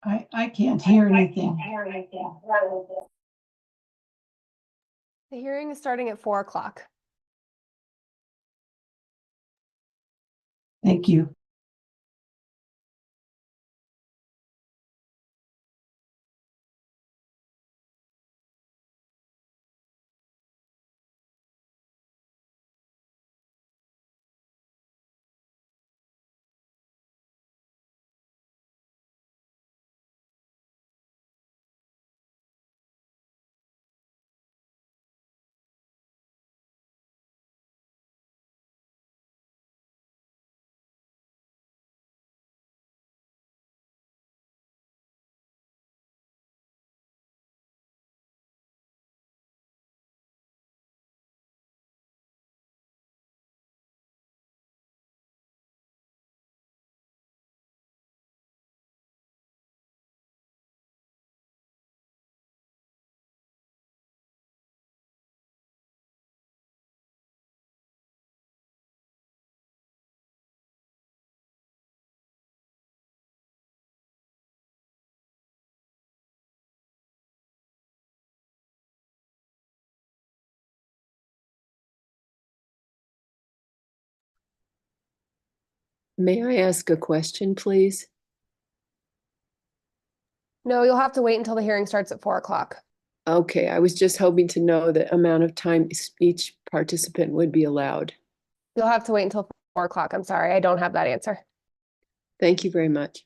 I can't hear anything. The hearing is starting at 4 o'clock. Thank you. May I ask a question, please? No, you'll have to wait until the hearing starts at 4 o'clock. Okay, I was just hoping to know the amount of time each participant would be allowed. You'll have to wait until 4 o'clock. I'm sorry, I don't have that answer. Thank you very much.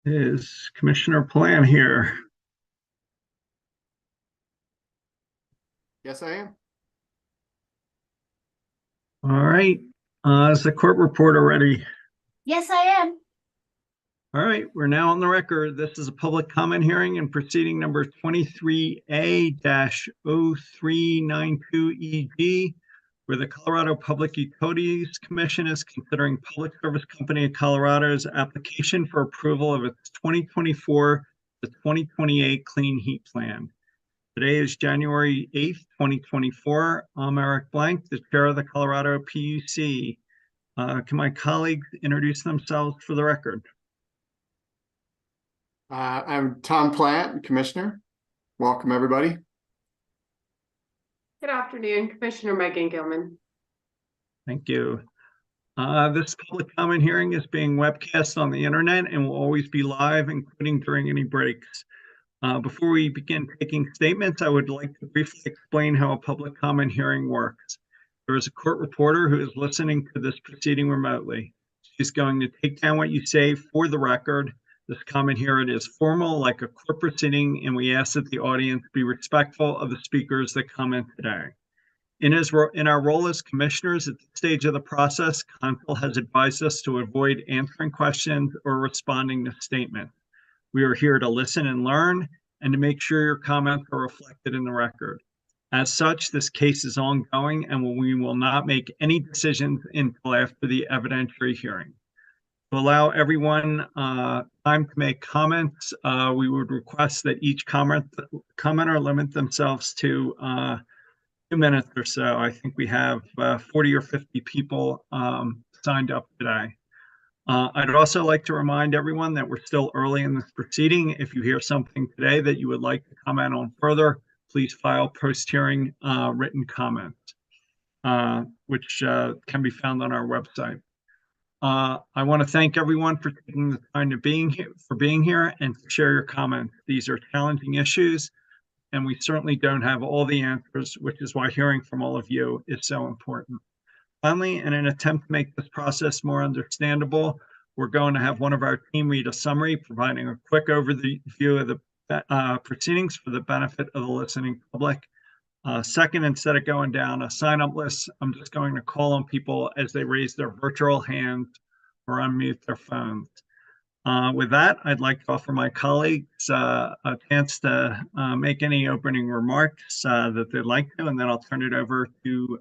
Is Commissioner Plan here? Yes, I am. All right. Is the court reporter ready? Yes, I am. All right, we're now on the record. This is a public comment hearing and proceeding number 23A-0392EG, where the Colorado Public Utilities Commission is considering Public Service Company of Colorado's application for approval of its 2024 to 2028 Clean Heat Plan. Today is January 8th, 2024. I'm Eric Blank, the chair of the Colorado PUC. Can my colleagues introduce themselves for the record? I'm Tom Platt, Commissioner. Welcome, everybody. Good afternoon, Commissioner Megan Gilman. Thank you. This public comment hearing is being webcast on the internet and will always be live, including during any breaks. Before we begin taking statements, I would like to briefly explain how a public comment hearing works. There is a court reporter who is listening to this proceeding remotely. She's going to take down what you say for the record. This comment hearing is formal, like a court proceeding, and we ask that the audience be respectful of the speakers that comment today. In our role as commissioners at this stage of the process, counsel has advised us to avoid answering questions or responding to statements. We are here to listen and learn and to make sure your comments are reflected in the record. As such, this case is ongoing and we will not make any decisions until after the evidentiary hearing. To allow everyone time to make comments, we would request that each commenter limit themselves to 2 minutes or so. I think we have 40 or 50 people signed up today. I'd also like to remind everyone that we're still early in this proceeding. If you hear something today that you would like to comment on further, please file post-hearing written comments, which can be found on our website. I want to thank everyone for taking the time to being here and to share your comments. These are challenging issues, and we certainly don't have all the answers, which is why hearing from all of you is so important. Finally, in an attempt to make this process more understandable, we're going to have one of our team read a summary, providing a quick overview of the proceedings for the benefit of the listening public. Second, instead of going down a sign-up list, I'm just going to call on people as they raise their virtual hands or unmute their phones. With that, I'd like to offer my colleagues a chance to make any opening remarks that they'd like to, and then I'll turn it over to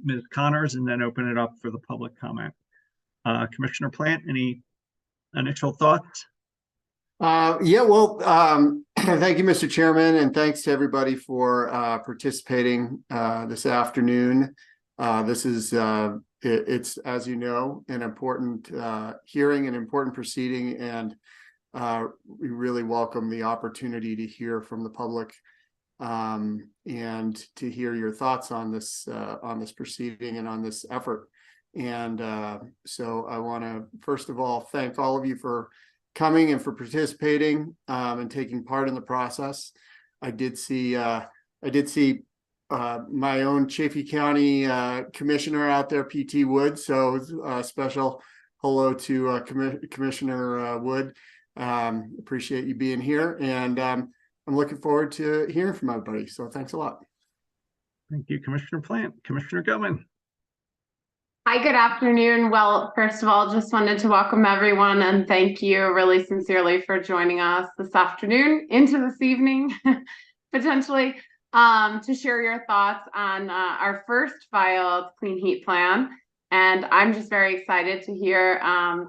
Ms. Connors and then open it up for the public comment. Commissioner Plant, any initial thoughts? Yeah, well, thank you, Mr. Chairman, and thanks to everybody for participating this afternoon. This is, it's, as you know, an important hearing, an important proceeding, and we really welcome the opportunity to hear from the public and to hear your thoughts on this proceeding and on this effort. And so I want to, first of all, thank all of you for coming and for participating and taking part in the process. I did see my own Chaffee County commissioner out there, PT Wood. So special hello to Commissioner Wood. Appreciate you being here, and I'm looking forward to hearing from everybody. So thanks a lot. Thank you, Commissioner Plant. Commissioner Gilman. Hi, good afternoon. Well, first of all, just wanted to welcome everyone and thank you really sincerely for joining us this afternoon into this evening, potentially, to share your thoughts on our first filed Clean Heat Plan. And I'm just very excited to hear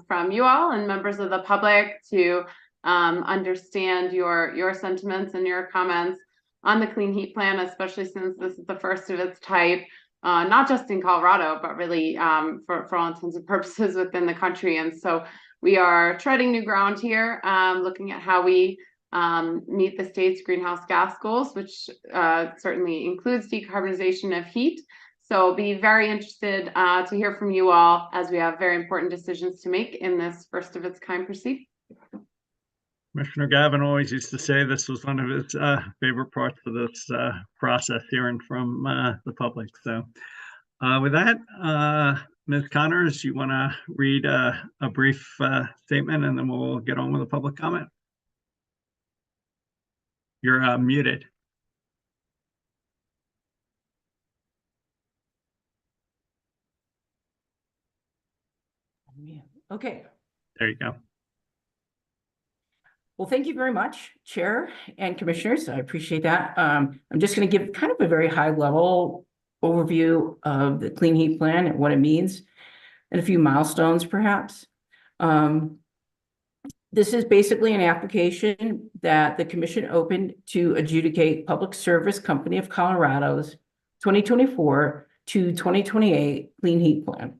from you all and members of the public to understand your sentiments and your comments on the Clean Heat Plan, especially since this is the first of its type. Not just in Colorado, but really for all intents and purposes within the country. And so we are treading new ground here, looking at how we meet the state's greenhouse gas goals, which certainly includes decarbonization of heat. So be very interested to hear from you all as we have very important decisions to make in this first of its kind proceeding. Commissioner Gavin always used to say this was one of his favorite parts of this process, hearing from the public. So with that, Ms. Connors, you want to read a brief statement and then we'll get on with the public comment? You're muted. Okay. There you go. Well, thank you very much, Chair and Commissioners. I appreciate that. I'm just going to give kind of a very high level overview of the Clean Heat Plan and what it means, and a few milestones, perhaps. This is basically an application that the Commission opened to adjudicate Public Service Company of Colorado's 2024 to 2028 Clean Heat Plan.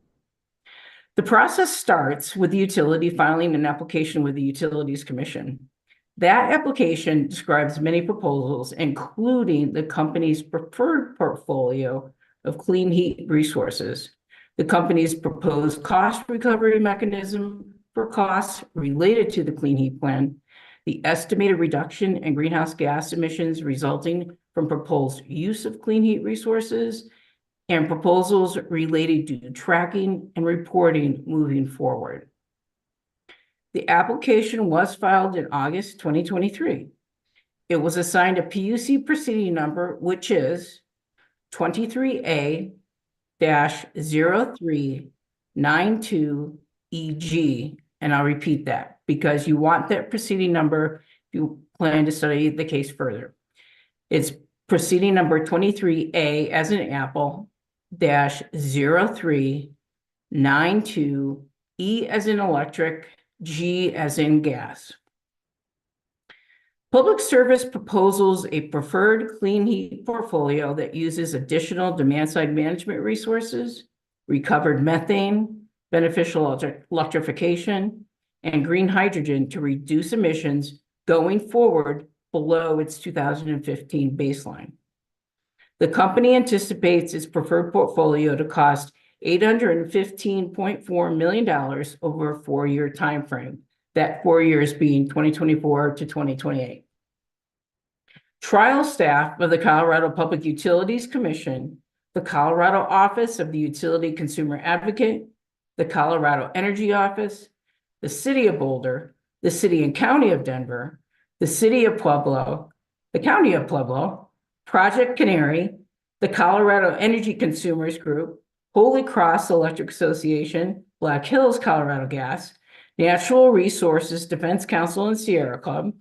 The process starts with the utility filing an application with the Utilities Commission. That application describes many proposals, including the company's preferred portfolio of clean heat resources, the company's proposed cost recovery mechanism for costs related to the Clean Heat Plan, the estimated reduction in greenhouse gas emissions resulting from proposed use of clean heat resources, and proposals related to tracking and reporting moving forward. The application was filed in August 2023. It was assigned a PUC proceeding number, which is 23A-0392EG, and I'll repeat that because you want that proceeding number if you plan to study the case further. It's proceeding number 23A as in apple, -0392E as in electric, G as in gas. Public Service proposes a preferred clean heat portfolio that uses additional demand-side management resources, recovered methane, beneficial electrification, and green hydrogen to reduce emissions going forward below its 2015 baseline. The company anticipates its preferred portfolio to cost $815.4 million over a 4-year timeframe, that 4 years being 2024 to 2028. Trial staff of the Colorado Public Utilities Commission, the Colorado Office of the Utility Consumer Advocate, the Colorado Energy Office, the City of Boulder, the City and County of Denver, the City of Pueblo, the County of Pueblo, Project Canary, the Colorado Energy Consumers Group, Holy Cross Electric Association, Black Hills Colorado Gas, Natural Resources Defense Council and Sierra Club,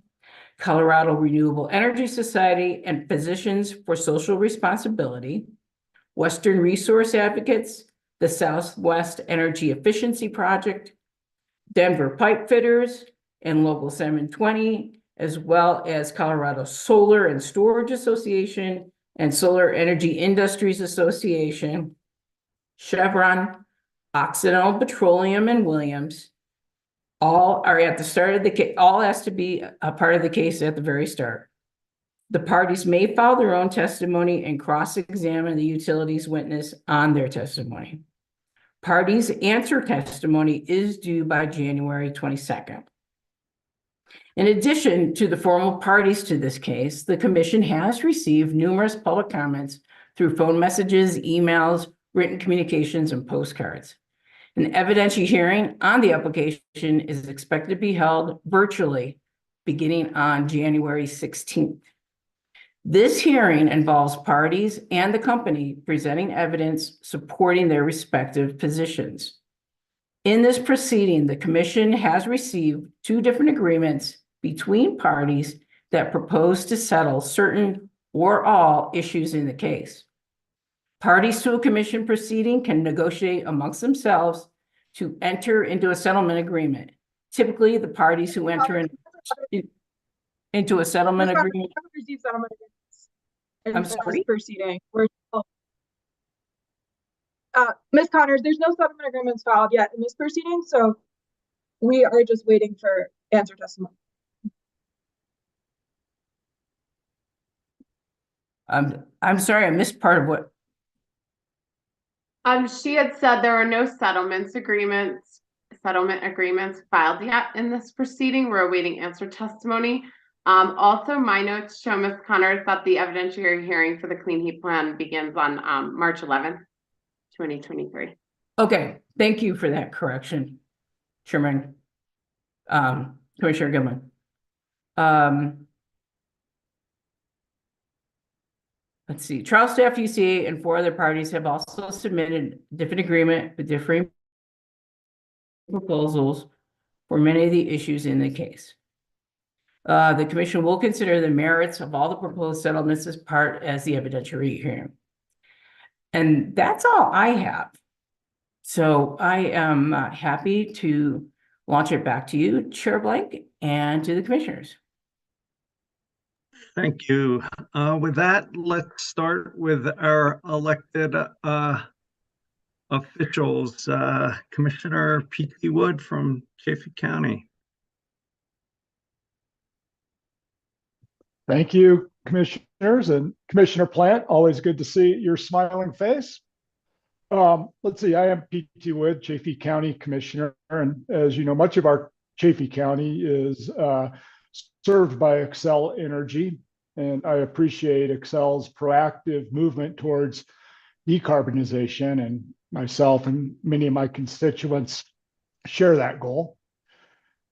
Colorado Renewable Energy Society, and Physicians for Social Responsibility, Western Resource Advocates, the Southwest Energy Efficiency Project, Denver Pipe Fitters, and Local 720, as well as Colorado Solar and Storage Association and Solar Energy Industries Association, Chevron, Occidental Petroleum, and Williams, all are at the start of the case, all has to be a part of the case at the very start. The parties may file their own testimony and cross-examine the utilities witness on their testimony. Parties' answer testimony is due by January 22nd. In addition to the formal parties to this case, the Commission has received numerous public comments through phone messages, emails, written communications, and postcards. An evidentiary hearing on the application is expected to be held virtually beginning on January 16th. This hearing involves parties and the company presenting evidence supporting their respective positions. In this proceeding, the Commission has received 2 different agreements between parties that propose to settle certain or all issues in the case. Parties to a Commission proceeding can negotiate amongst themselves to enter into a settlement agreement. Typically, the parties who enter into a settlement agreement. Received settlement agreements. I'm sorry? Proceeding. Ms. Connors, there's no settlement agreements filed yet in this proceeding, so we are just waiting for answer testimony. I'm sorry, I missed part of what. She had said there are no settlement agreements filed yet in this proceeding. We're awaiting answer testimony. Also, my notes show, Ms. Connors, that the evidentiary hearing for the Clean Heat Plan begins on March 11th, 2023. Okay, thank you for that correction, Chairman. Commissioner Gilman. Let's see, trial staff, UCA, and 4 other parties have also submitted different agreement with differing proposals for many of the issues in the case. The commission will consider the merits of all the proposed settlements as the evidentiary hearing. And that's all I have. So I am happy to launch it back to you, Chair Blank, and to the commissioners. Thank you. With that, let's start with our elected officials. Commissioner P.T. Wood from Chaffey County. Thank you, commissioners, and Commissioner Plant. Always good to see your smiling face. Let's see, I am P.T. Wood, Chaffey County Commissioner, and as you know, much of our Chaffey County is served by Xcel Energy, and I appreciate Xcel's proactive movement towards decarbonization, and myself and many of my constituents share that goal.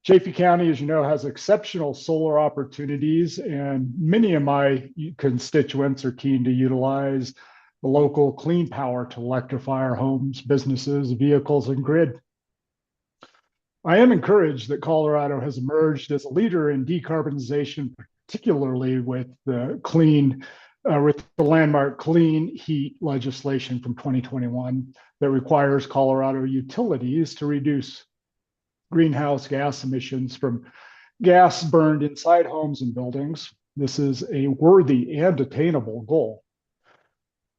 Chaffey County, as you know, has exceptional solar opportunities, and many of my constituents are keen to utilize the local clean power to electrify our homes, businesses, vehicles, and grid. I am encouraged that Colorado has emerged as a leader in decarbonization, particularly with the landmark clean heat legislation from 2021 that requires Colorado utilities to reduce greenhouse gas emissions from gas burned inside homes and buildings. This is a worthy and attainable goal.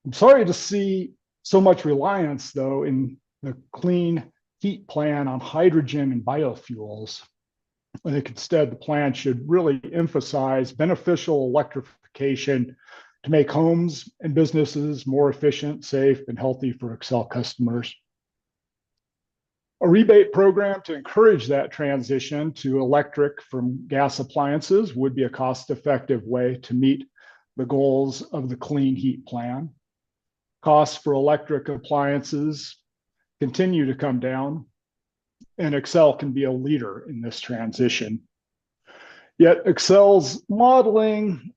I'm sorry to see so much reliance, though, in the clean heat plan on hydrogen and biofuels. I think instead the plan should really emphasize beneficial electrification to make homes and businesses more efficient, safe, and healthy for Xcel customers. A rebate program to encourage that transition to electric from gas appliances would be a cost-effective way to meet the goals of the clean heat plan. Costs for electric appliances continue to come down, and Xcel can be a leader in this transition. Yet Xcel's modeling,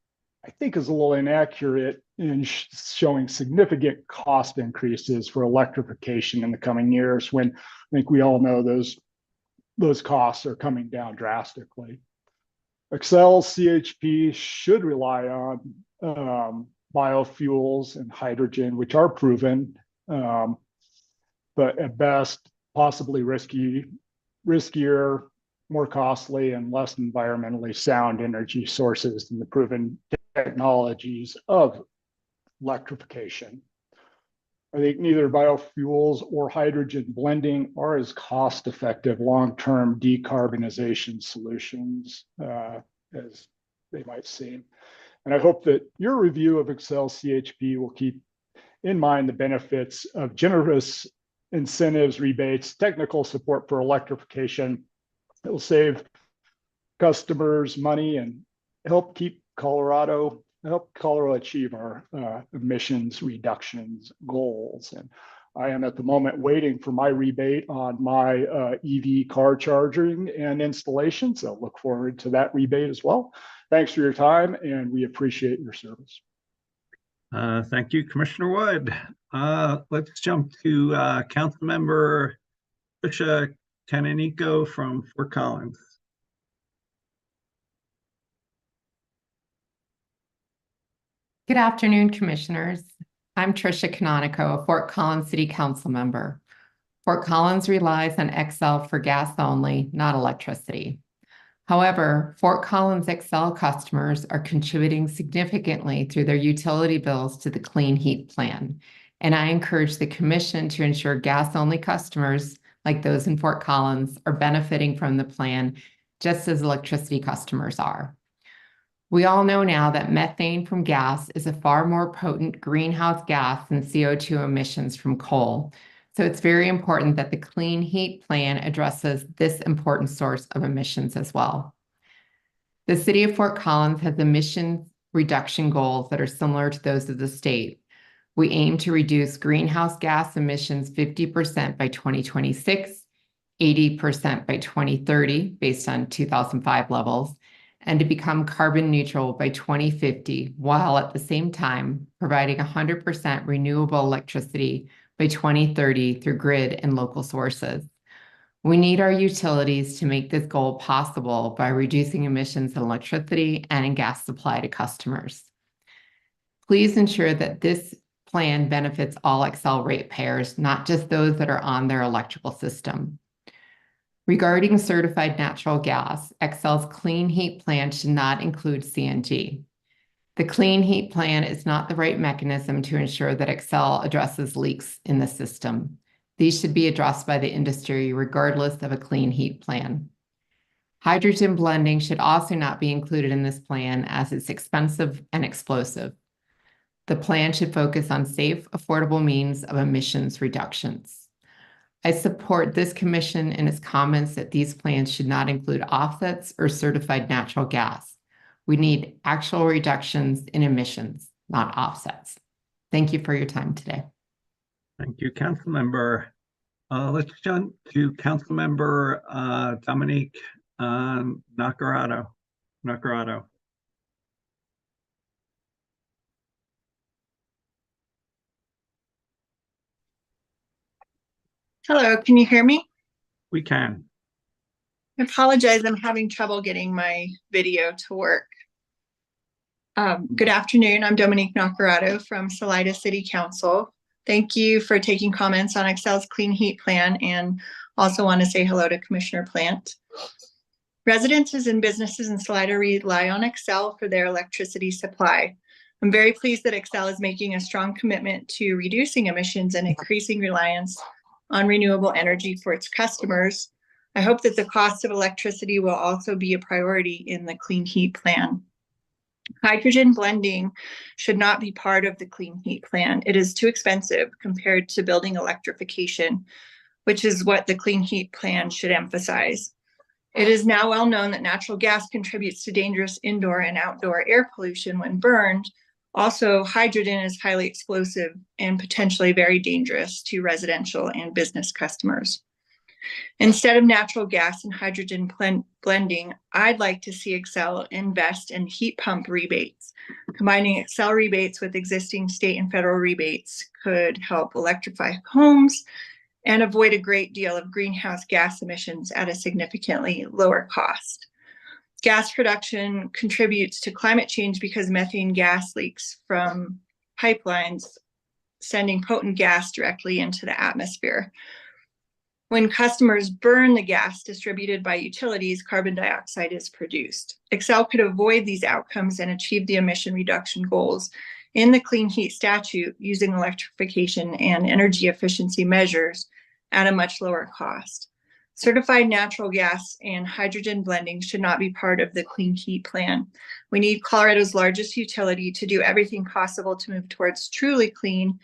I think, is a little inaccurate in showing significant cost increases for electrification in the coming years, when I think we all know those costs are coming down drastically. Xcel's CHP should rely on biofuels and hydrogen, which are proven, but at best possibly riskier, more costly, and less environmentally sound energy sources than the proven technologies of electrification. I think neither biofuels or hydrogen blending are as cost-effective long-term decarbonization solutions as they might seem. And I hope that your review of Xcel CHP will keep in mind the benefits of generous incentives, rebates, technical support for electrification. It will save customers money and help Colorado achieve our emissions reductions goals. And I am at the moment waiting for my rebate on my EV car charging and installation. So look forward to that rebate as well. Thanks for your time, and we appreciate your service. Thank you, Commissioner Wood. Let's jump to Councilmember Trisha Canonico from Fort Collins. Good afternoon, Commissioners. I'm Trisha Canonico, a Fort Collins City Council member. Fort Collins relies on Xcel for gas only, not electricity. However, Fort Collins Xcel customers are contributing significantly through their utility bills to the Clean Heat Plan, and I encourage the Commission to ensure gas-only customers, like those in Fort Collins, are benefiting from the plan just as electricity customers are. We all know now that methane from gas is a far more potent greenhouse gas than CO2 emissions from coal. So it's very important that the Clean Heat Plan addresses this important source of emissions as well. The City of Fort Collins has emissions reduction goals that are similar to those of the state. We aim to reduce greenhouse gas emissions 50% by 2026, 80% by 2030, based on 2005 levels, and to become carbon neutral by 2050, while at the same time providing 100% renewable electricity by 2030 through grid and local sources. We need our utilities to make this goal possible by reducing emissions in electricity and in gas supply to customers. Please ensure that this plan benefits all Xcel ratepayers, not just those that are on their electrical system. Regarding certified natural gas, Xcel's Clean Heat Plan should not include CNG. The Clean Heat Plan is not the right mechanism to ensure that Xcel addresses leaks in the system. These should be addressed by the industry regardless of a Clean Heat Plan. Hydrogen blending should also not be included in this plan as it's expensive and explosive. The plan should focus on safe, affordable means of emissions reductions. I support this commission in its comments that these plans should not include offsets or certified natural gas. We need actual reductions in emissions, not offsets. Thank you for your time today. Thank you, Councilmember. Let's jump to Councilmember Dominique Nacarado. Hello, can you hear me? We can. I apologize, I'm having trouble getting my video to work. Good afternoon, I'm Dominique Nacarado from Salida City Council. Thank you for taking comments on Xcel's Clean Heat Plan, and also want to say hello to Commissioner Plant. Residences and businesses in Salida rely on Xcel for their electricity supply. I'm very pleased that Xcel is making a strong commitment to reducing emissions and increasing reliance on renewable energy for its customers. I hope that the cost of electricity will also be a priority in the Clean Heat Plan. Hydrogen blending should not be part of the Clean Heat Plan. It is too expensive compared to building electrification, which is what the Clean Heat Plan should emphasize. It is now well known that natural gas contributes to dangerous indoor and outdoor air pollution when burned. Also, hydrogen is highly explosive and potentially very dangerous to residential and business customers. Instead of natural gas and hydrogen blending, I'd like to see Xcel invest in heat pump rebates. Combining Xcel rebates with existing state and federal rebates could help electrify homes and avoid a great deal of greenhouse gas emissions at a significantly lower cost. Gas production contributes to climate change because methane gas leaks from pipelines, sending potent gas directly into the atmosphere. When customers burn the gas distributed by utilities, carbon dioxide is produced. Xcel could avoid these outcomes and achieve the emission reduction goals in the Clean Heat Statute using electrification and energy efficiency measures at a much lower cost. Certified natural gas and hydrogen blending should not be part of the Clean Heat Plan. We need Colorado's largest utility to do everything possible to move towards truly clean,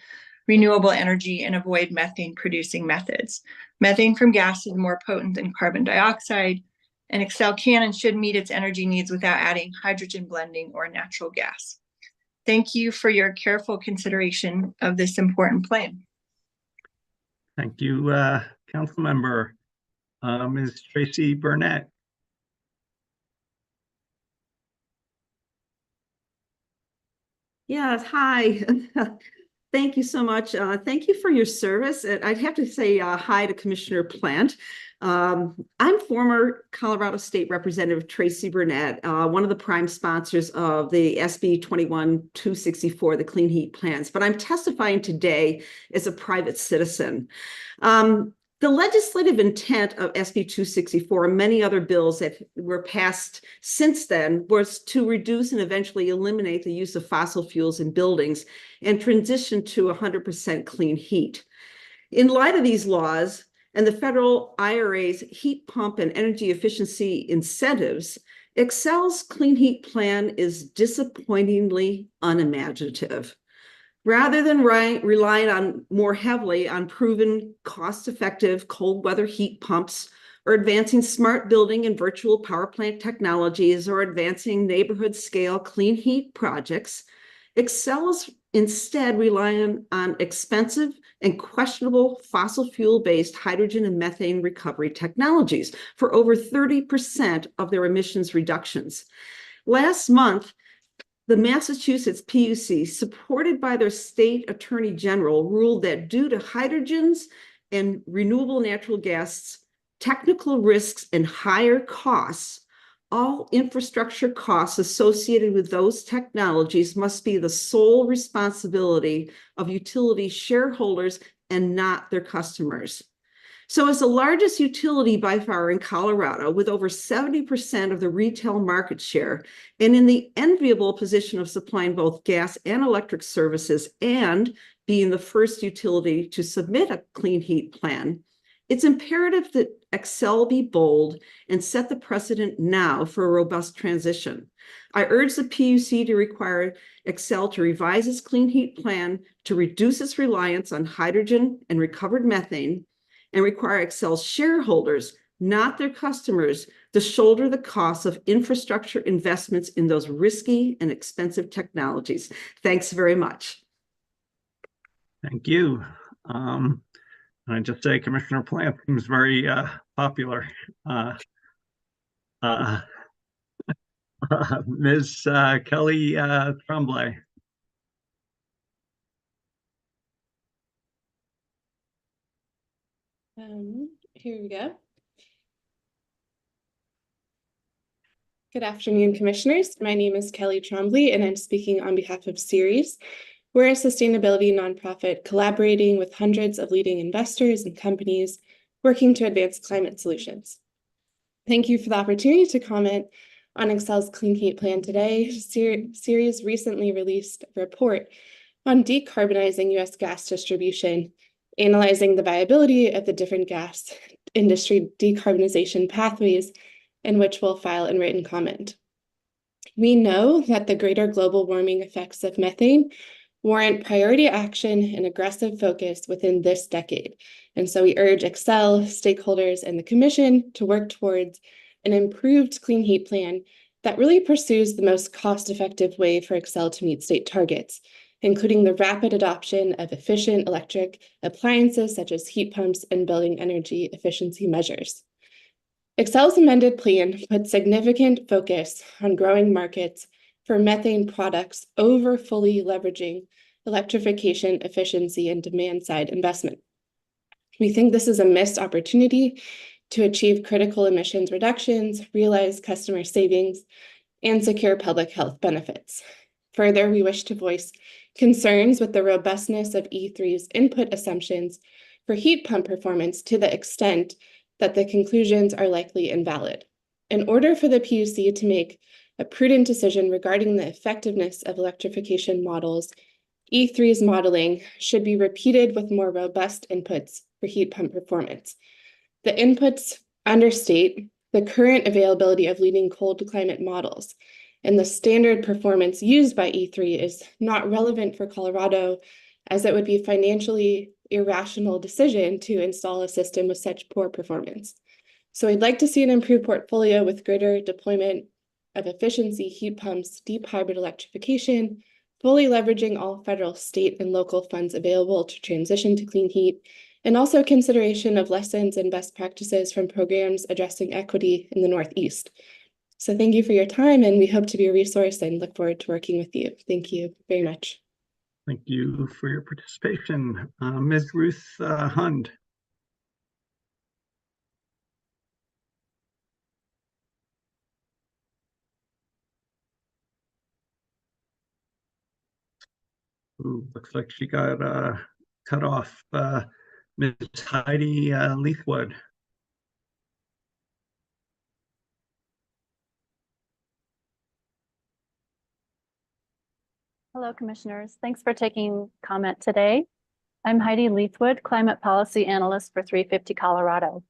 renewable energy and avoid methane producing methods. Methane from gas is more potent than carbon dioxide, and Xcel can and should meet its energy needs without adding hydrogen blending or natural gas. Thank you for your careful consideration of this important plan. Thank you, Councilmember. Ms. Tracy Burnett. Yes, hi. Thank you so much. Thank you for your service. I'd have to say hi to Commissioner Plant. I'm former Colorado State Representative Tracy Burnett, one of the prime sponsors of the SB 21-264, the Clean Heat Plans, but I'm testifying today as a private citizen. The legislative intent of SB 264 and many other bills that were passed since then was to reduce and eventually eliminate the use of fossil fuels in buildings and transition to 100% clean heat. In light of these laws and the federal IRA's heat pump and energy efficiency incentives, Xcel's Clean Heat Plan is disappointingly unimaginative. Rather than relying on more heavily on proven cost-effective cold weather heat pumps or advancing smart building and virtual power plant technologies or advancing neighborhood scale clean heat projects, Xcel is instead relying on expensive and questionable fossil fuel-based hydrogen and methane recovery technologies for over 30% of their emissions reductions. Last month, the Massachusetts PUC, supported by their state attorney general, ruled that due to hydrogen's and renewable natural gas technical risks and higher costs, all infrastructure costs associated with those technologies must be the sole responsibility of utility shareholders and not their customers. So as the largest utility by far in Colorado, with over 70% of the retail market share, and in the enviable position of supplying both gas and electric services, and being the first utility to submit a clean heat plan, it's imperative that Xcel be bold and set the precedent now for a robust transition. I urge the PUC to require Xcel to revise its clean heat plan to reduce its reliance on hydrogen and recovered methane, and require Xcel's shareholders, not their customers, to shoulder the costs of infrastructure investments in those risky and expensive technologies. Thanks very much. Thank you. I just say Commissioner Plant seems very popular. Ms. Kelly Tremblay. Here we go. Good afternoon, Commissioners. My name is Kelly Tremblay, and I'm speaking on behalf of Ceres. We're a sustainability nonprofit collaborating with hundreds of leading investors and companies working to advance climate solutions. Thank you for the opportunity to comment on Xcel's Clean Heat Plan today. Ceres recently released a report on decarbonizing U.S. gas distribution, analyzing the viability of the different gas industry decarbonization pathways, in which we'll file in written comment. We know that the greater global warming effects of methane warrant priority action and aggressive focus within this decade. And so we urge Xcel, stakeholders, and the Commission to work towards an improved clean heat plan that really pursues the most cost-effective way for Xcel to meet state targets, including the rapid adoption of efficient electric appliances such as heat pumps and building energy efficiency measures. Xcel's amended plan puts significant focus on growing markets for methane products over fully leveraging electrification, efficiency, and demand-side investment. We think this is a missed opportunity to achieve critical emissions reductions, realize customer savings, and secure public health benefits. Further, we wish to voice concerns with the robustness of E3's input assumptions for heat pump performance to the extent that the conclusions are likely invalid. In order for the PUC to make a prudent decision regarding the effectiveness of electrification models, E3's modeling should be repeated with more robust inputs for heat pump performance. The inputs understate the current availability of leading cold climate models, and the standard performance used by E3 is not relevant for Colorado, as it would be a financially irrational decision to install a system with such poor performance. So I'd like to see an improved portfolio with greater deployment of efficiency heat pumps, deep hybrid electrification, fully leveraging all federal, state, and local funds available to transition to clean heat, and also consideration of lessons and best practices from programs addressing equity in the Northeast. So thank you for your time, and we hope to be a resource and look forward to working with you. Thank you very much. Thank you for your participation. Ms. Ruth Hund. Ooh, looks like she got cut off. Ms. Heidi Leithwood. Hello, Commissioners. Thanks for taking comment today. I'm Heidi Leithwood, Climate Policy Analyst for 350 Colorado.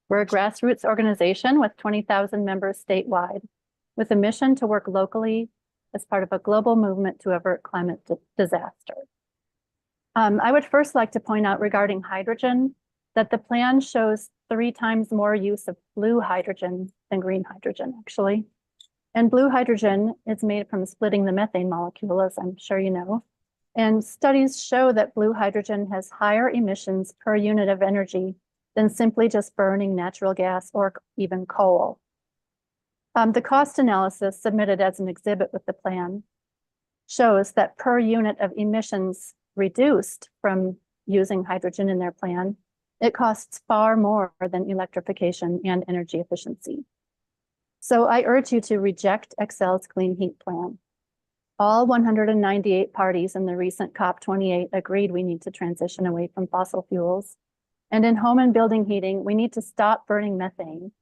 We're a grassroots organization with 20,000 members statewide, with a mission to work locally as part of a global movement to avert climate disaster. I would first like to point out regarding hydrogen that the plan shows 3 times more use of blue hydrogen than green hydrogen, actually. And blue hydrogen is made from splitting the methane molecule, as I'm sure you know. And studies show that blue hydrogen has higher emissions per unit of energy than simply just burning natural gas or even coal. The cost analysis submitted as an exhibit with the plan shows that per unit of emissions reduced from using hydrogen in their plan, it costs far more than electrification and energy efficiency. So I urge you to reject Xcel's clean heat plan. All 198 parties in the recent COP28 agreed we need to transition away from fossil fuels. And in home and building heating, we need to stop burning methane.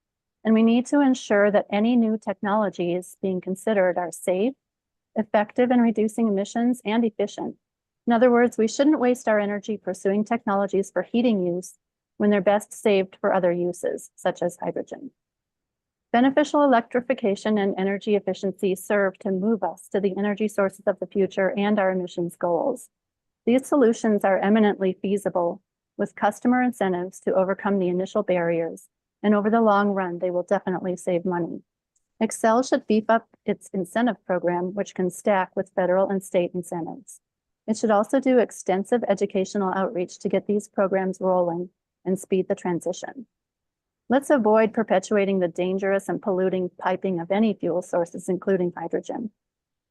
And we need to ensure that any new technologies being considered are safe, effective in reducing emissions, and efficient. In other words, we shouldn't waste our energy pursuing technologies for heating use when they're best saved for other uses, such as hydrogen. Beneficial electrification and energy efficiency serve to move us to the energy sources of the future and our emissions goals. These solutions are eminently feasible with customer incentives to overcome the initial barriers, and over the long run, they will definitely save money. Xcel should beef up its incentive program, which can stack with federal and state incentives. It should also do extensive educational outreach to get these programs rolling and speed the transition. Let's avoid perpetuating the dangerous and polluting piping of any fuel sources, including hydrogen.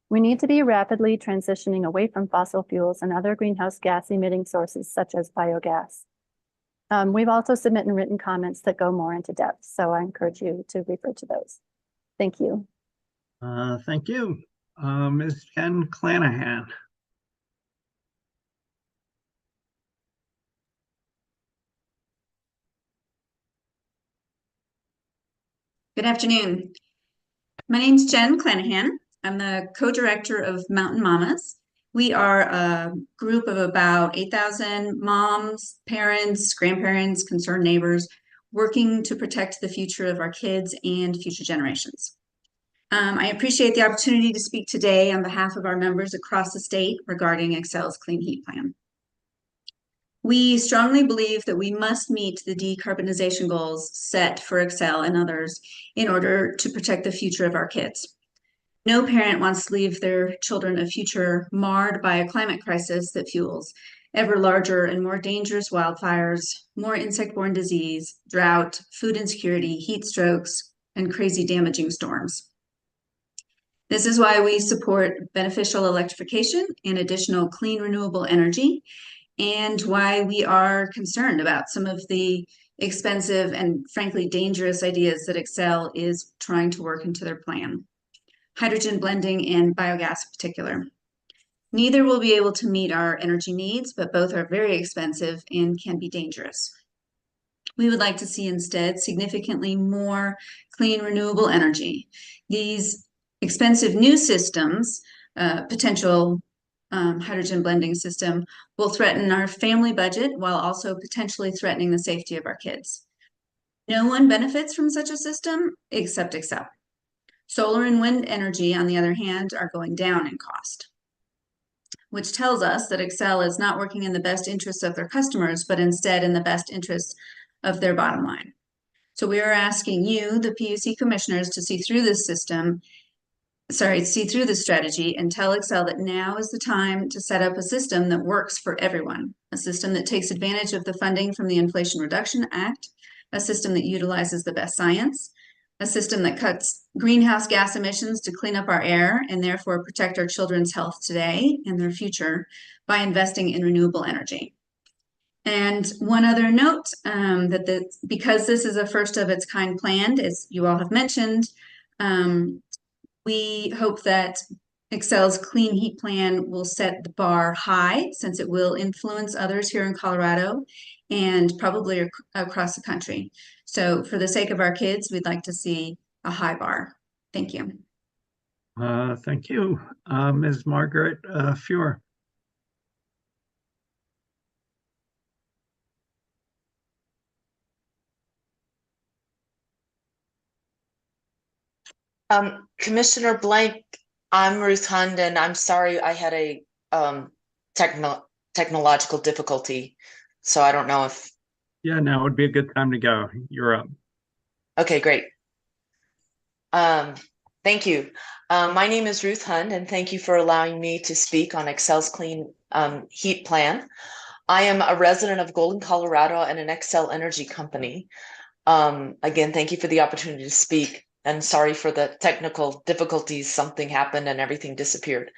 We need to be rapidly transitioning away from fossil fuels and other greenhouse gas emitting sources such as biogas. We've also submitted written comments that go more into depth, so I encourage you to refer to those. Thank you. Thank you. Ms. Jen Clanahan. Good afternoon. My name's Jen Clanahan. I'm the co-director of Mountain Mamas. We are a group of about 8,000 moms, parents, grandparents, concerned neighbors, working to protect the future of our kids and future generations. I appreciate the opportunity to speak today on behalf of our members across the state regarding Xcel's Clean Heat Plan. We strongly believe that we must meet the decarbonization goals set for Xcel and others in order to protect the future of our kids. No parent wants to leave their children a future marred by a climate crisis that fuels ever larger and more dangerous wildfires, more insect-borne disease, drought, food insecurity, heat strokes, and crazy damaging storms. This is why we support beneficial electrification and additional clean renewable energy, and why we are concerned about some of the expensive and frankly dangerous ideas that Xcel is trying to work into their plan. Hydrogen blending and biogas in particular. Neither will be able to meet our energy needs, but both are very expensive and can be dangerous. We would like to see instead significantly more clean renewable energy. These expensive new systems, potential hydrogen blending system, will threaten our family budget while also potentially threatening the safety of our kids. No one benefits from such a system except Xcel. Solar and wind energy, on the other hand, are going down in cost, which tells us that Xcel is not working in the best interests of their customers, but instead in the best interests of their bottom line. So we are asking you, the PUC commissioners, to see through this strategy and tell Xcel that now is the time to set up a system that works for everyone, a system that takes advantage of the funding from the Inflation Reduction Act, a system that utilizes the best science, a system that cuts greenhouse gas emissions to clean up our air and therefore protect our children's health today and their future by investing in renewable energy. And one other note, because this is a first of its kind plan, as you all have mentioned, we hope that Xcel's Clean Heat Plan will set the bar high, since it will influence others here in Colorado and probably across the country. So for the sake of our kids, we'd like to see a high bar. Thank you. Thank you. Ms. Margaret Fuhr. Commissioner Blank, I'm Ruth Hund, and I'm sorry I had a technological difficulty, so I don't know if... Yeah, now would be a good time to go. You're up. Okay, great. Thank you. My name is Ruth Hund, and thank you for allowing me to speak on Excel's Clean Heat Plan. I am a resident of Golden, Colorado, and an Xcel Energy company. Again, thank you for the opportunity to speak, and sorry for the technical difficulties. Something happened and everything disappeared.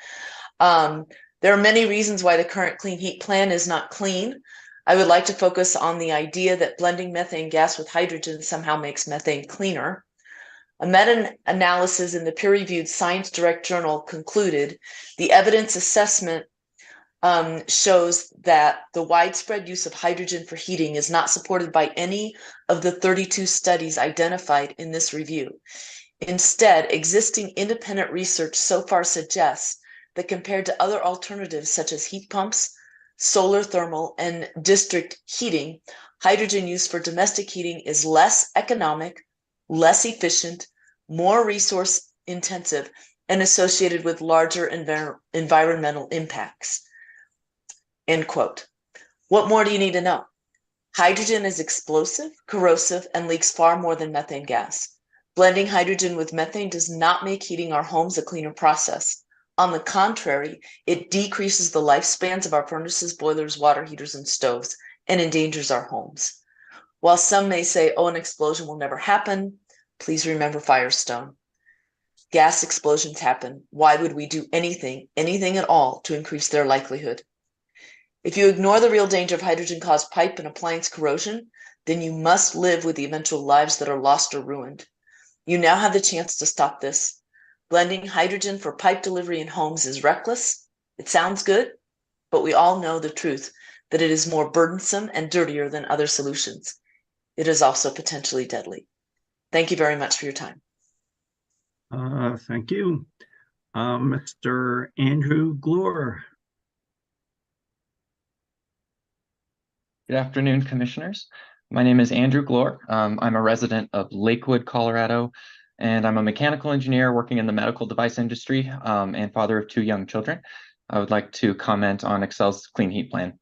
There are many reasons why the current Clean Heat Plan is not clean. I would like to focus on the idea that blending methane gas with hydrogen somehow makes methane cleaner. A meta-analysis in the peer-reviewed Science Direct Journal concluded the evidence assessment shows that the widespread use of hydrogen for heating is not supported by any of the 32 studies identified in this review. Instead, existing independent research so far suggests that compared to other alternatives such as heat pumps, solar thermal, and district heating, hydrogen used for domestic heating is less economic, less efficient, more resource intensive, and associated with larger environmental impacts. End quote. What more do you need to know? Hydrogen is explosive, corrosive, and leaks far more than methane gas. Blending hydrogen with methane does not make heating our homes a cleaner process. On the contrary, it decreases the lifespans of our furnaces, boilers, water heaters, and stoves, and endangers our homes. While some may say, oh, an explosion will never happen, please remember Firestone. Gas explosions happen. Why would we do anything at all to increase their likelihood? If you ignore the real danger of hydrogen-caused pipe and appliance corrosion, then you must live with the eventual lives that are lost or ruined. You now have the chance to stop this. Blending hydrogen for pipe delivery in homes is reckless. It sounds good, but we all know the truth that it is more burdensome and dirtier than other solutions. It is also potentially deadly. Thank you very much for your time. Thank you. Mr. Andrew Glore. Good afternoon, commissioners. My name is Andrew Glore. I'm a resident of Lakewood, Colorado, and I'm a mechanical engineer working in the medical device industry and father of 2 young children. I would like to comment on Excel's Clean Heat Plan.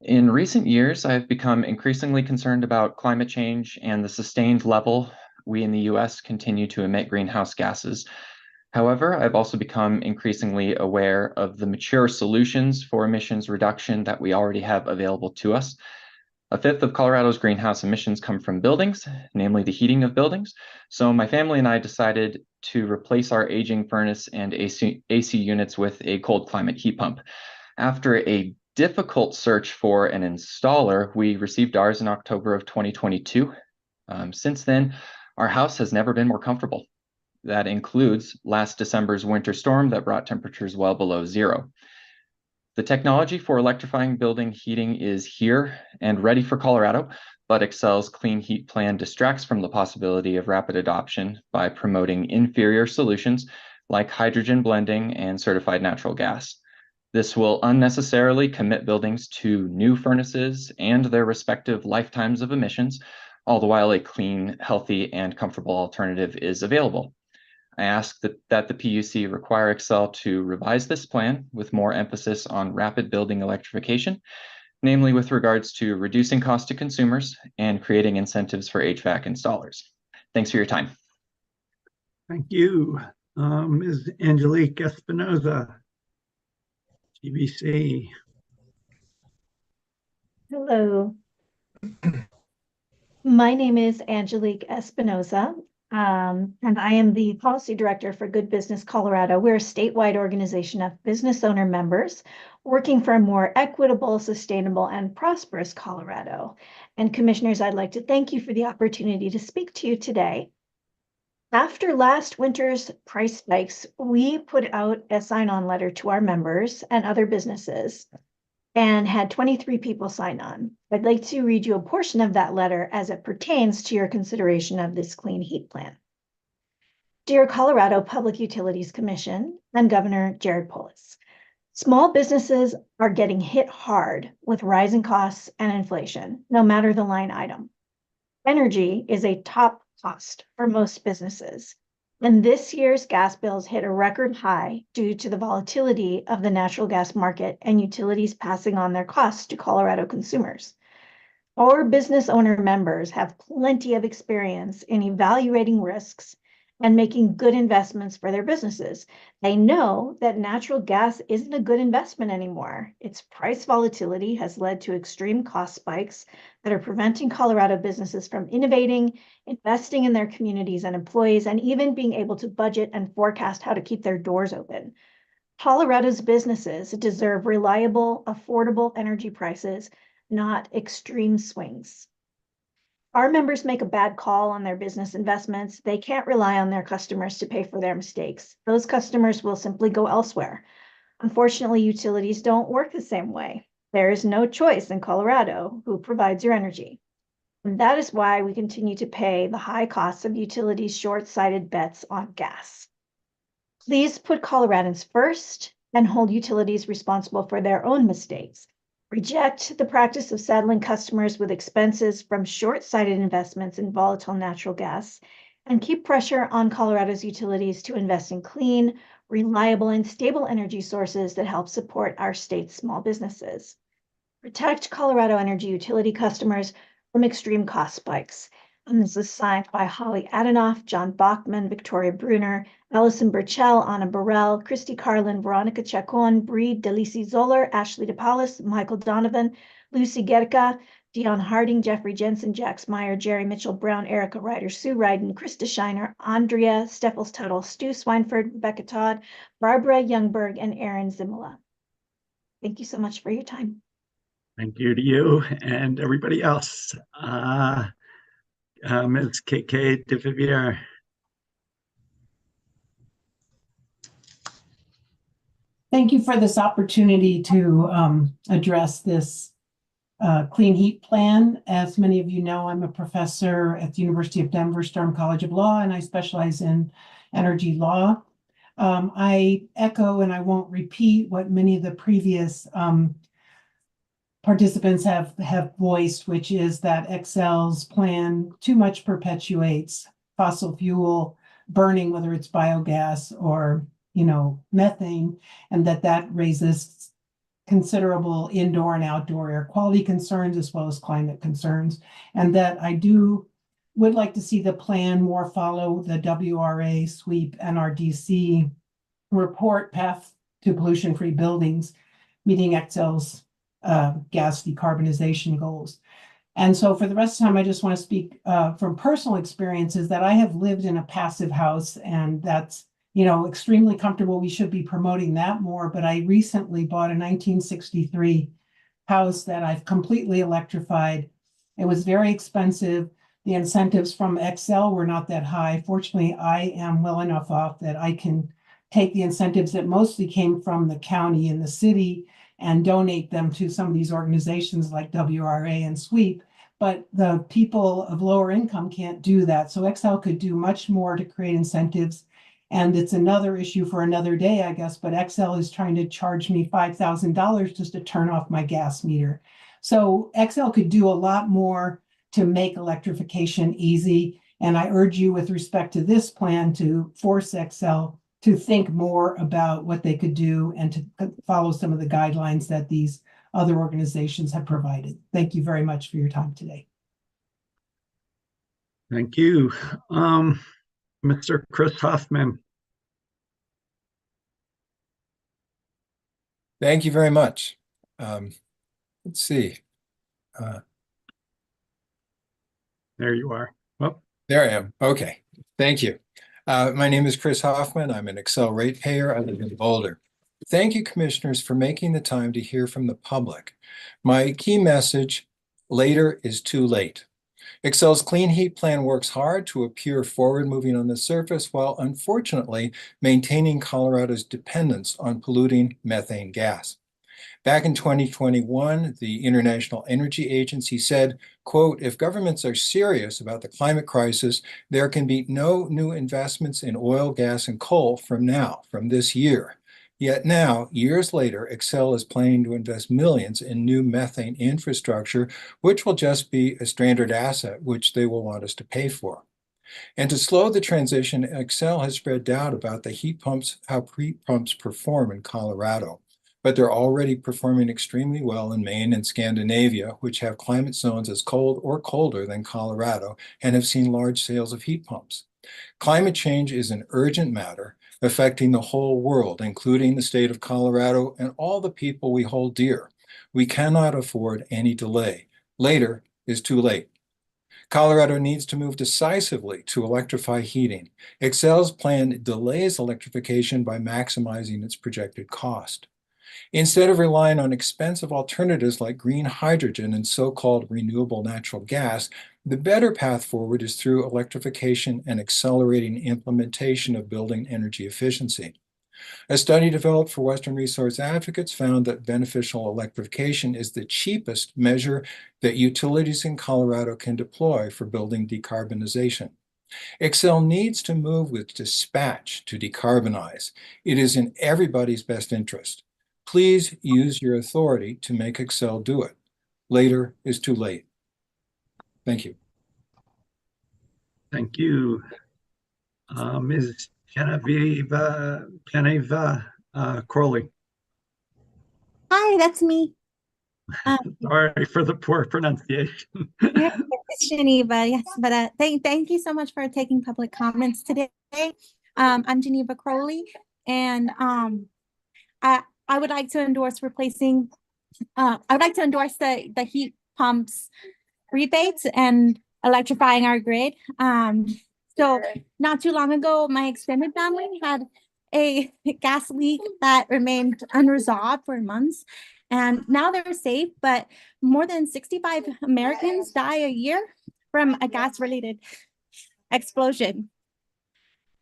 In recent years, I've become increasingly concerned about climate change and the sustained level we in the US continue to emit greenhouse gases. However, I've also become increasingly aware of the mature solutions for emissions reduction that we already have available to us. 1/5 of Colorado's greenhouse emissions come from buildings, namely the heating of buildings. So my family and I decided to replace our aging furnace and AC units with a cold climate heat pump. After a difficult search for an installer, we received ours in October of 2022. Since then, our house has never been more comfortable. That includes last December's winter storm that brought temperatures well below 0. The technology for electrifying building heating is here and ready for Colorado, but Excel's Clean Heat Plan distracts from the possibility of rapid adoption by promoting inferior solutions like hydrogen blending and certified natural gas. This will unnecessarily commit buildings to new furnaces and their respective lifetimes of emissions, all the while a clean, healthy, and comfortable alternative is available. I ask that the PUC require Excel to revise this plan with more emphasis on rapid building electrification, namely with regards to reducing costs to consumers and creating incentives for HVAC installers. Thanks for your time. Thank you. Ms. Angelique Espinoza, GBC. Hello. My name is Angelique Espinoza, and I am the Policy Director for Good Business Colorado. We're a statewide organization of business owner members working for a more equitable, sustainable, and prosperous Colorado. And commissioners, I'd like to thank you for the opportunity to speak to you today. After last winter's price spikes, we put out a sign-on letter to our members and other businesses and had 23 people sign on. I'd like to read you a portion of that letter as it pertains to your consideration of this clean heat plan. Dear Colorado Public Utilities Commission and Governor Jared Polis, small businesses are getting hit hard with rising costs and inflation, no matter the line item. Energy is a top cost for most businesses. And this year's gas bills hit a record high due to the volatility of the natural gas market and utilities passing on their costs to Colorado consumers. Our business owner members have plenty of experience in evaluating risks and making good investments for their businesses. They know that natural gas isn't a good investment anymore. Its price volatility has led to extreme cost spikes that are preventing Colorado businesses from innovating, investing in their communities and employees, and even being able to budget and forecast how to keep their doors open. Colorado's businesses deserve reliable, affordable energy prices, not extreme swings. Our members make a bad call on their business investments. They can't rely on their customers to pay for their mistakes. Those customers will simply go elsewhere. Unfortunately, utilities don't work the same way. There is no choice in Colorado who provides your energy. And that is why we continue to pay the high costs of utilities' short-sighted bets on gas. Please put Coloradans first and hold utilities responsible for their own mistakes. Reject the practice of saddling customers with expenses from short-sighted investments in volatile natural gas, and keep pressure on Colorado's utilities to invest in clean, reliable, and stable energy sources that help support our state's small businesses. Protect Colorado energy utility customers from extreme cost spikes. And this is signed by Holly Adenoff, John Bachman, Victoria Bruner, Allison Burchell, Anna Burrell, Christy Carlin, Veronica Chacon, Bree Delisi Zoller, Ashley DePaulis, Michael Donovan, Lucy Gerka, Dion Harding, Jeffrey Jensen, Jax Meyer, Jerry Mitchell Brown, Erica Ryder, Sue Ryden, Krista Shiner, Andrea Steffels Tuttle, Stu Swineford, Rebecca Todd, Barbara Youngberg, and Aaron Zimala. Thank you so much for your time. Thank you to you and everybody else. Ms. KK de Vivier. Thank you for this opportunity to address this clean heat plan. As many of you know, I'm a professor at the University of Denver Stern College of Law, and I specialize in energy law. I echo, and I won't repeat what many of the previous participants have voiced, which is that Xcel's plan too much perpetuates fossil fuel burning, whether it's biogas or methane, and that raises considerable indoor and outdoor air quality concerns as well as climate concerns, and that I would like to see the plan more follow the WRA, SWEEP, NRDC report Path to Pollution-Free Buildings, meeting Xcel's gas decarbonization goals. And so for the rest of the time, I just want to speak from personal experiences that I have lived in a passive house, and that's extremely comfortable. We should be promoting that more. But I recently bought a 1963 house that I've completely electrified. It was very expensive. The incentives from Xcel were not that high. Fortunately, I am well enough off that I can take the incentives that mostly came from the county and the city and donate them to some of these organizations like WRA and SWEEP. But the people of lower income can't do that. So Xcel could do much more to create incentives. And it's another issue for another day, I guess, but Xcel is trying to charge me $5,000 just to turn off my gas meter. So Xcel could do a lot more to make electrification easy. And I urge you with respect to this plan to force Xcel to think more about what they could do and to follow some of the guidelines that these other organizations have provided. Thank you very much for your time today. Thank you. Mr. Chris Hoffman. Thank you very much. Let's see. There you are. Well, there I am. Okay. Thank you. My name is Chris Hoffman. I'm an Xcel ratepayer. I live in Boulder. Thank you, commissioners, for making the time to hear from the public. My key message, later is too late. Xcel's clean heat plan works hard to appear forward-moving on the surface while unfortunately maintaining Colorado's dependence on polluting methane gas. Back in 2021, the International Energy Agency said, quote, if governments are serious about the climate crisis, there can be no new investments in oil, gas, and coal from this year. Yet now, years later, Xcel is planning to invest millions in new methane infrastructure, which will just be a stranded asset, which they will want us to pay for. And to slow the transition, Xcel has spread doubt about the heat pumps, how heat pumps perform in Colorado. But they're already performing extremely well in Maine and Scandinavia, which have climate zones as cold or colder than Colorado and have seen large sales of heat pumps. Climate change is an urgent matter affecting the whole world, including the state of Colorado and all the people we hold dear. We cannot afford any delay. Later is too late. Colorado needs to move decisively to electrify heating. Excel's plan delays electrification by maximizing its projected cost. Instead of relying on expensive alternatives like green hydrogen and so-called renewable natural gas, the better path forward is through electrification and accelerating implementation of building energy efficiency. A study developed for Western Resource Advocates found that beneficial electrification is the cheapest measure that utilities in Colorado can deploy for building decarbonization. Xcel needs to move with dispatch to decarbonize. It is in everybody's best interest. Please use your authority to make Xcel do it. Later is too late. Thank you. Thank you. Ms. Genevieve Crowley. Hi, that's me. Sorry for the poor pronunciation. It's Geneva, yes, but thank you so much for taking public comments today. I'm Geneva Crowley, and I would like to endorse replacing. I would like to endorse the heat pumps rebates and electrifying our grid. So not too long ago, my extended family had a gas leak that remained unresolved for months. And now they're safe, but more than 65 Americans die a year from a gas-related explosion.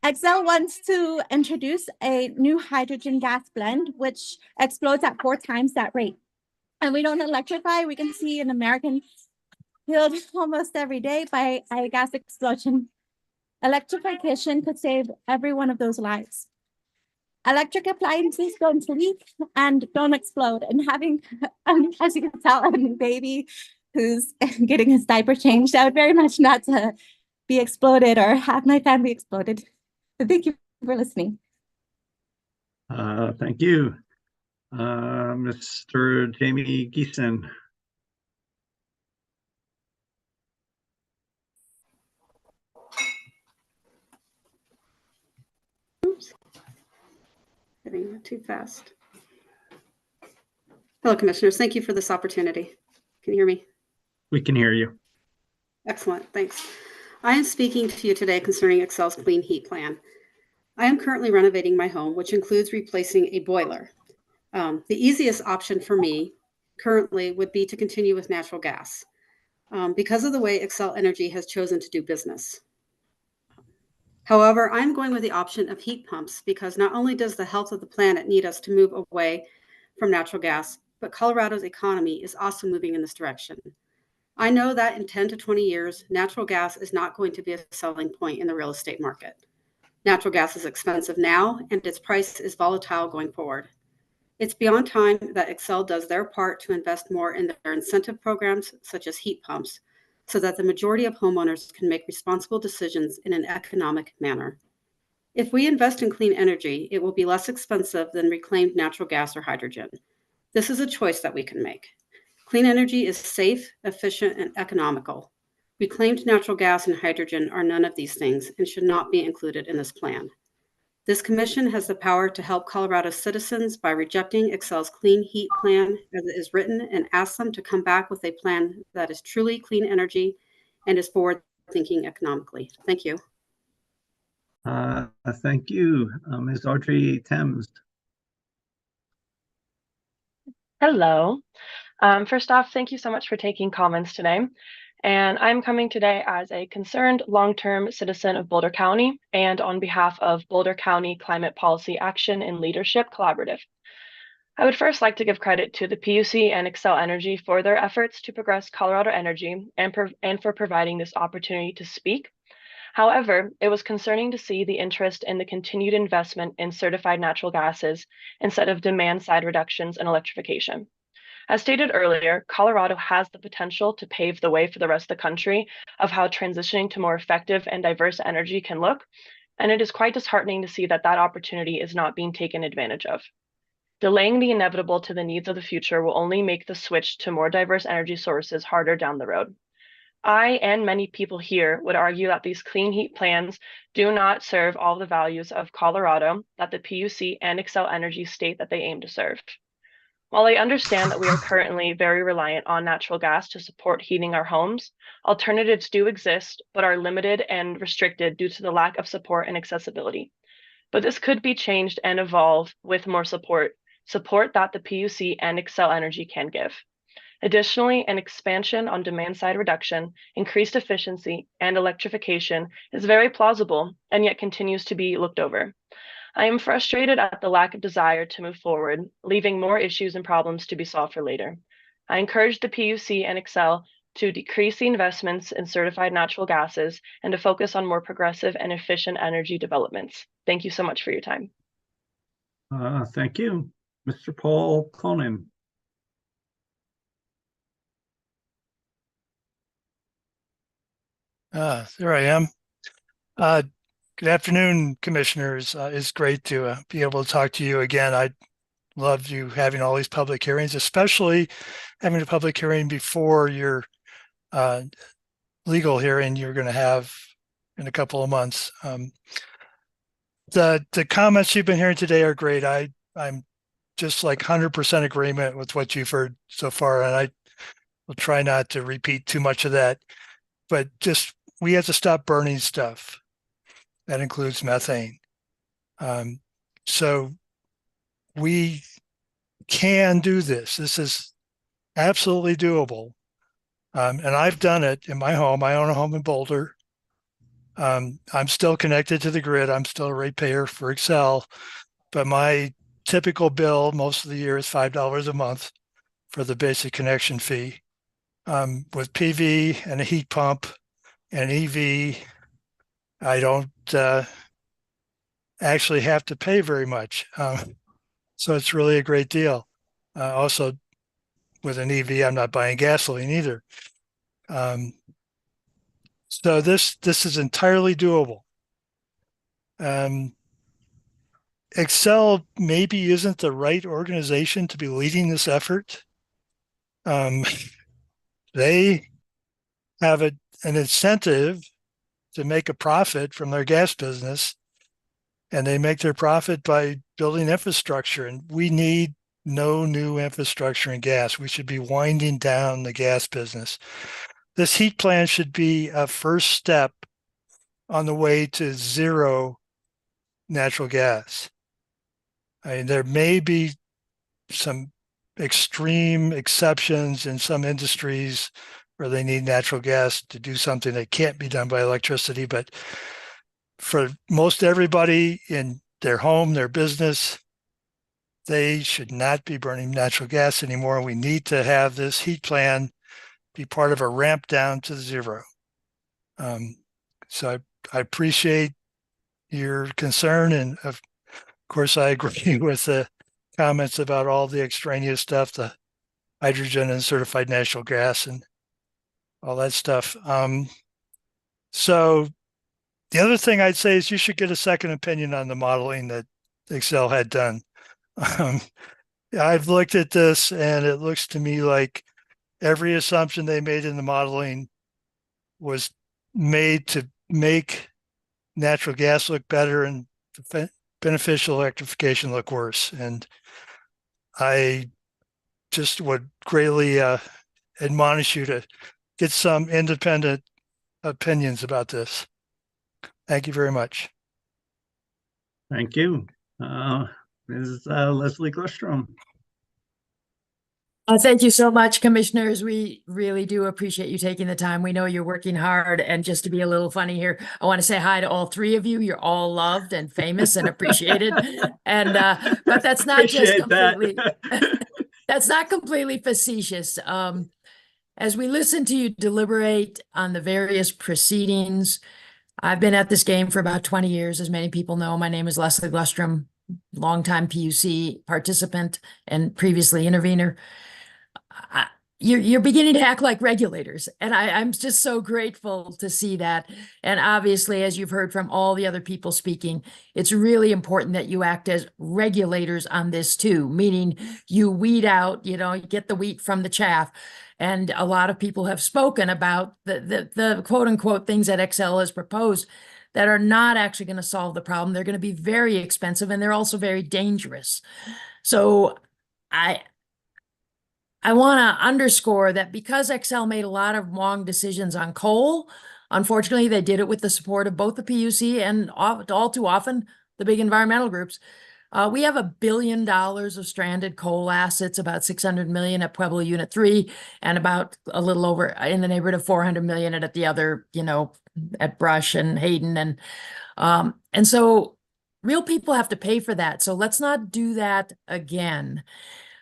Xcel wants to introduce a new hydrogen gas blend, which explodes at 4 times that rate. And we don't electrify. We can see an American killed almost every day by a gas explosion. Electrification could save every one of those lives. Electric appliances don't leak and don't explode. And having, as you can tell, a new baby who's getting his diaper changed, I would very much not to be exploded or have my family exploded. So thank you for listening. Thank you. Mr. Jamie Geeson. Getting too fast. Hello, Commissioners. Thank you for this opportunity. Can you hear me? We can hear you. Excellent. Thanks. I am speaking to you today concerning Xcel's Clean Heat Plan. I am currently renovating my home, which includes replacing a boiler. The easiest option for me currently would be to continue with natural gas because of the way Xcel Energy has chosen to do business. However, I'm going with the option of heat pumps because not only does the health of the planet need us to move away from natural gas, but Colorado's economy is also moving in this direction. I know that in 10 to 20 years, natural gas is not going to be a selling point in the real estate market. Natural gas is expensive now, and its price is volatile going forward. It's beyond time that Xcel does their part to invest more in their incentive programs, such as heat pumps, so that the majority of homeowners can make responsible decisions in an economic manner. If we invest in clean energy, it will be less expensive than reclaimed natural gas or hydrogen. This is a choice that we can make. Clean energy is safe, efficient, and economical. Reclaimed natural gas and hydrogen are none of these things and should not be included in this plan. This commission has the power to help Colorado citizens by rejecting Xcel's Clean Heat Plan as it is written and ask them to come back with a plan that is truly clean energy and is forward-thinking economically. Thank you. Thank you. Ms. Audrey Thames. Hello. First off, thank you so much for taking comments today. And I'm coming today as a concerned long-term citizen of Boulder County and on behalf of Boulder County Climate Policy Action and Leadership Collaborative. I would first like to give credit to the PUC and Xcel Energy for their efforts to progress Colorado energy and for providing this opportunity to speak. However, it was concerning to see the interest in the continued investment in certified natural gases instead of demand-side reductions and electrification. As stated earlier, Colorado has the potential to pave the way for the rest of the country of how transitioning to more effective and diverse energy can look, and it is quite disheartening to see that that opportunity is not being taken advantage of. Delaying the inevitable to the needs of the future will only make the switch to more diverse energy sources harder down the road. I and many people here would argue that these clean heat plans do not serve all the values of Colorado that the PUC and Xcel Energy state that they aim to serve. While I understand that we are currently very reliant on natural gas to support heating our homes, alternatives do exist, but are limited and restricted due to the lack of support and accessibility. But this could be changed and evolve with more support that the PUC and Xcel Energy can give. Additionally, an expansion on demand-side reduction, increased efficiency, and electrification is very plausible and yet continues to be looked over. I am frustrated at the lack of desire to move forward, leaving more issues and problems to be solved for later. I encourage the PUC and Xcel to decrease the investments in certified natural gases and to focus on more progressive and efficient energy developments. Thank you so much for your time. Thank you. Mr. Paul Conan. There I am. Good afternoon, commissioners. It's great to be able to talk to you again. I love you having all these public hearings, especially having a public hearing before your legal hearing you're going to have in a couple of months. The comments you've been hearing today are great. I'm just like 100% agreement with what you've heard so far, and I will try not to repeat too much of that. But just we have to stop burning stuff. That includes methane. So we can do this. This is absolutely doable. And I've done it in my home. I own a home in Boulder. I'm still connected to the grid. I'm still a ratepayer for Xcel, but my typical bill most of the year is $5 a month for the basic connection fee. With PV and a heat pump and EV, I don't actually have to pay very much. So it's really a great deal. Also, with an EV, I'm not buying gasoline either. So this is entirely doable. Xcel maybe isn't the right organization to be leading this effort. They have an incentive to make a profit from their gas business, and they make their profit by building infrastructure. And we need no new infrastructure in gas. We should be winding down the gas business. This heat plan should be a first step on the way to zero natural gas. I mean, there may be some extreme exceptions in some industries where they need natural gas to do something that can't be done by electricity. But for most everybody in their home, their business, they should not be burning natural gas anymore. We need to have this heat plan be part of a ramp down to zero. So I appreciate your concern. And of course, I agree with the comments about all the extraneous stuff, the hydrogen and certified natural gas and all that stuff. So the other thing I'd say is you should get a second opinion on the modeling that Xcel had done. I've looked at this and it looks to me like every assumption they made in the modeling was made to make natural gas look better and beneficial electrification look worse. And I just would greatly admonish you to get some independent opinions about this. Thank you very much. Thank you. Ms. Leslie Glustrom. Thank you so much, commissioners. We really do appreciate you taking the time. We know you're working hard. And just to be a little funny here, I want to say hi to all three of you. You're all loved and famous and appreciated. And but that's not just completely that's not completely facetious. As we listen to you deliberate on the various proceedings, I've been at this game for about 20 years. As many people know, my name is Leslie Glustrom, longtime PUC participant and previously intervener. You're beginning to act like regulators, and I'm just so grateful to see that. And obviously, as you've heard from all the other people speaking, it's really important that you act as regulators on this too, meaning you weed out, you get the wheat from the chaff. And a lot of people have spoken about the quote unquote things that Xcel has proposed that are not actually going to solve the problem. They're going to be very expensive and they're also very dangerous. So I want to underscore that because Xcel made a lot of wrong decisions on coal, unfortunately, they did it with the support of both the PUC and all too often the big environmental groups. We have $1 billion of stranded coal assets, about 600 million at Pueblo Unit 3, and about a little over in the neighborhood of 400 million at the other, at Brush and Hayden. And so real people have to pay for that. So let's not do that again.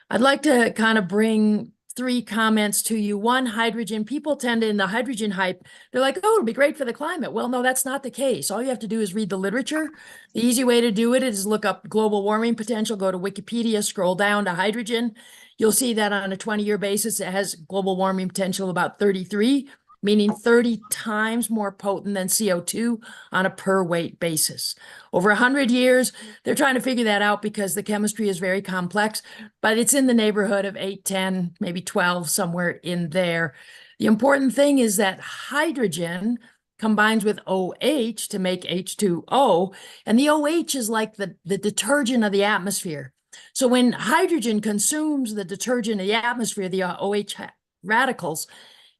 I'd like to kind of bring 3 comments to you. One, hydrogen. People tend to, in the hydrogen hype, they're like, oh, it'll be great for the climate. Well, no, that's not the case. All you have to do is read the literature. The easy way to do it is look up global warming potential, go to Wikipedia, scroll down to hydrogen. You'll see that on a 20-year basis, it has global warming potential about 33, meaning 30 times more potent than CO2 on a per weight basis. Over 100 years, they're trying to figure that out because the chemistry is very complex, but it's in the neighborhood of 8, 10, maybe 12, somewhere in there. The important thing is that hydrogen combines with OH to make H2O, and the OH is like the detergent of the atmosphere. So when hydrogen consumes the detergent of the atmosphere, the OH radicals,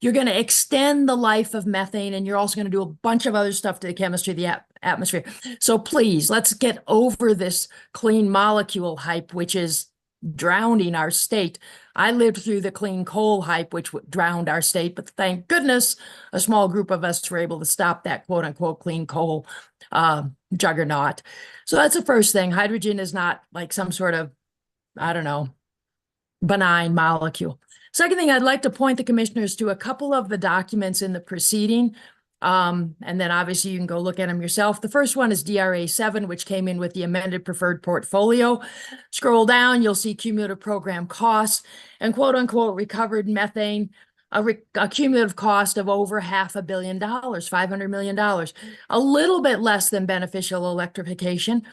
you're going to extend the life of methane, and you're also going to do a bunch of other stuff to the chemistry of the atmosphere. So please, let's get over this clean molecule hype, which is drowning our state. I lived through the clean coal hype, which drowned our state, but thank goodness a small group of us were able to stop that quote unquote clean coal juggernaut. So that's the first thing. Hydrogen is not like some sort of, I don't know, benign molecule. Second thing, I'd like to point the commissioners to a couple of the documents in the proceeding, and then obviously you can go look at them yourself. The first one is DRA 7, which came in with the amended preferred portfolio. Scroll down, you'll see cumulative program costs and quote unquote recovered methane, a cumulative cost of over $500 million, $500 million, a little bit less than beneficial electrification.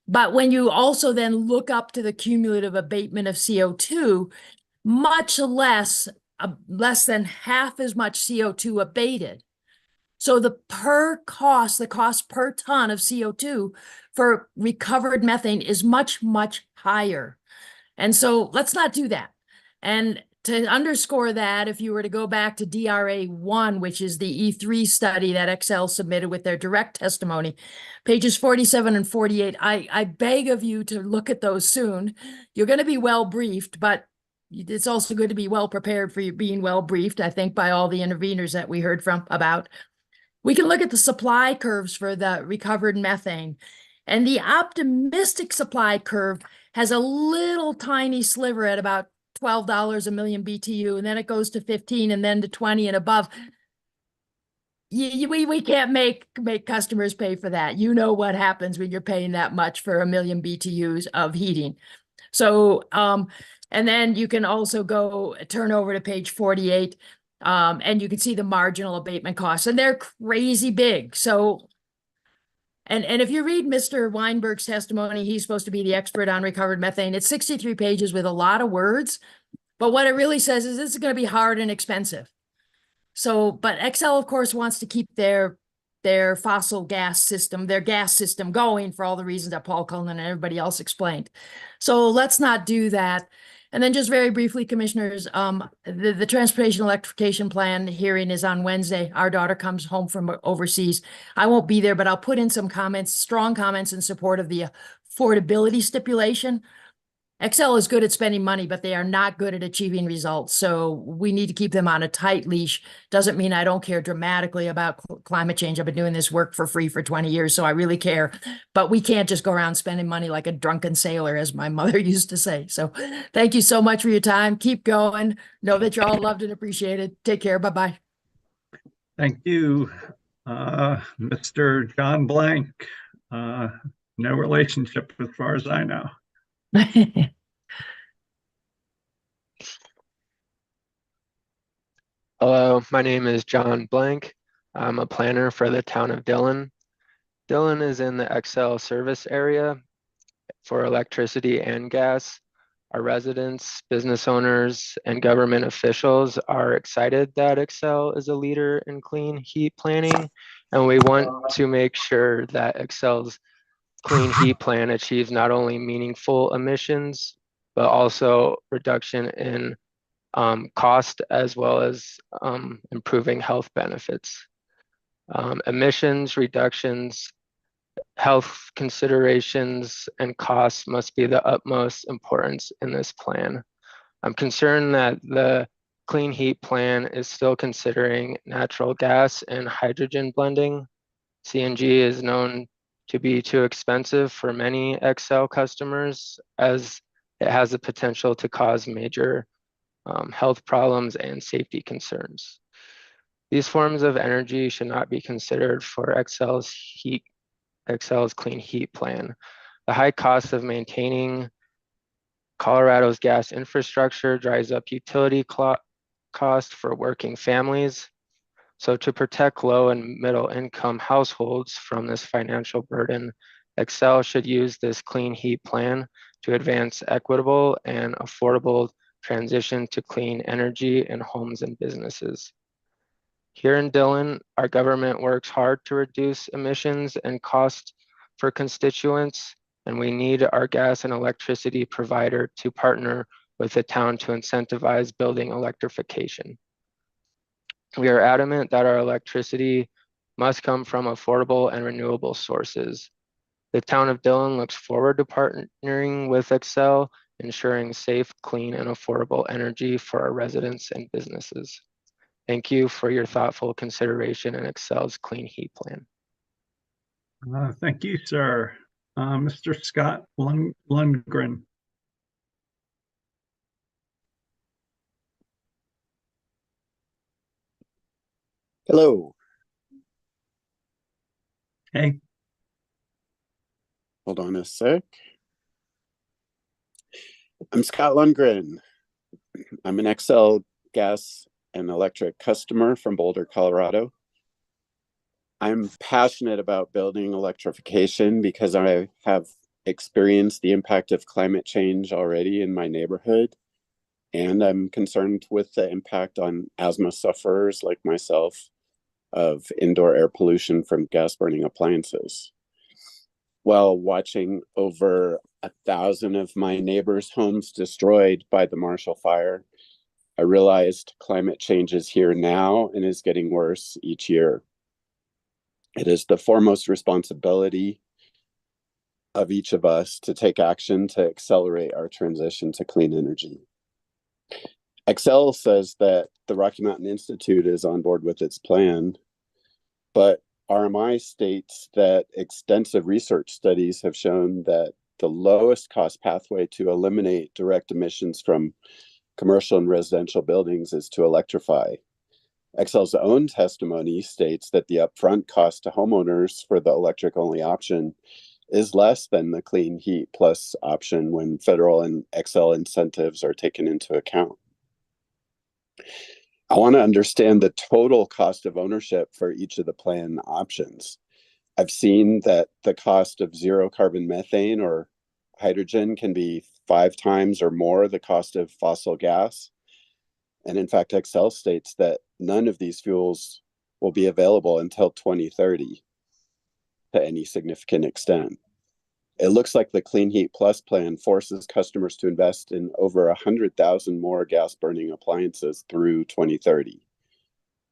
But when you also then look up to the cumulative abatement of CO2, much less than half as much CO2 abated. So the cost per ton of CO2 for recovered methane is much, much higher. And so let's not do that. And to underscore that, if you were to go back to DRA 1, which is the E3 study that Xcel submitted with their direct testimony, pages 47 and 48, I beg of you to look at those soon. You're going to be well briefed, but it's also good to be well prepared for you being well briefed, I think, by all the interveners that we heard from about. We can look at the supply curves for the recovered methane. And the optimistic supply curve has a little tiny sliver at about $12 a million BTU, and then it goes to 15 and then to 20 and above. We can't make customers pay for that. You know what happens when you're paying that much for 1 million BTUs of heating. So, and then you can also turn over to page 48, and you can see the marginal abatement costs, and they're crazy big. So, and if you read Mr. Weinberg's testimony, he's supposed to be the expert on recovered methane. It's 63 pages with a lot of words, but what it really says is this is going to be hard and expensive. So, but Xcel, of course, wants to keep their fossil gas system, their gas system going for all the reasons that Paul Cullen and everybody else explained. So let's not do that. And then just very briefly, commissioners, the transportation electrification plan hearing is on Wednesday. Our daughter comes home from overseas. I won't be there, but I'll put in some comments, strong comments in support of the affordability stipulation. Xcel is good at spending money, but they are not good at achieving results. So we need to keep them on a tight leash. Doesn't mean I don't care dramatically about climate change. I've been doing this work for free for 20 years, so I really care. But we can't just go around spending money like a drunken sailor, as my mother used to say. So thank you so much for your time. Keep going. Know that you're all loved and appreciated. Take care. Bye-bye. Thank you, Mr. John Blank. No relationship as far as I know. Hello, my name is John Blank. I'm a planner for the town of Dillon. Dillon is in the Xcel service area for electricity and gas. Our residents, business owners, and government officials are excited that Xcel is a leader in clean heat planning, and we want to make sure that Xcel's clean heat plan achieves not only meaningful emissions, but also reduction in cost as well as improving health benefits. Emissions reductions, health considerations, and costs must be the utmost importance in this plan. I'm concerned that the clean heat plan is still considering natural gas and hydrogen blending. CNG is known to be too expensive for many Xcel customers, as it has the potential to cause major health problems and safety concerns. These forms of energy should not be considered for Xcel's clean heat plan. The high cost of maintaining Colorado's gas infrastructure drives up utility cost for working families. So to protect low and middle income households from this financial burden, Xcel should use this clean heat plan to advance equitable and affordable transition to clean energy in homes and businesses. Here in Dillon, our government works hard to reduce emissions and costs for constituents, and we need our gas and electricity provider to partner with the town to incentivize building electrification. We are adamant that our electricity must come from affordable and renewable sources. The town of Dillon looks forward to partnering with Xcel, ensuring safe, clean, and affordable energy for our residents and businesses. Thank you for your thoughtful consideration in Xcel's clean heat plan. Thank you, sir. Mr. Scott Lundgren. Hello. Hey. Hold on a sec. I'm Scott Lundgren. I'm an Xcel gas and electric customer from Boulder, Colorado. I'm passionate about building electrification because I have experienced the impact of climate change already in my neighborhood. And I'm concerned with the impact on asthma sufferers like myself of indoor air pollution from gas burning appliances. While watching over 1,000 of my neighbors' homes destroyed by the Marshall Fire, I realized climate change is here now and is getting worse each year. It is the foremost responsibility of each of us to take action to accelerate our transition to clean energy. Xcel says that the Rocky Mountain Institute is on board with its plan, but RMI states that extensive research studies have shown that the lowest cost pathway to eliminate direct emissions from commercial and residential buildings is to electrify. Xcel's own testimony states that the upfront cost to homeowners for the electric-only option is less than the clean heat plus option when federal and Xcel incentives are taken into account. I want to understand the total cost of ownership for each of the plan options. I've seen that the cost of zero carbon methane or hydrogen can be 5 times or more the cost of fossil gas. And in fact, Xcel states that none of these fuels will be available until 2030 to any significant extent. It looks like the Clean Heat Plus plan forces customers to invest in over 100,000 more gas burning appliances through 2030.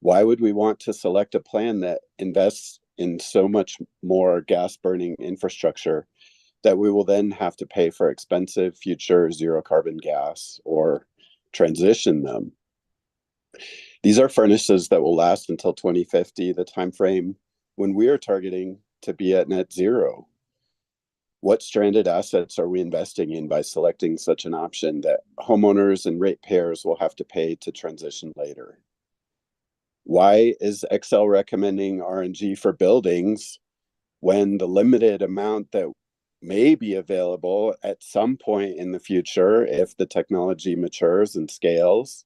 Why would we want to select a plan that invests in so much more gas burning infrastructure that we will then have to pay for expensive future zero carbon gas or transition them? These are furnaces that will last until 2050, the timeframe when we are targeting to be at net zero. What stranded assets are we investing in by selecting such an option that homeowners and ratepayers will have to pay to transition later? Why is Xcel recommending RNG for buildings when the limited amount that may be available at some point in the future, if the technology matures and scales,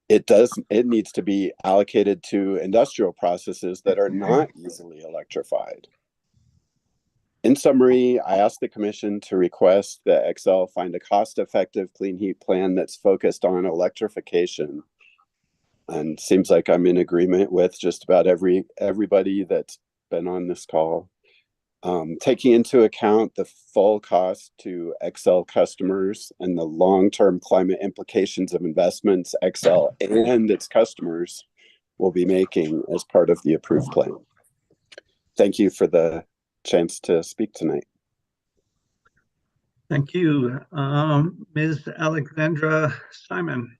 it needs to be allocated to industrial processes that are not easily electrified? In summary, I asked the commission to request that Xcel find a cost-effective clean heat plan that's focused on electrification. And seems like I'm in agreement with just about everybody that's been on this call. Taking into account the full cost to Xcel customers and the long-term climate implications of investments Xcel and its customers will be making as part of the approved plan. Thank you for the chance to speak tonight. Thank you. Ms. Alexandra Simon.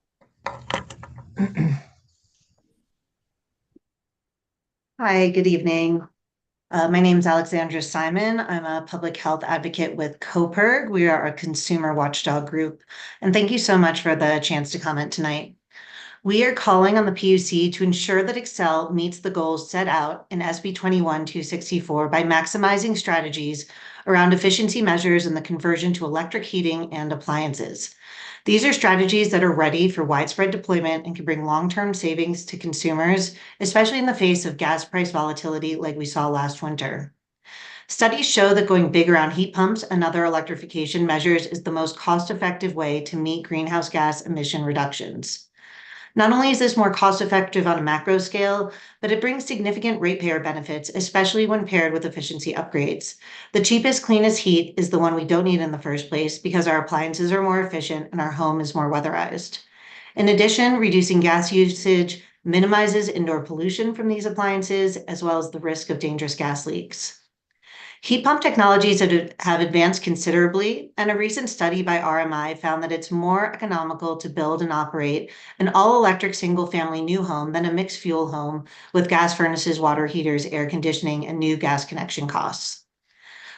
Hi, good evening. My name is Alexandra Simon. I'm a public health advocate with COPERG. We are a consumer watchdog group. And thank you so much for the chance to comment tonight. We are calling on the PUC to ensure that Xcel meets the goals set out in SB 21-264 by maximizing strategies around efficiency measures and the conversion to electric heating and appliances. These are strategies that are ready for widespread deployment and can bring long-term savings to consumers, especially in the face of gas price volatility like we saw last winter. Studies show that going big around heat pumps and other electrification measures is the most cost-effective way to meet greenhouse gas emission reductions. Not only is this more cost-effective on a macro scale, but it brings significant ratepayer benefits, especially when paired with efficiency upgrades. The cheapest, cleanest heat is the one we don't need in the first place because our appliances are more efficient and our home is more weatherized. In addition, reducing gas usage minimizes indoor pollution from these appliances, as well as the risk of dangerous gas leaks. Heat pump technologies have advanced considerably, and a recent study by RMI found that it's more economical to build and operate an all-electric single-family new home than a mixed-fuel home with gas furnaces, water heaters, air conditioning, and new gas connection costs.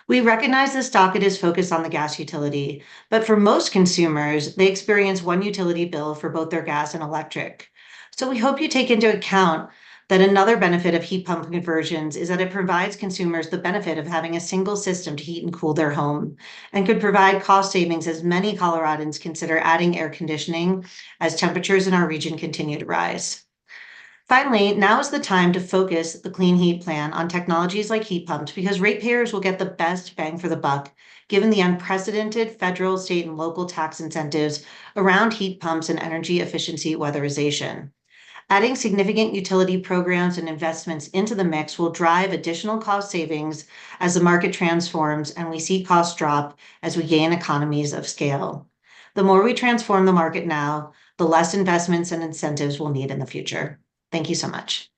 We recognize this docket is focused on the gas utility, but for most consumers, they experience one utility bill for both their gas and electric. So we hope you take into account that another benefit of heat pump conversions is that it provides consumers the benefit of having a single system to heat and cool their home, and could provide cost savings as many Coloradans consider adding air conditioning as temperatures in our region continue to rise. Finally, now is the time to focus the Clean Heat Plan on technologies like heat pumps because ratepayers will get the best bang for the buck, given the unprecedented federal, state, and local tax incentives around heat pumps and energy efficiency weatherization. Adding significant utility programs and investments into the mix will drive additional cost savings as the market transforms and we see costs drop as we gain economies of scale. The more we transform the market now, the less investments and incentives we'll need in the future. Thank you so much.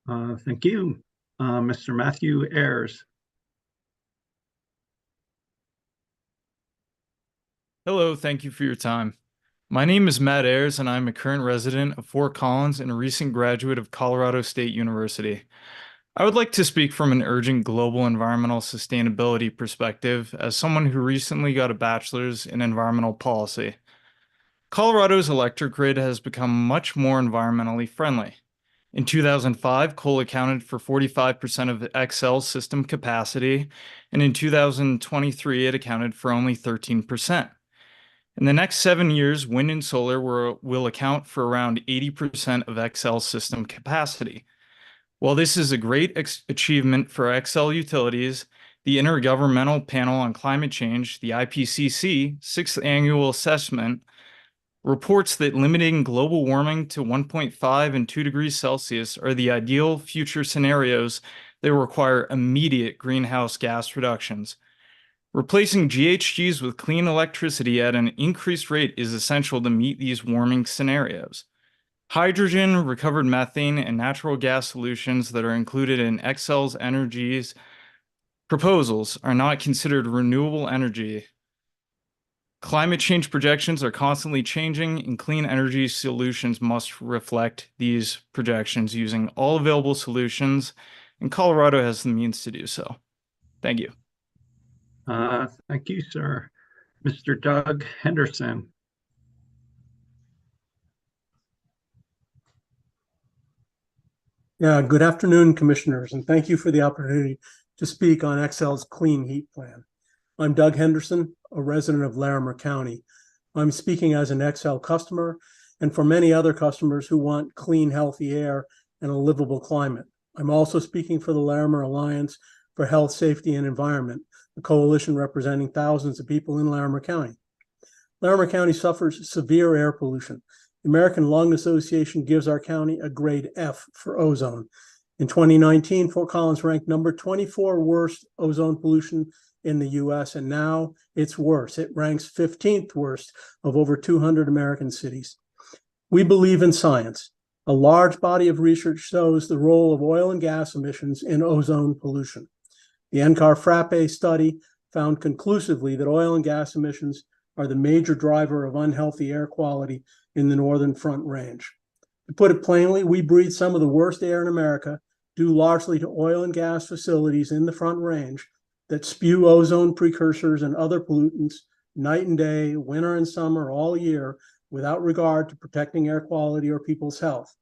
Thank you. Mr. Matthew Ayers. Hello, thank you for your time. My name is Matt Ayers, and I'm a current resident of Fort Collins and a recent graduate of Colorado State University. I would like to speak from an urgent global environmental sustainability perspective as someone who recently got a bachelor's in environmental policy. Colorado's electric grid has become much more environmentally friendly. In 2005, coal accounted for 45% of Xcel's system capacity, and in 2023, it accounted for only 13%. In the next 7 years, wind and solar will account for around 80% of Xcel's system capacity. While this is a great achievement for Xcel utilities, the Intergovernmental Panel on Climate Change, the IPCC, 6th Annual Assessment, reports that limiting global warming to 1.5 and 2 degrees Celsius are the ideal future scenarios that require immediate greenhouse gas reductions. Replacing GHGs with clean electricity at an increased rate is essential to meet these warming scenarios. Hydrogen, recovered methane, and natural gas solutions that are included in Xcel's Energy's proposals are not considered renewable energy. Climate change projections are constantly changing, and clean energy solutions must reflect these projections using all available solutions, and Colorado has the means to do so. Thank you. Thank you, sir. Mr. Doug Henderson. Yeah, good afternoon, commissioners, and thank you for the opportunity to speak on Xcel's Clean Heat Plan. I'm Doug Henderson, a resident of Larimer County. I'm speaking as an Xcel customer and for many other customers who want clean, healthy air and a livable climate. I'm also speaking for the Larimer Alliance for Health, Safety, and Environment, a coalition representing thousands of people in Larimer County. Larimer County suffers severe air pollution. The American Lung Association gives our county a grade F for ozone. In 2019, Fort Collins ranked number 24 worst ozone pollution in the US, and now it's worse. It ranks 15th worst of over 200 American cities. We believe in science. A large body of research shows the role of oil and gas emissions in ozone pollution. The NCAR-FRAPPE study found conclusively that oil and gas emissions are the major driver of unhealthy air quality in the Northern Front Range. To put it plainly, we breathe some of the worst air in America, due largely to oil and gas facilities in the Front Range that spew ozone precursors and other pollutants night and day, winter and summer, all year, without regard to protecting air quality or people's health.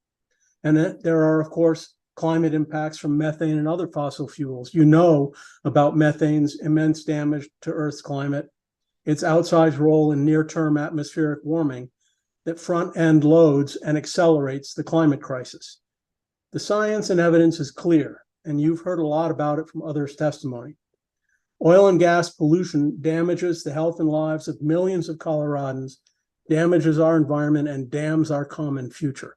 And there are, of course, climate impacts from methane and other fossil fuels. You know about methane's immense damage to Earth's climate, its outsized role in near-term atmospheric warming that front-end loads and accelerates the climate crisis. The science and evidence is clear, and you've heard a lot about it from others' testimony. Oil and gas pollution damages the health and lives of millions of Coloradans, damages our environment, and damns our common future.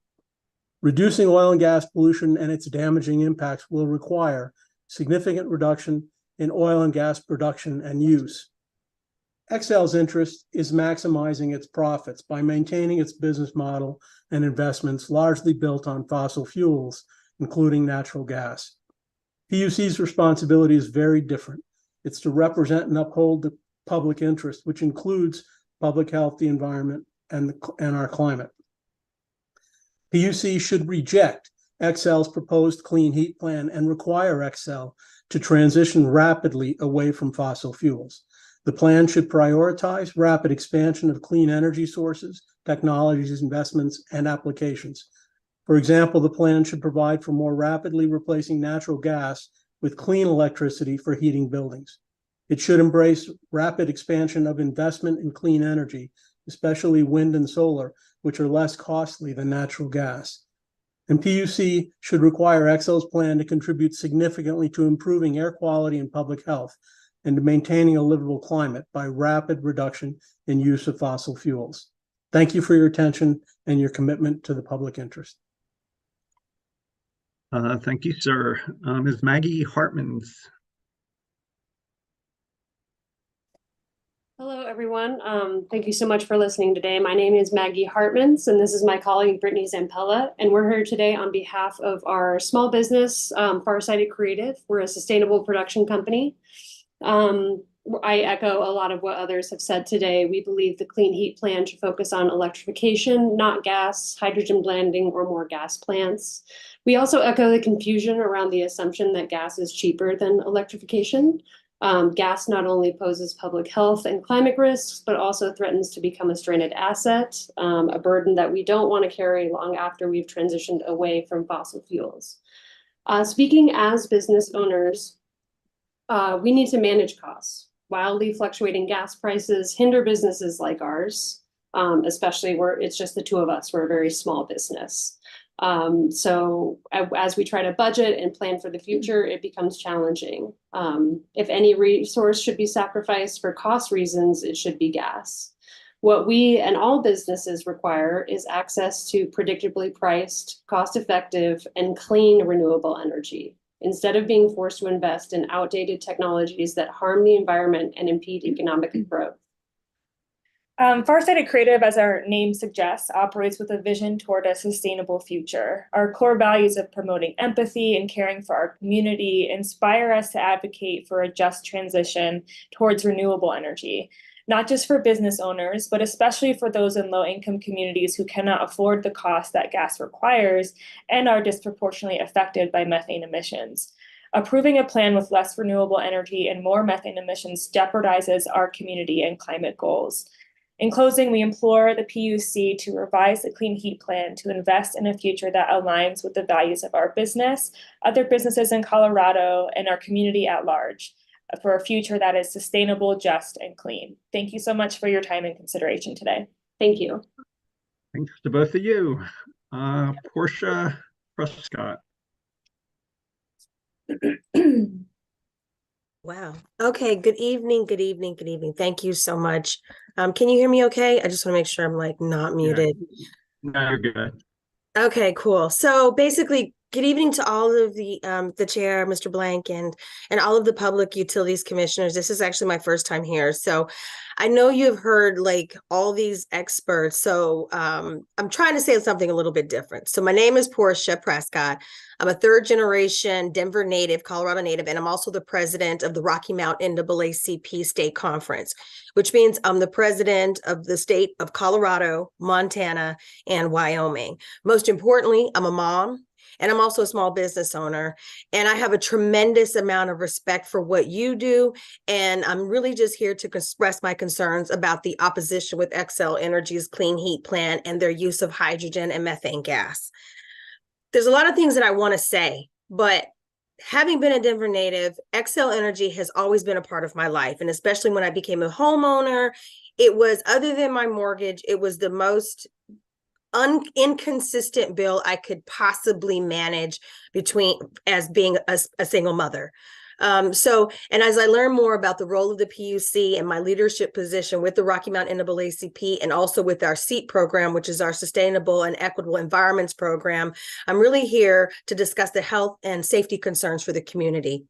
Reducing oil and gas pollution and its damaging impacts will require significant reduction in oil and gas production and use. Xcel's interest is maximizing its profits by maintaining its business model and investments largely built on fossil fuels, including natural gas. PUC's responsibility is very different. It's to represent and uphold the public interest, which includes public health, the environment, and our climate. PUC should reject Xcel's proposed clean heat plan and require Xcel to transition rapidly away from fossil fuels. The plan should prioritize rapid expansion of clean energy sources, technologies, investments, and applications. For example, the plan should provide for more rapidly replacing natural gas with clean electricity for heating buildings. It should embrace rapid expansion of investment in clean energy, especially wind and solar, which are less costly than natural gas. And PUC should require Xcel's plan to contribute significantly to improving air quality and public health and to maintaining a livable climate by rapid reduction in use of fossil fuels. Thank you for your attention and your commitment to the public interest. Thank you, sir. Ms. Maggie Hartmans. Hello, everyone. Thank you so much for listening today. My name is Maggie Hartmans, and this is my colleague, Brittany Zampella, and we're here today on behalf of our small business, Farsighted Creative. We're a sustainable production company. I echo a lot of what others have said today. We believe the Clean Heat Plan should focus on electrification, not gas, hydrogen blending, or more gas plants. We also echo the confusion around the assumption that gas is cheaper than electrification. Gas not only poses public health and climate risks, but also threatens to become a stranded asset, a burden that we don't want to carry long after we've transitioned away from fossil fuels. Speaking as business owners, we need to manage costs. Wildly fluctuating gas prices hinder businesses like ours, especially where it's just the two of us. We're a very small business. So as we try to budget and plan for the future, it becomes challenging. If any resource should be sacrificed for cost reasons, it should be gas. What we and all businesses require is access to predictably priced, cost-effective, and clean renewable energy, instead of being forced to invest in outdated technologies that harm the environment and impede economic growth. Farsighted Creative, as our name suggests, operates with a vision toward a sustainable future. Our core values of promoting empathy and caring for our community inspire us to advocate for a just transition towards renewable energy, not just for business owners, but especially for those in low-income communities who cannot afford the cost that gas requires and are disproportionately affected by methane emissions. Approving a plan with less renewable energy and more methane emissions jeopardizes our community and climate goals. In closing, we implore the PUC to revise the Clean Heat Plan to invest in a future that aligns with the values of our business, other businesses in Colorado, and our community at large, for a future that is sustainable, just, and clean. Thank you so much for your time and consideration today. Thank you. Thanks to both of you. Portia Prescott. Wow. Okay. Good evening. Good evening. Good evening. Thank you so much. Can you hear me okay? I just want to make sure I'm like not muted. No, you're good. Okay, cool. So basically, good evening to all of the chair, Mr. Blank, and all of the public utilities commissioners. This is actually my first time here. So I know you've heard like all these experts. So I'm trying to say something a little bit different. So my name is Portia Prescott. I'm a third generation Denver native, Colorado native, and I'm also the president of the Rocky Mountain NAACP State Conference, which means I'm the president of the state of Colorado, Montana, and Wyoming. Most importantly, I'm a mom. And I'm also a small business owner. And I have a tremendous amount of respect for what you do. And I'm really just here to express my concerns about the opposition with Xcel Energy's clean heat plan and their use of hydrogen and methane gas. There's a lot of things that I want to say, but having been a Denver native, Xcel Energy has always been a part of my life. And especially when I became a homeowner, it was, other than my mortgage, it was the most inconsistent bill I could possibly manage between as being a single mother. And as I learn more about the role of the PUC and my leadership position with the Rocky Mountain NAACP and also with our SEEP program, which is our Sustainable and Equitable Environments program, I'm really here to discuss the health and safety concerns for the community.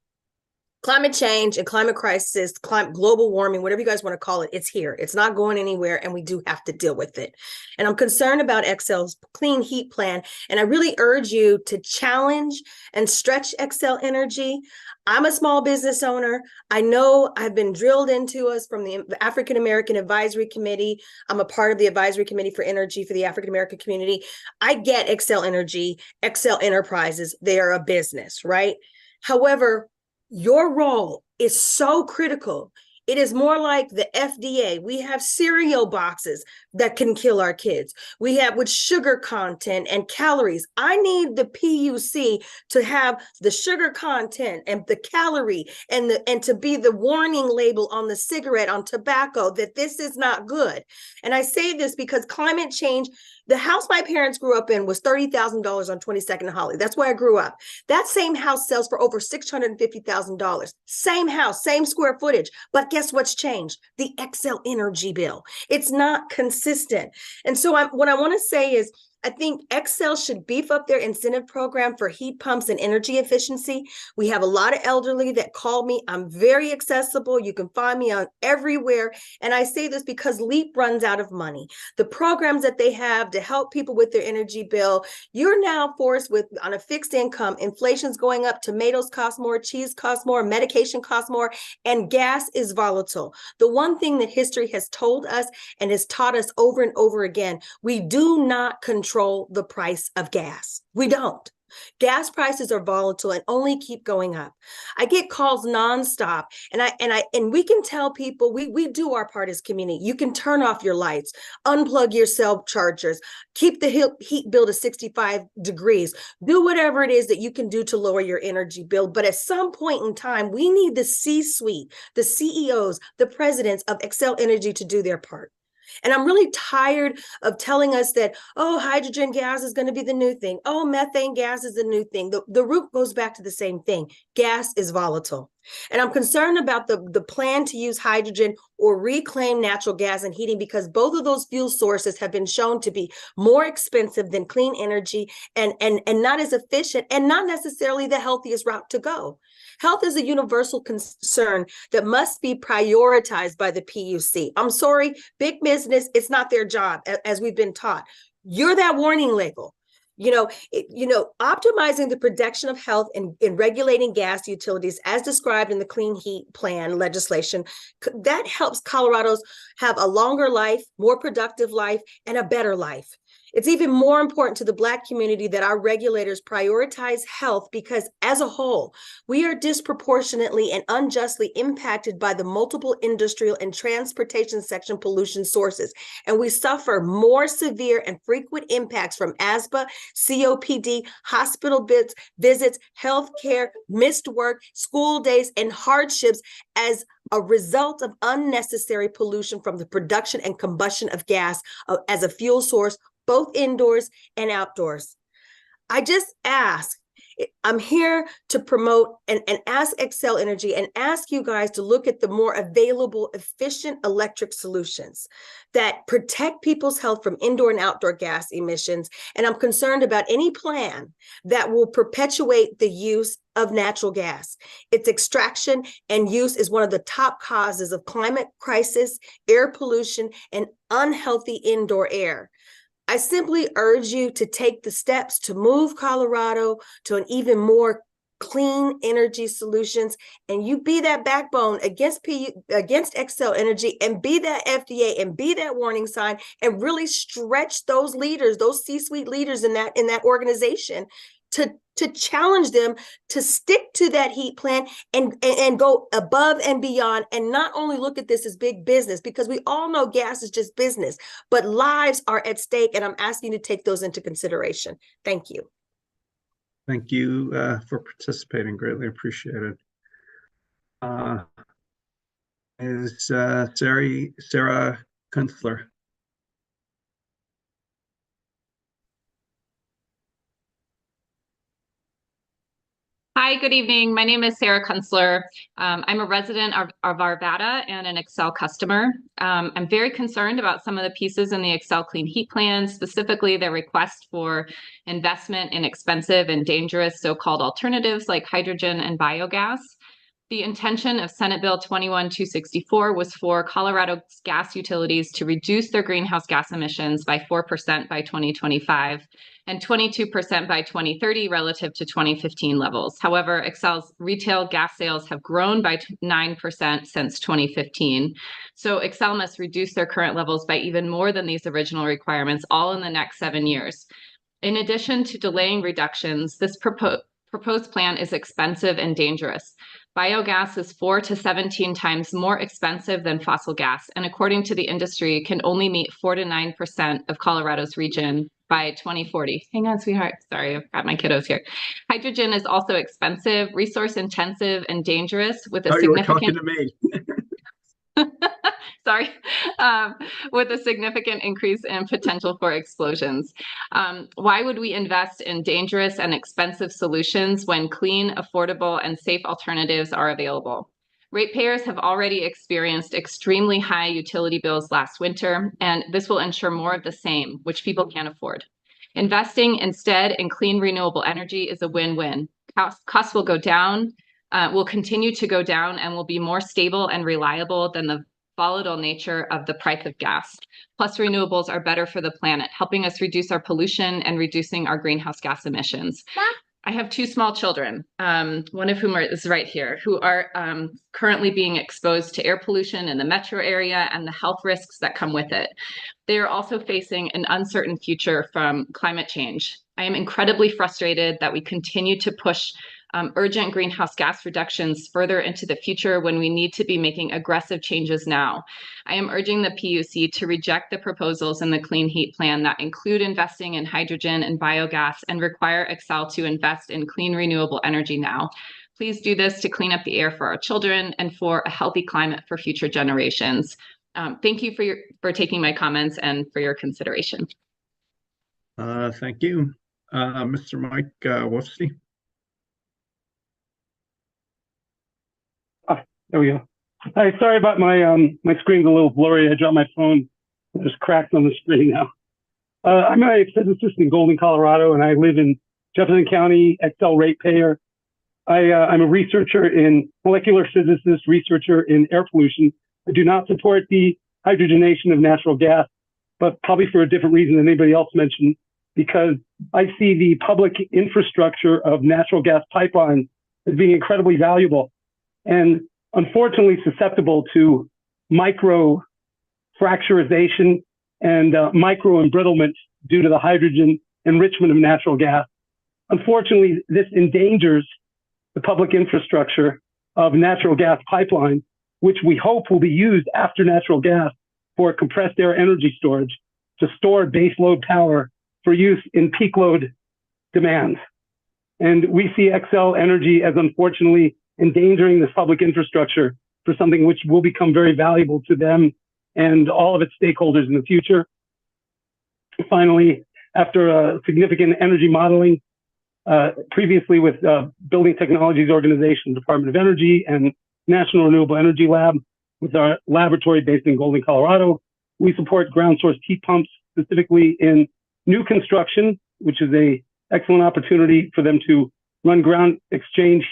Climate change and climate crisis, global warming, whatever you guys want to call it, it's here. It's not going anywhere, and we do have to deal with it. And I'm concerned about Xcel's clean heat plan, and I really urge you to challenge and stretch Xcel Energy. I'm a small business owner. I know I've been drilled into us from the African American Advisory Committee. I'm a part of the Advisory Committee for Energy for the African American community. I get Xcel Energy, Xcel Enterprises. They are a business, right? However, your role is so critical. It is more like the FDA. We have cereal boxes that can kill our kids. We have with sugar content and calories. I need the PUC to have the sugar content and the calorie and to be the warning label on the cigarette, on tobacco, that this is not good. And I say this because climate change, the house my parents grew up in was $30,000 on 22nd and Holly. That's where I grew up. That same house sells for over $650,000. Same house, same square footage. But guess what's changed? The Xcel Energy bill. It's not consistent. And so what I want to say is, I think Xcel should beef up their incentive program for heat pumps and energy efficiency. We have a lot of elderly that call me. I'm very accessible. You can find me on everywhere. And I say this because LEAP runs out of money. The programs that they have to help people with their energy bill, you're now forced with, on a fixed income, inflation's going up, tomatoes cost more, cheese costs more, medication costs more, and gas is volatile. The one thing that history has told us and has taught us over and over again, we do not control the price of gas. We don't. Gas prices are volatile and only keep going up. I get calls nonstop, and we can tell people we do our part as community. You can turn off your lights, unplug your cell chargers, keep the heat bill to 65 degrees, do whatever it is that you can do to lower your energy bill. But at some point in time, we need the C-suite, the CEOs, the presidents of Xcel Energy to do their part. And I'm really tired of telling us that, oh, hydrogen gas is going to be the new thing. Oh, methane gas is the new thing. The root goes back to the same thing. Gas is volatile. And I'm concerned about the plan to use hydrogen or reclaim natural gas and heating, because both of those fuel sources have been shown to be more expensive than clean energy and not as efficient and not necessarily the healthiest route to go. Health is a universal concern that must be prioritized by the PUC. I'm sorry, big business, it's not their job, as we've been taught. You're that warning label. Optimizing the protection of health and regulating gas utilities as described in the Clean Heat Plan legislation, that helps Colorados have a longer life, more productive life, and a better life. It's even more important to the Black community that our regulators prioritize health, because as a whole, we are disproportionately and unjustly impacted by the multiple industrial and transportation section pollution sources. And we suffer more severe and frequent impacts from asthma, COPD, hospital visits, healthcare, missed work, school days, and hardships as a result of unnecessary pollution from the production and combustion of gas as a fuel source, both indoors and outdoors. I just ask, I'm here to promote and ask Xcel Energy and ask you guys to look at the more available, efficient electric solutions that protect people's health from indoor and outdoor gas emissions. And I'm concerned about any plan that will perpetuate the use of natural gas. Its extraction and use is one of the top causes of climate crisis, air pollution, and unhealthy indoor air. I simply urge you to take the steps to move Colorado to an even more clean energy solutions, and you be that backbone against Xcel Energy, and be that FDA, and be that warning sign, and really stretch those leaders, those C-suite leaders in that organization, to challenge them to stick to that heat plan and go above and beyond, and not only look at this as big business, because we all know gas is just business, but lives are at stake, and I'm asking you to take those into consideration. Thank you. Thank you for participating. Greatly appreciated. Is Sarah Kunstler. Hi, good evening. My name is Sarah Kunstler. I'm a resident of Arvada and an Xcel customer. I'm very concerned about some of the pieces in the Xcel Clean Heat Plan, specifically their request for investment in expensive and dangerous so-called alternatives like hydrogen and biogas. The intention of Senate Bill 21-264 was for Colorado's gas utilities to reduce their greenhouse gas emissions by 4% by 2025 and 22% by 2030 relative to 2015 levels. However, Xcel's retail gas sales have grown by 9% since 2015. So Xcel must reduce their current levels by even more than these original requirements, all in the next 7 years. In addition to delaying reductions, this proposed plan is expensive and dangerous. Biogas is 4 to 17 times more expensive than fossil gas, and according to the industry, can only meet 4 to 9% of Colorado's region by 2040. Hang on, sweetheart. Sorry, I've got my kiddos here. Hydrogen is also expensive, resource intensive, and dangerous with a significant— you were talking to me. Sorry, with a significant increase in potential for explosions. Why would we invest in dangerous and expensive solutions when clean, affordable, and safe alternatives are available? Ratepayers have already experienced extremely high utility bills last winter, and this will ensure more of the same, which people can't afford. Investing instead in clean, renewable energy is a win-win. Costs will go down, will continue to go down, and will be more stable and reliable than the volatile nature of the price of gas. Plus, renewables are better for the planet, helping us reduce our pollution and reducing our greenhouse gas emissions. I have 2 small children, one of whom is right here, who are currently being exposed to air pollution in the metro area and the health risks that come with it. They are also facing an uncertain future from climate change. I am incredibly frustrated that we continue to push urgent greenhouse gas reductions further into the future when we need to be making aggressive changes now. I am urging the PUC to reject the proposals in the Clean Heat Plan that include investing in hydrogen and biogas and require Xcel to invest in clean renewable energy now. Please do this to clean up the air for our children and for a healthy climate for future generations. Thank you for taking my comments and for your consideration. Thank you. Mr. Mike Wolfsey. There we go. Hi, sorry about my my screen's a little blurry. I dropped my phone. There's cracks on the screen now. I'm a physicist in Golden, Colorado, and I live in Jefferson County, Xcel ratepayer. I'm a researcher in molecular physicist, researcher in air pollution. I do not support the hydrogenation of natural gas, but probably for a different reason than anybody else mentioned, because I see the public infrastructure of natural gas pipelines as being incredibly valuable and unfortunately susceptible to micro fracturization and micro embrittlement due to the hydrogen enrichment of natural gas. Unfortunately, this endangers the public infrastructure of natural gas pipelines, which we hope will be used after natural gas for compressed air energy storage to store base load power for use in peak load demand. And we see Xcel Energy as unfortunately endangering this public infrastructure for something which will become very valuable to them and all of its stakeholders in the future. Finally, after significant energy modeling, previously with Building Technologies Organization, Department of Energy, and National Renewable Energy Lab with our laboratory based in Golden, Colorado. We support ground source heat pumps specifically in new construction, which is a excellent opportunity for them to run ground exchange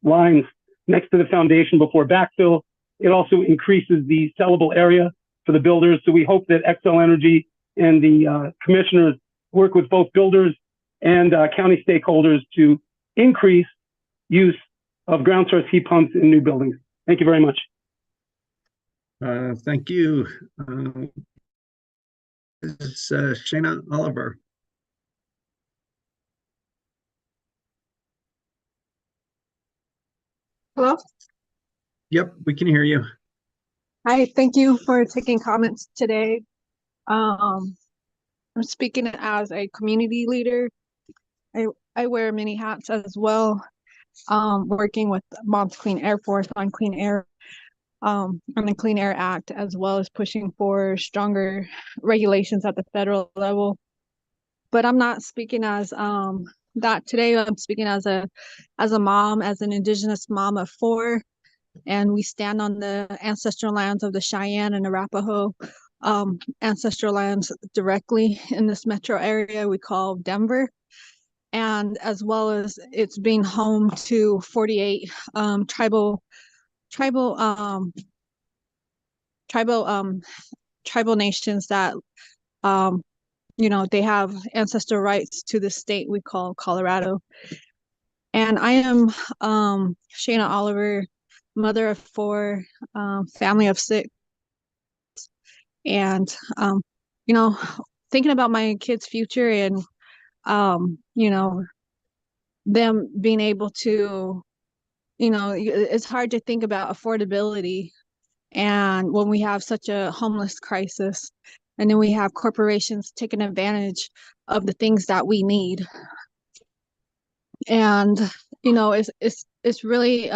lines next to the foundation before backfill. It also increases the sellable area for the builders. So we hope that Xcel Energy and the commissioners work with both builders and county stakeholders to increase use of ground source heat pumps in new buildings. Thank you very much. Thank you. It's Shayna Oliver. Hello? Yep, we can hear you. Hi, thank you for taking comments today. I'm speaking as a community leader. I wear many hats as well, working with Mom's Clean Air Force on clean air, on the Clean Air Act, as well as pushing for stronger regulations at the federal level. But I'm not speaking as that today. I'm speaking as a mom, as an Indigenous mom of 4. And we stand on the ancestral lands of the Cheyenne and Arapaho ancestral lands directly in this metro area we call Denver. And as well as it's being home to 48 tribal nations that they have ancestral rights to the state we call Colorado. And I am Shayna Oliver, mother of 4, family of 6, and thinking about my kids' future and them being able to, it's hard to think about affordability, and when we have such a homeless crisis, and then we have corporations taking advantage of the things that we need. And it's really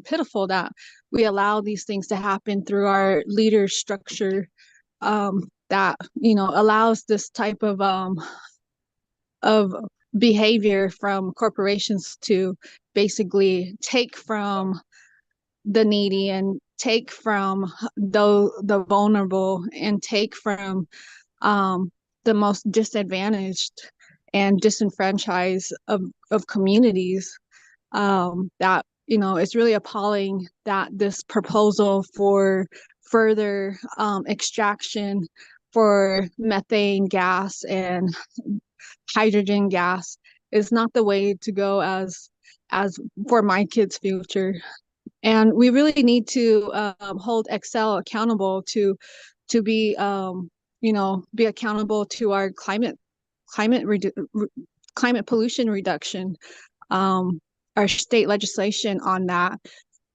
pitiful that we allow these things to happen through our leader structure that allows this type of behavior from corporations to basically take from the needy and take from the vulnerable and take from the most disadvantaged and disenfranchised of communities. That it's really appalling that this proposal for further extraction for methane gas and hydrogen gas is not the way to go as for my kids' future. And we really need to hold Xcel accountable to be be accountable to our climate pollution reduction, our state legislation on that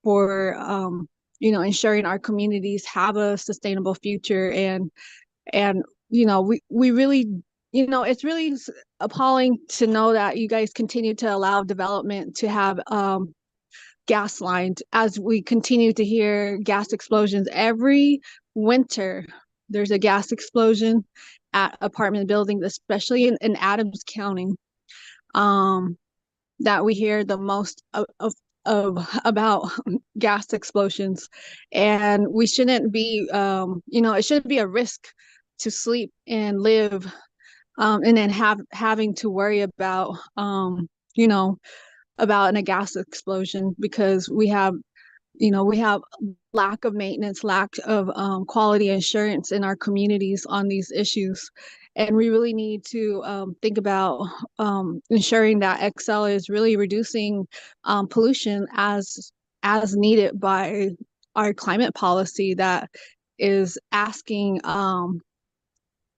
for ensuring our communities have a sustainable future. And we really, it's really appalling to know that you guys continue to allow development to have gas lines, as we continue to hear gas explosions every winter. There's a gas explosion at apartment buildings, especially in Adams County, that we hear the most of about gas explosions. And we shouldn't be it shouldn't be a risk to sleep and live and then having to worry about about a gas explosion, because we have lack of maintenance, lack of quality assurance in our communities on these issues. And we really need to think about ensuring that Xcel is really reducing pollution as needed by our climate policy that is asking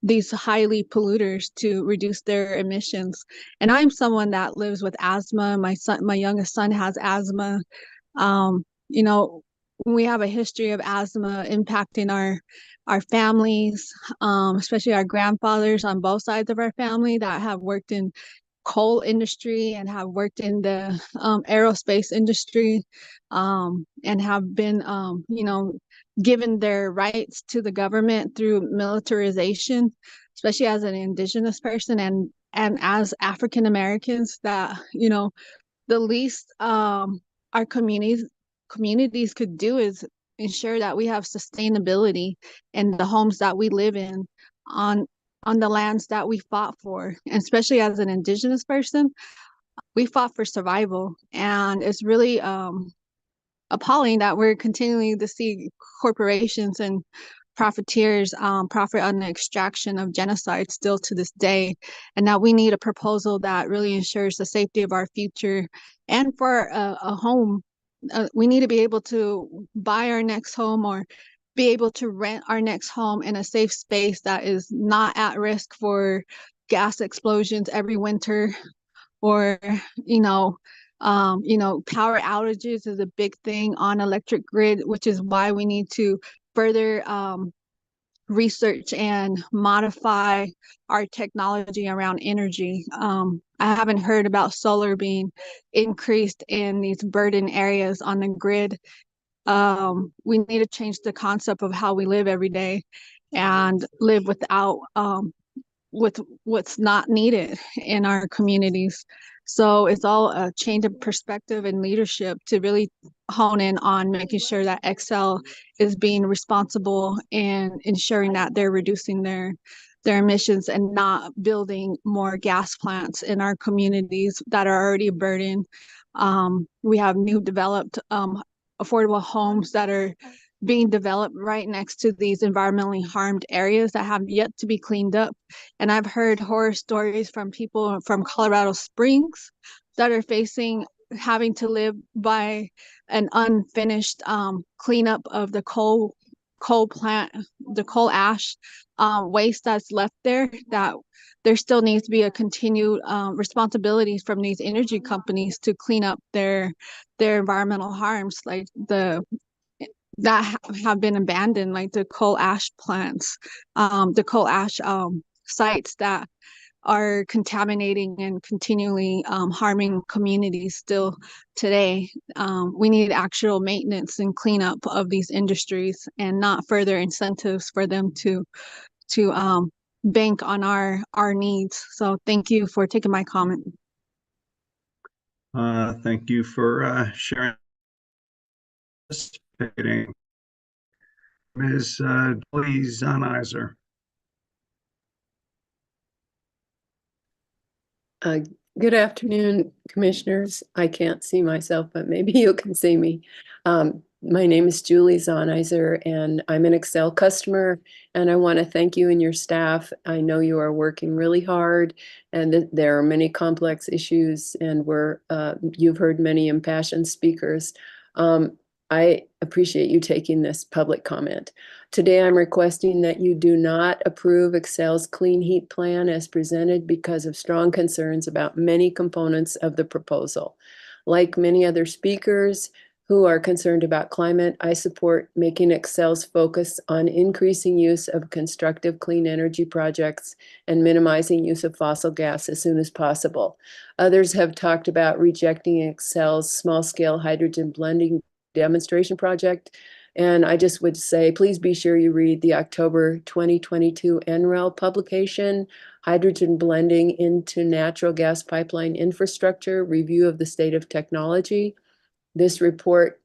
these highly polluters to reduce their emissions. And I'm someone that lives with asthma. My youngest son has asthma. We have a history of asthma impacting our families, especially our grandfathers on both sides of our family that have worked in coal industry and have worked in the aerospace industry, and have been given their rights to the government through militarization, especially as an Indigenous person. And and as African Americans, that, you know, the least our communities could do is ensure that we have sustainability in the homes that we live in, on the lands that we fought for. And especially as an Indigenous person, we fought for survival, and it's really appalling that we're continuing to see corporations and profiteers profit on the extraction of genocide still to this day, and that we need a proposal that really ensures the safety of our future and for a home. We need to be able to buy our next home or be able to rent our next home in a safe space that is not at risk for gas explosions every winter, or power outages is a big thing on electric grid, which is why we need to further research and modify our technology around energy. I haven't heard about solar being increased in these burden areas on the grid. We need to change the concept of how we live every day and live without with what's not needed in our communities. So it's all a change of perspective and leadership to really hone in on making sure that Excel is being responsible and ensuring that they're reducing their emissions and not building more gas plants in our communities that are already a burden. We have new developed affordable homes that are being developed right next to these environmentally harmed areas that have yet to be cleaned up. And I've heard horror stories from people from Colorado Springs that are having to live by an unfinished cleanup of the coal plant, the coal ash waste that's left there, that there still needs to be a continued responsibility from these energy companies to clean up their environmental harms, like that have been abandoned, like the coal ash plants, the coal ash sites that are contaminating and continually harming communities still today. We need actual maintenance and cleanup of these industries and not further incentives for them to bank on our needs. So thank you for taking my comment. Thank you for sharing. Participating. Ms. Julie Zahniser. Good afternoon, commissioners. I can't see myself, but maybe you can see me. My name is Julie Zahniser, and I'm an Excel customer, and I want to thank you and your staff. I know you are working really hard, and there are many complex issues, and you've heard many impassioned speakers. I appreciate you taking this public comment. Today, I'm requesting that you do not approve Excel's clean heat plan as presented because of strong concerns about many components of the proposal. Like many other speakers who are concerned about climate, I support making Excel's focus on increasing use of constructive clean energy projects and minimizing use of fossil gas as soon as possible. Others have talked about rejecting Excel's small-scale hydrogen blending demonstration project. And I just would say, please be sure you read the October 2022 NREL publication, Hydrogen Blending into Natural Gas Pipeline Infrastructure, Review of the State of Technology. This report,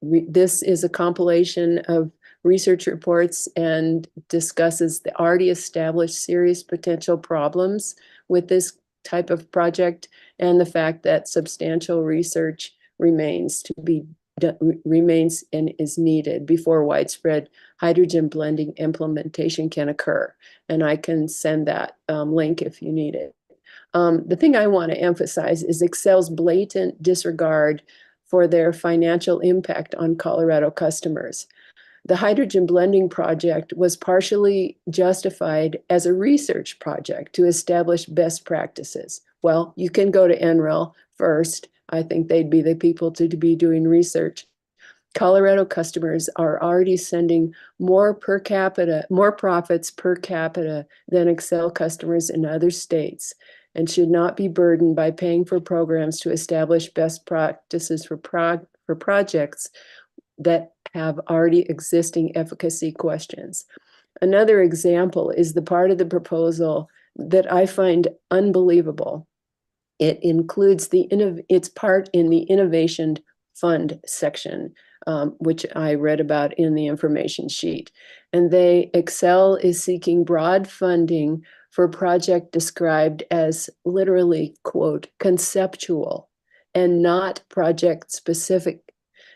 this is a compilation of research reports and discusses the already established serious potential problems with this type of project and the fact that substantial research remains and is needed before widespread hydrogen blending implementation can occur. And I can send that link if you need it. The thing I want to emphasize is Excel's blatant disregard for their financial impact on Colorado customers. The hydrogen blending project was partially justified as a research project to establish best practices. Well, you can go to NREL first. I think they'd be the people to be doing research. Colorado customers are already sending more profits per capita than Excel customers in other states, and should not be burdened by paying for programs to establish best practices for projects that have already existing efficacy questions. Another example is the part of the proposal that I find unbelievable. It includes its part in the innovation fund section, which I read about in the information sheet. And Excel is seeking broad funding for a project described as literally, quote, conceptual and not project specific.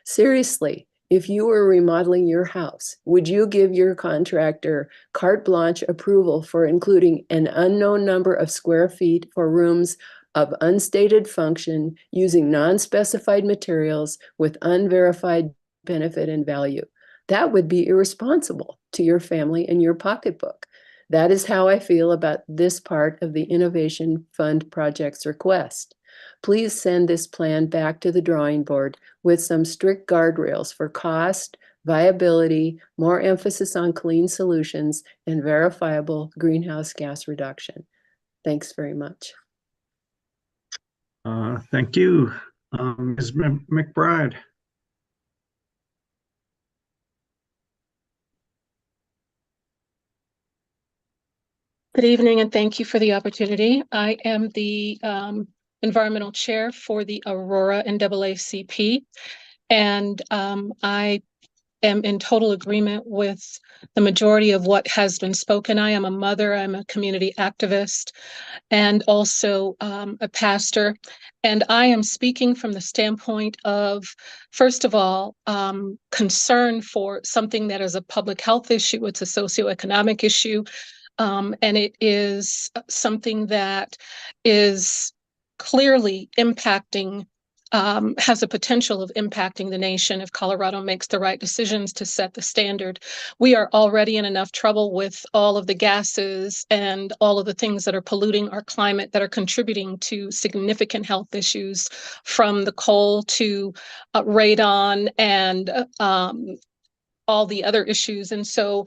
Seriously, if you were remodeling your house, would you give your contractor carte blanche approval for including an unknown number of square feet for rooms of unstated function using non-specified materials with unverified benefit and value? That would be irresponsible to your family and your pocketbook. That is how I feel about this part of the Innovation Fund project's request. Please send this plan back to the drawing board with some strict guardrails for cost, viability, more emphasis on clean solutions, and verifiable greenhouse gas reduction. Thanks very much. Thank you. Ms. McBride. Good evening, and thank you for the opportunity. I am the environmental chair for the Aurora NAACP, and I am in total agreement with the majority of what has been spoken. I am a mother, I'm a community activist, and also a pastor. And I am speaking from the standpoint of, first of all, concern for something that is a public health issue. It's a socioeconomic issue. And it is something that is clearly impacting, has a potential of impacting the nation if Colorado makes the right decisions to set the standard. We are already in enough trouble with all of the gases and all of the things that are polluting our climate that are contributing to significant health issues, from the coal to radon and all the other issues. And so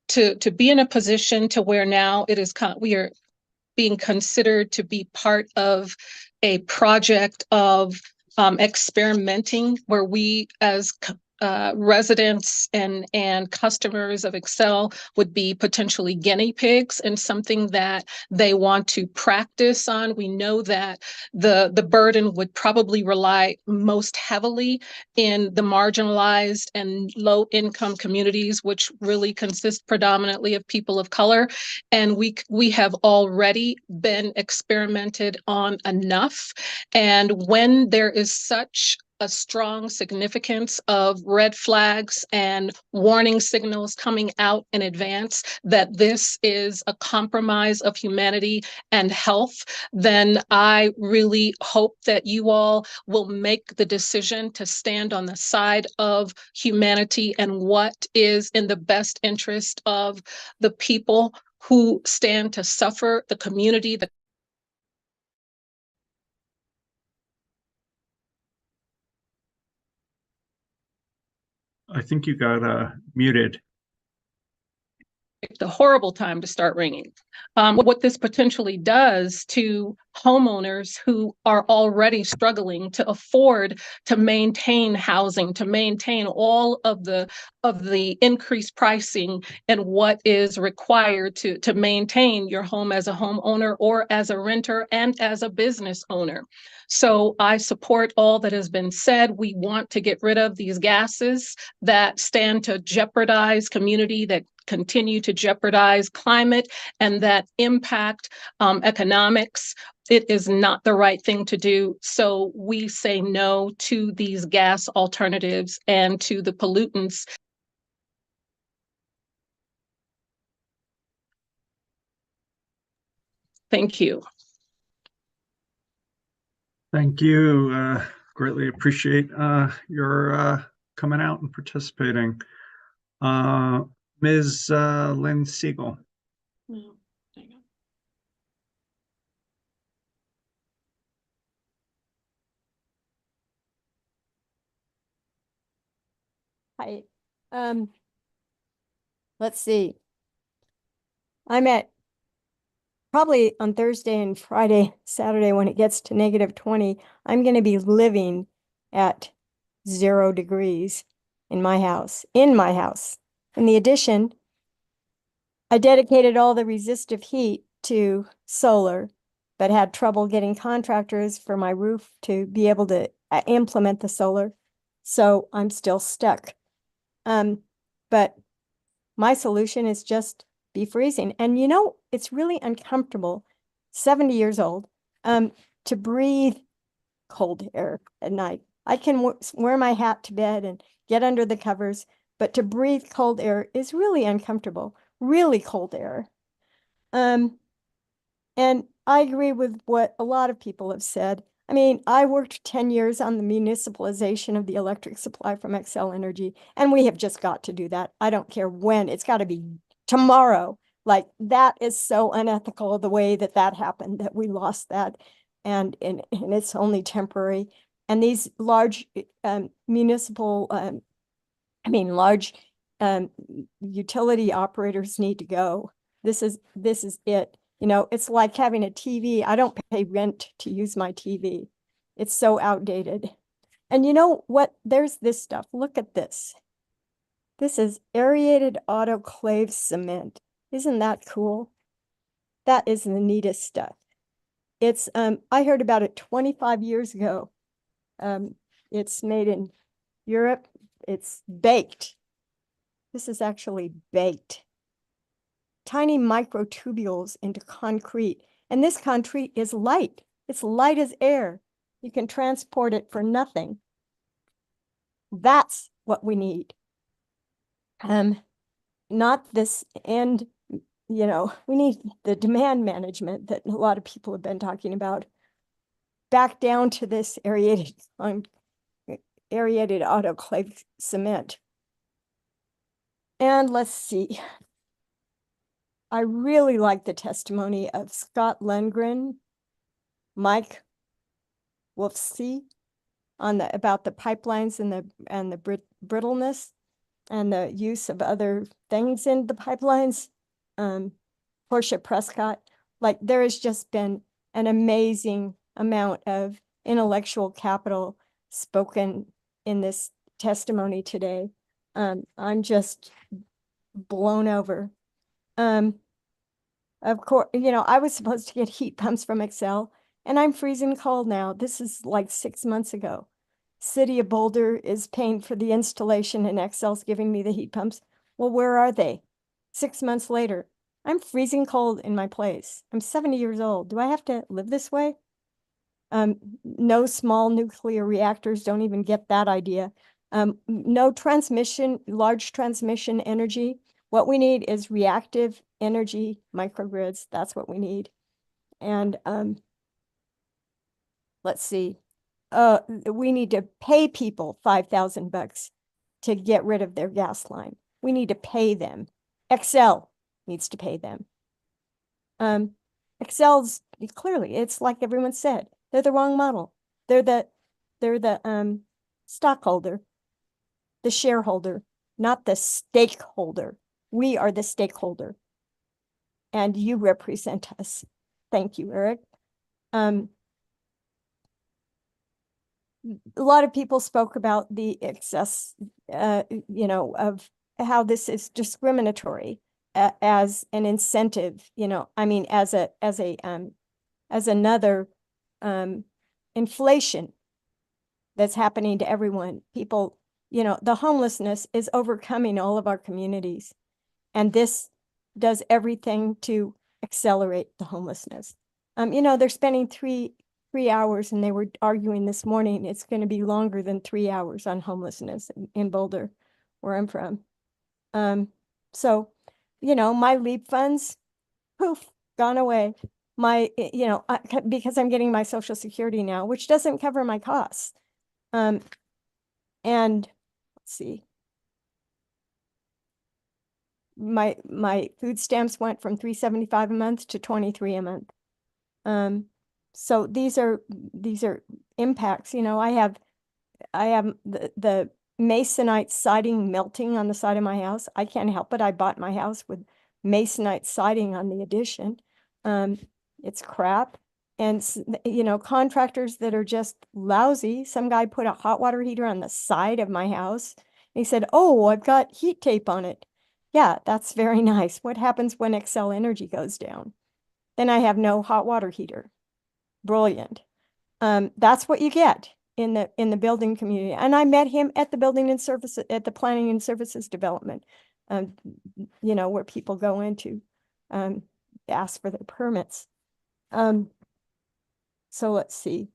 to be in a position to where now we are being considered to be part of a project of experimenting, where we as residents and customers of Excel would be potentially guinea pigs in something that they want to practice on. We know that the burden would probably rely most heavily in the marginalized and low income communities, which really consist predominantly of people of color. And we have already been experimented on enough. And when there is such a strong significance of red flags and warning signals coming out in advance that this is a compromise of humanity and health, then I really hope that you all will make the decision to stand on the side of humanity and what is in the best interest of the people who stand to suffer, the community, I think you got muted. the horrible time to start ringing. What this potentially does to homeowners who are already struggling to afford to maintain housing, to maintain all of the increased pricing and what is required to maintain your home as a homeowner or as a renter and as a business owner. So I support all that has been said. We want to get rid of these gases that stand to jeopardize community, that continue to jeopardize climate, and that impact economics. It is not the right thing to do. So we say no to these gas alternatives and to the pollutants. Thank you. Thank you. Greatly appreciate your coming out and participating. Ms. Lynn Siegel. Hi. Let's see. I'm at probably on Thursday and Friday, Saturday, when it gets to -20, I'm going to be living at 0 degrees in my house. In the addition, I dedicated all the resistive heat to solar, but had trouble getting contractors for my roof to be able to implement the solar. So I'm still stuck. But my solution is just be freezing. And you know, it's really uncomfortable, 70 years old, to breathe cold air at night. I can wear my hat to bed and get under the covers, but to breathe cold air is really uncomfortable, really cold air. And I agree with what a lot of people have said. I mean, I worked 10 years on the municipalization of the electric supply from Xcel Energy, and we have just got to do that. I don't care when, it's got to be tomorrow. Like, that is so unethical, the way that that happened, that we lost that, and it's only temporary. And these large municipal, large utility operators need to go. This is it. You know, it's like having a TV. I don't pay rent to use my TV. It's so outdated. And you know what? There's this stuff. Look at this. This is aerated autoclave cement. Isn't that cool? That is the neatest stuff. It's, I heard about it 25 years ago. It's made in Europe. It's baked. This is actually baked. Tiny microtubules into concrete. And this concrete is light. It's light as air. You can transport it for nothing. That's what we need. Not this end, you know, we need the demand management that a lot of people have been talking about. Back down to this aerated autoclave cement. And let's see. I really like the testimony of Scott Lundgren, Mike Wolfsey on about the pipelines and the brittleness and the use of other things in the pipelines. Portia Prescott, like, there has just been an amazing amount of intellectual capital spoken in this testimony today. I'm just blown over. Of course, you know, I was supposed to get heat pumps from Xcel, and I'm freezing cold now. This is like 6 months ago. City of Boulder is paying for the installation, and Xcel's giving me the heat pumps. Well, where are they? 6 months later, I'm freezing cold in my place. I'm 70 years old. Do I have to live this way? No small nuclear reactors, don't even get that idea. No transmission, large transmission energy. What we need is reactive energy microgrids. That's what we need. And let's see. We need to pay people $5,000 to get rid of their gas line. We need to pay them. Xcel needs to pay them. Xcel's clearly, it's like everyone said, they're the wrong model. They're the stockholder, the shareholder, not the stakeholder. We are the stakeholder, and you represent us. Thank you, Eric. A lot of people spoke about the excess, you know, of how this is discriminatory as an incentive. You know, I mean, as another inflation that's happening to everyone. People, you know, the homelessness is overcoming all of our communities. And this does everything to accelerate the homelessness. You know, they're spending three hours, and they were arguing this morning, it's going to be longer than 3 hours on homelessness in Boulder, where I'm from. So, you know, my LEAP funds, poof, gone away. My, you know, because I'm getting my Social Security now, which doesn't cover my costs. And let's see. My food stamps went from $3.75 a month to $23 a month. So these are impacts. You know, I have the masonite siding melting on the side of my house. I can't help it. I bought my house with masonite siding on the addition. It's crap. And, you know, contractors that are just lousy. Some guy put a hot water heater on the side of my house. He said, "Oh, I've got heat tape on it." Yeah, that's very nice. What happens when Xcel Energy goes down? Then I have no hot water heater. Brilliant. That's what you get in the building community. And I met him at the building and services, at the planning and services development, where people go in to ask for their permits. So let's see.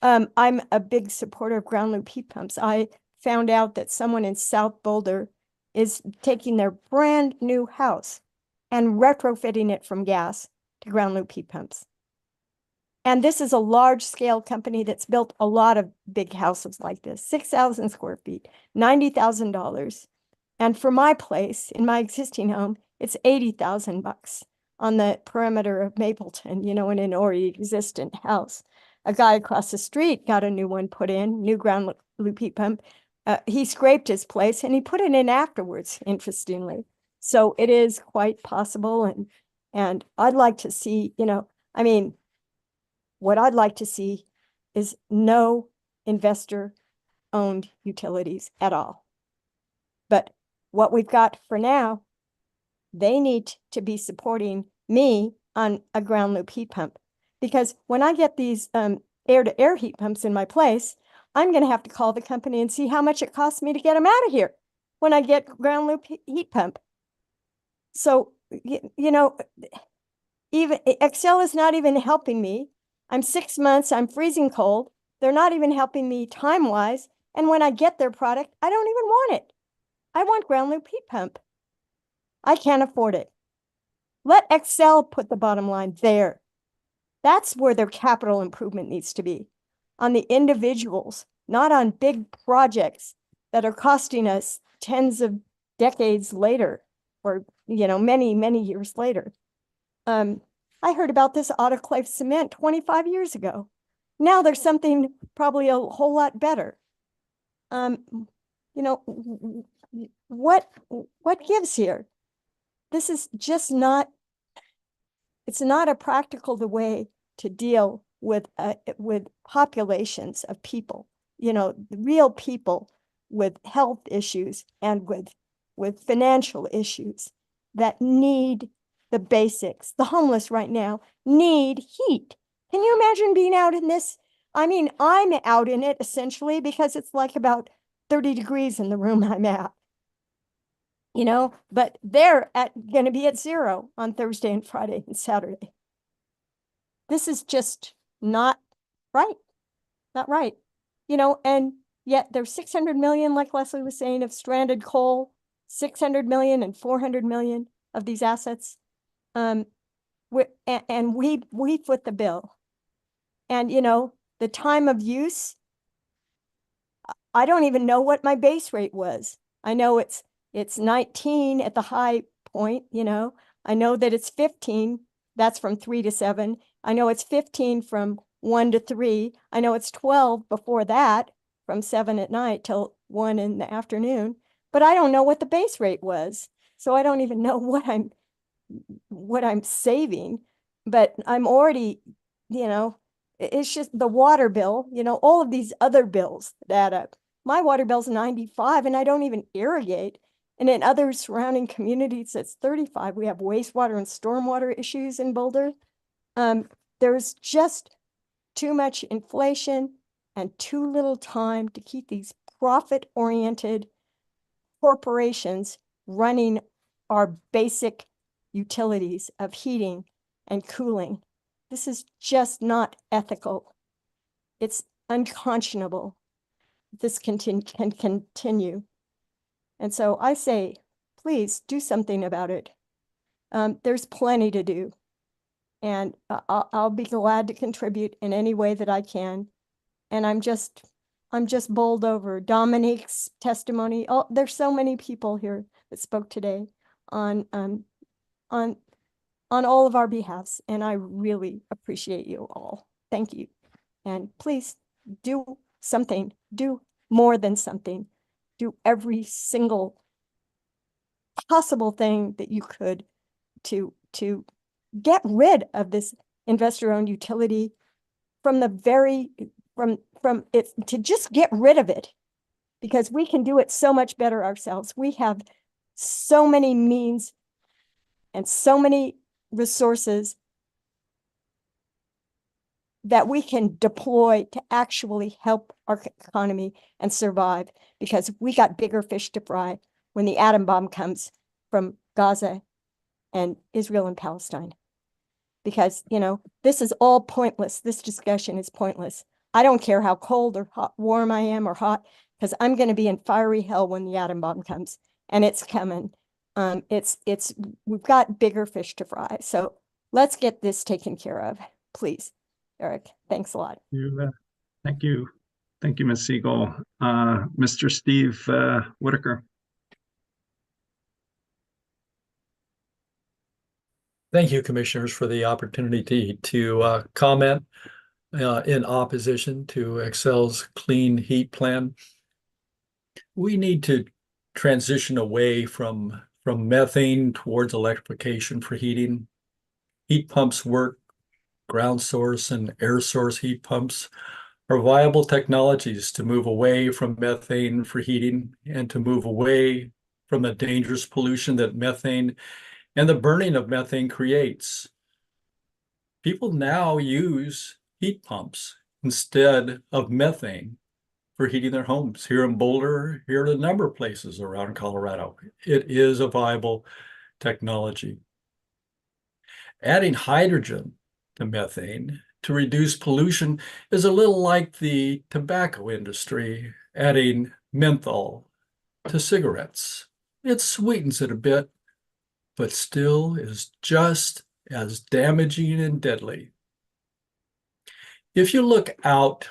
I'm a big supporter of ground loop heat pumps. I found out that someone in South Boulder is taking their brand new house and retrofitting it from gas to ground loop heat pumps. And this is a large scale company that's built a lot of big houses like this, 6,000 square feet, $90,000. And for my place in my existing home, it's $80,000 on the perimeter of Mapleton, in an already existent house. A guy across the street got a new one put in, new ground loop heat pump. He scraped his place and he put it in afterwards, interestingly. So it is quite possible. And I'd like to see, what I'd like to see is no investor-owned utilities at all. But what we've got for now, they need to be supporting me on a ground loop heat pump. Because when I get these air-to-air heat pumps in my place, I'm going to have to call the company and see how much it costs me to get them out of here when I get ground loop heat pump. So, even Xcel is not even helping me. I'm 6 months, I'm freezing cold. They're not even helping me time-wise. And when I get their product, I don't even want it. I want ground loop heat pump. I can't afford it. Let Xcel put the bottom line there. That's where their capital improvement needs to be. On the individuals, not on big projects that are costing us tens of decades later, or many, many years later. I heard about this autoclave cement 25 years ago. Now there's something probably a whole lot better. What gives here? This is just not, it's not a practical way to deal with populations of people, real people with health issues and with financial issues that need the basics. The homeless right now need heat. Can you imagine being out in this? I mean, I'm out in it essentially because it's like about 30 degrees in the room I'm at. But they're going to be at 0 on Thursday and Friday and Saturday. This is just not right. Not right. And yet there's 600 million, like Leslie was saying, of stranded coal, 600 million and 400 million of these assets. And we foot the bill. And, the time of use, I don't even know what my base rate was. I know it's 19 at the high point, I know that it's 15, that's from 3 to 7. I know it's 15 from 1 to 3. I know it's 12 before that, from 7 at night till 1 in the afternoon. But I don't know what the base rate was. So I don't even know what I'm saving. But I'm already, it's just the water bill, all of these other bills that add up. My water bill's 95 and I don't even irrigate. And in other surrounding communities, it's 35. We have wastewater and stormwater issues in Boulder. There's just too much inflation and too little time to keep these profit-oriented corporations running our basic utilities of heating and cooling. This is just not ethical. It's unconscionable. This can continue. And so I say, please do something about it. There's plenty to do. And I'll be glad to contribute in any way that I can. And I'm just bowled over. Dominique's testimony. Oh, there's so many people here that spoke today on all of our behalves. And I really appreciate you all. Thank you. And please do something. Do more than something. Do every single possible thing that you could to get rid of this investor-owned utility from it, to just get rid of it, because we can do it so much better ourselves. We have so many means and so many resources that we can deploy to actually help our economy and survive, because we got bigger fish to fry when the atom bomb comes from Gaza and Israel and Palestine. Because, you know, this is all pointless. This discussion is pointless. I don't care how cold or hot, warm I am or hot, because I'm going to be in fiery hell when the atom bomb comes, and it's coming. We've got bigger fish to fry. So let's get this taken care of, please. Eric, thanks a lot. Thank you. Thank you, Ms. Siegel. Mr. Steve Whitaker. Thank you, commissioners, for the opportunity to comment in opposition to Xcel's clean heat plan. We need to transition away from methane towards electrification for heating. Heat pumps work. Ground source and air source heat pumps are viable technologies to move away from methane for heating and to move away from the dangerous pollution that methane and the burning of methane creates. People now use heat pumps instead of methane for heating their homes. Here in Boulder, here in a number of places around Colorado, it is a viable technology. Adding hydrogen to methane to reduce pollution is a little like the tobacco industry adding menthol to cigarettes. It sweetens it a bit, but still is just as damaging and deadly. If you look out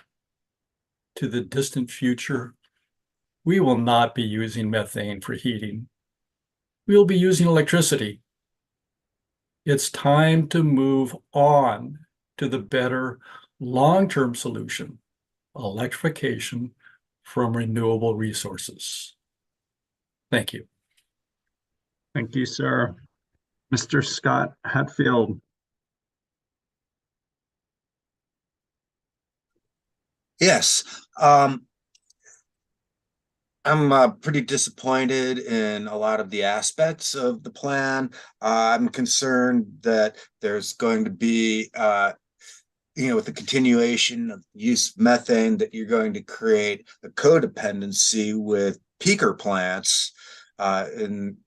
to the distant future, we will not be using methane for heating. We will be using electricity. It's time to move on to the better long-term solution, electrification from renewable resources. Thank you. Thank you, sir. Mr. Scott Hatfield. Yes. I'm pretty disappointed in a lot of the aspects of the plan. I'm concerned that there's going to be, with the continuation of use of methane, that you're going to create a codependency with peaker plants in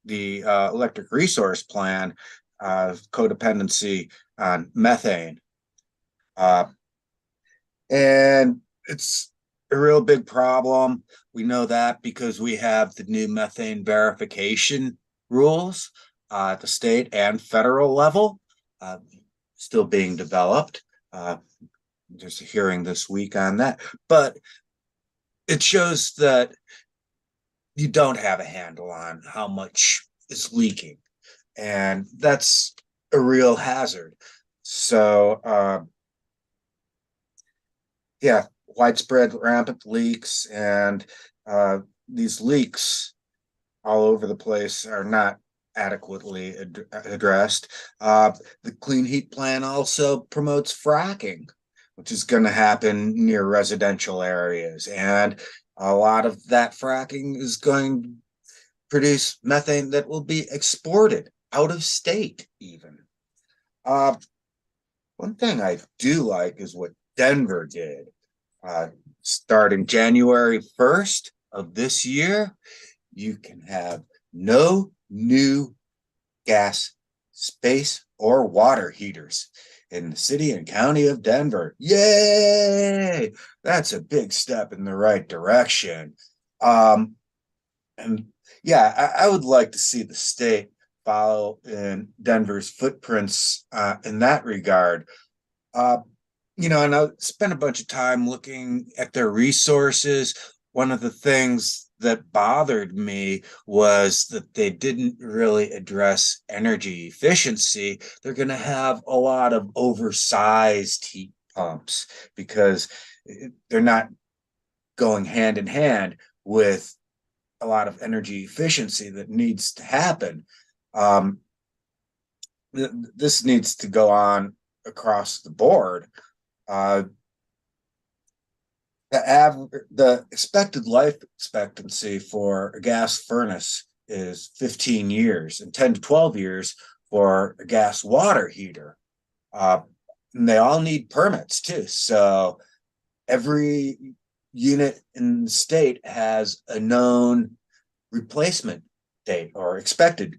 the electric resource plan, codependency on methane. And it's a real big problem. We know that because we have the new methane verification rules at the state and federal level, still being developed. There's a hearing this week on that. But it shows that you don't have a handle on how much is leaking. And that's a real hazard. So, yeah, widespread rampant leaks, and these leaks all over the place are not adequately addressed. The Clean Heat Plan also promotes fracking, which is going to happen near residential areas. And a lot of that fracking is going to produce methane that will be exported out of state even. One thing I do like is what Denver did. Starting January 1st of this year, you can have no new gas, space, or water heaters in the city and county of Denver. Yay! That's a big step in the right direction. And yeah, I would like to see the state follow in Denver's footprints in that regard. And I spent a bunch of time looking at their resources. One of the things that bothered me was that they didn't really address energy efficiency. They're going to have a lot of oversized heat pumps because they're not going hand in hand with a lot of energy efficiency that needs to happen. This needs to go on across the board. The expected life expectancy for a gas furnace is 15 years and 10 to 12 years for a gas water heater. And they all need permits too. So every unit in the state has a known replacement date or expected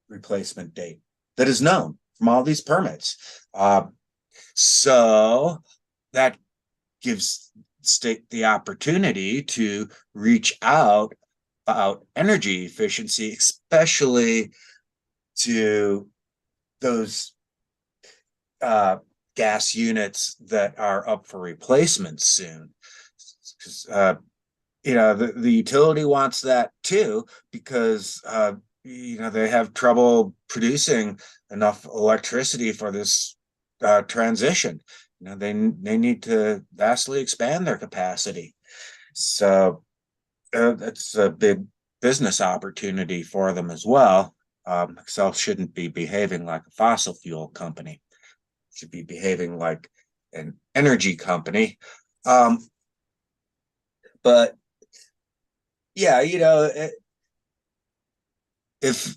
replacement date that is known from all these permits. So that gives state the opportunity to reach out about energy efficiency, especially to those gas units that are up for replacement soon. Because the utility wants that too, because they have trouble producing enough electricity for this transition. They need to vastly expand their capacity. So that's a big business opportunity for them as well. Xcel shouldn't be behaving like a fossil fuel company. It should be behaving like an energy company. But yeah, if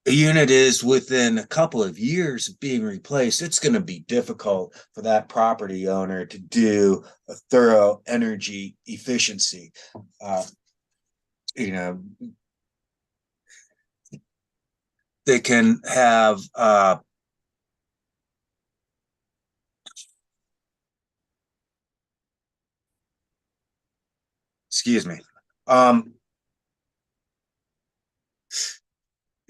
a unit is within a couple of years of being replaced, it's going to be difficult for that property owner to do a thorough energy efficiency. They can have excuse me.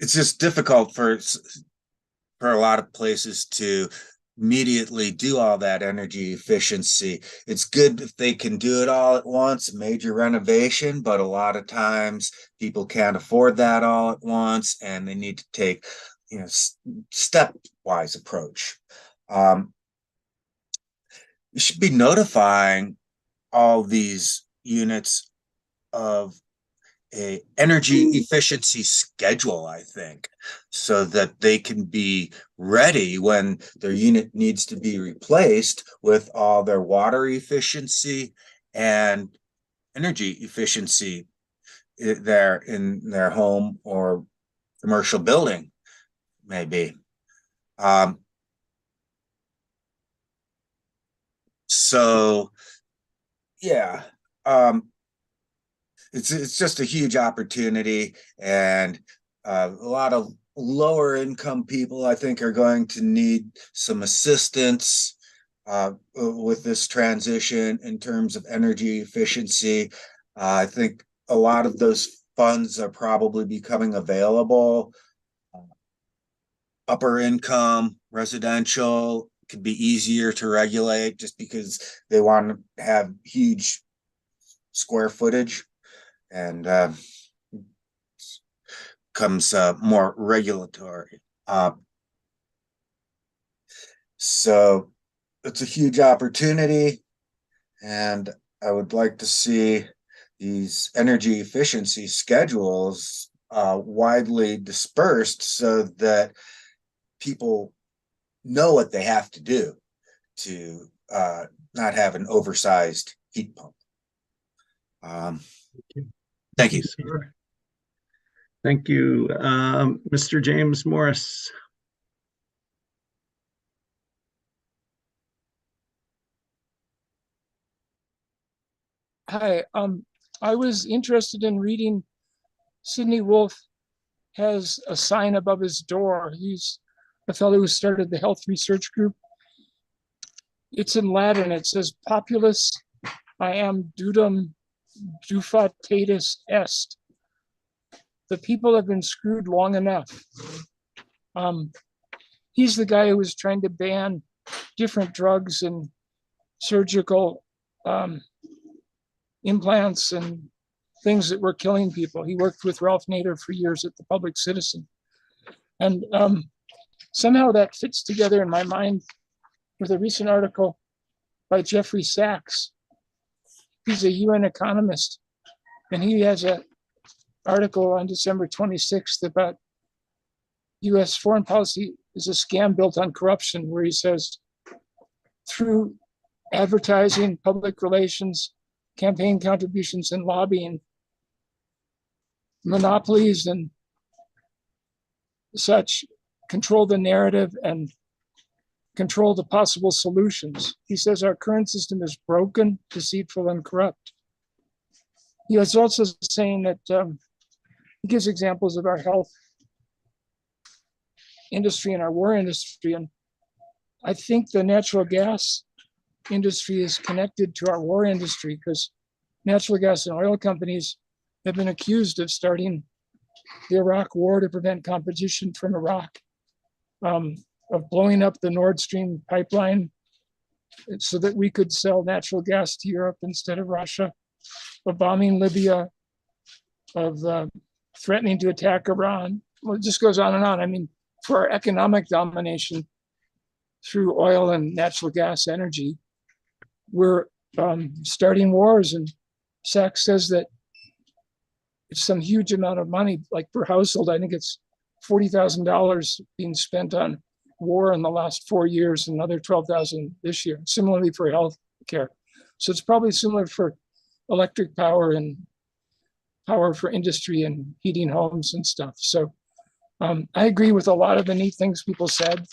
It's just difficult for a lot of places to immediately do all that energy efficiency. It's good if they can do it all at once, major renovation, but a lot of times people can't afford that all at once, and they need to take, stepwise approach. You should be notifying all these units of a energy efficiency schedule, I think, so that they can be ready when their unit needs to be replaced with all their water efficiency and energy efficiency there in their home or commercial building, maybe. So yeah, it's just a huge opportunity, and a lot of lower income people, I think, are going to need some assistance with this transition in terms of energy efficiency. I think a lot of those funds are probably becoming available. Upper income residential could be easier to regulate just because they want to have huge square footage, and comes more regulatory. So it's a huge opportunity, and I would like to see these energy efficiency schedules widely dispersed so that people know what they have to do to not have an oversized heat pump. Thank you. Thank you. Mr. James Morris. Hi, I was interested in reading Sidney Wolf has a sign above his door. He's the fellow who started the health research group. It's in Latin. It says, Populus I am dudum jufatatis est. The people have been screwed long enough. He's the guy who was trying to ban different drugs and surgical implants and things that were killing people. He worked with Ralph Nader for years at the Public Citizen. And somehow that fits together in my mind with a recent article by Jeffrey Sachs. He's a UN economist, and he has an article on December 26th about US foreign policy is a scam built on corruption, where he says, through advertising, public relations, campaign contributions, and lobbying, monopolies and such control the narrative and control the possible solutions. He says our current system is broken, deceitful, and corrupt. He was also saying that he gives examples of our health industry and our war industry. And I think the natural gas industry is connected to our war industry because natural gas and oil companies have been accused of starting the Iraq war to prevent competition from Iraq, of blowing up the Nord Stream pipeline so that we could sell natural gas to Europe instead of Russia, of bombing Libya, of threatening to attack Iran. Well, it just goes on and on. I mean, for our economic domination through oil and natural gas energy, we're starting wars. And Sachs says that it's some huge amount of money, like per household. I think it's $40,000 being spent on war in the last 4 years, and another 12,000 this year. Similarly for health care. So it's probably similar for electric power and power for industry and heating homes and stuff. So I agree with a lot of the neat things people said.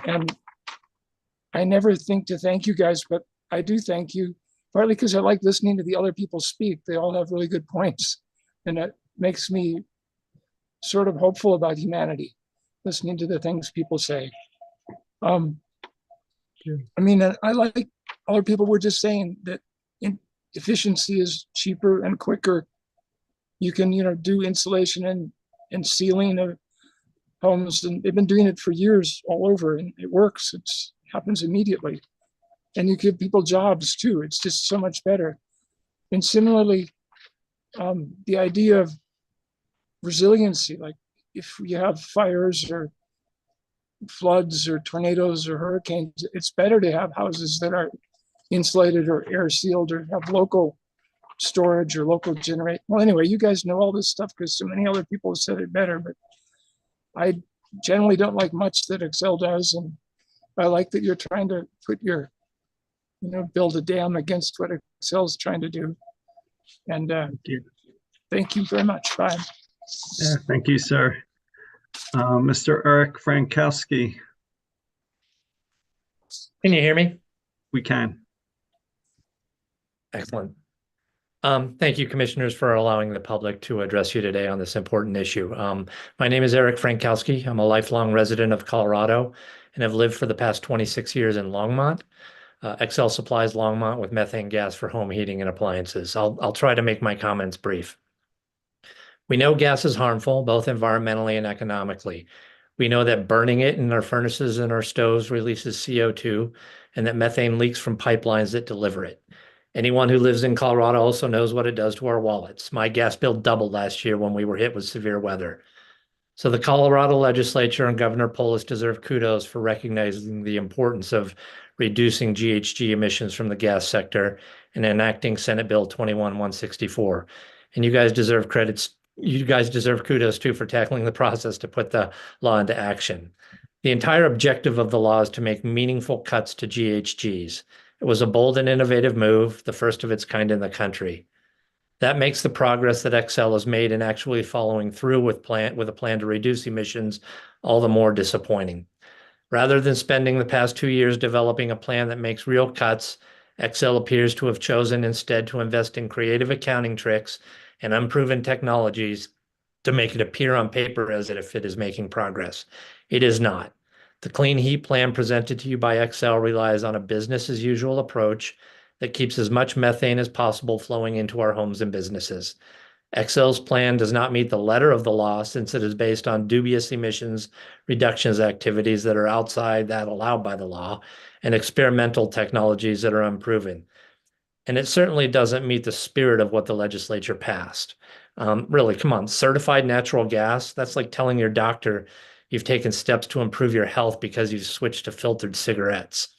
And I never think to thank you guys, but I do thank you, partly because I like listening to the other people speak. They all have really good points. And it makes me sort of hopeful about humanity, listening to the things people say. I mean, I like other people were just saying that efficiency is cheaper and quicker. You can, do insulation and sealing of homes, and they've been doing it for years all over, and it works. It happens immediately. And you give people jobs too. It's just so much better. And similarly, the idea of resiliency, like if you have fires or floods or tornadoes or hurricanes, it's better to have houses that are insulated or air sealed or have local storage or local generate. Well, anyway, you guys know all this stuff because so many other people have said it better, but I generally don't like much that Excel does. And I like that you're trying to put your, build a dam against what Excel's trying to do. And thank you very much. Bye. Yeah, thank you, sir. Mr. Eric Frankowski. Can you hear me? We can. Excellent. Thank you, commissioners, for allowing the public to address you today on this important issue. My name is Eric Frankowski. I'm a lifelong resident of Colorado and have lived for the past 26 years in Longmont. Excel supplies Longmont with methane gas for home heating and appliances. I'll try to make my comments brief. We know gas is harmful, both environmentally and economically. We know that burning it in our furnaces and our stoves releases CO2, and that methane leaks from pipelines that deliver it. Anyone who lives in Colorado also knows what it does to our wallets. My gas bill doubled last year when we were hit with severe weather. So the Colorado legislature and Governor Polis deserve kudos for recognizing the importance of reducing GHG emissions from the gas sector and enacting Senate Bill 21-164. And you guys deserve credits. You guys deserve kudos too for tackling the process to put the law into action. The entire objective of the law is to make meaningful cuts to GHGs. It was a bold and innovative move, the first of its kind in the country. That makes the progress that Excel has made in actually following through with a plan to reduce emissions all the more disappointing. Rather than spending the past 2 years developing a plan that makes real cuts, Excel appears to have chosen instead to invest in creative accounting tricks and unproven technologies to make it appear on paper as if it is making progress. It is not. The clean heat plan presented to you by Excel relies on a business as usual approach that keeps as much methane as possible flowing into our homes and businesses. Excel's plan does not meet the letter of the law since it is based on dubious emissions reductions activities that are outside that allowed by the law and experimental technologies that are unproven. And it certainly doesn't meet the spirit of what the legislature passed. Really, come on, certified natural gas, that's like telling your doctor you've taken steps to improve your health because you've switched to filtered cigarettes.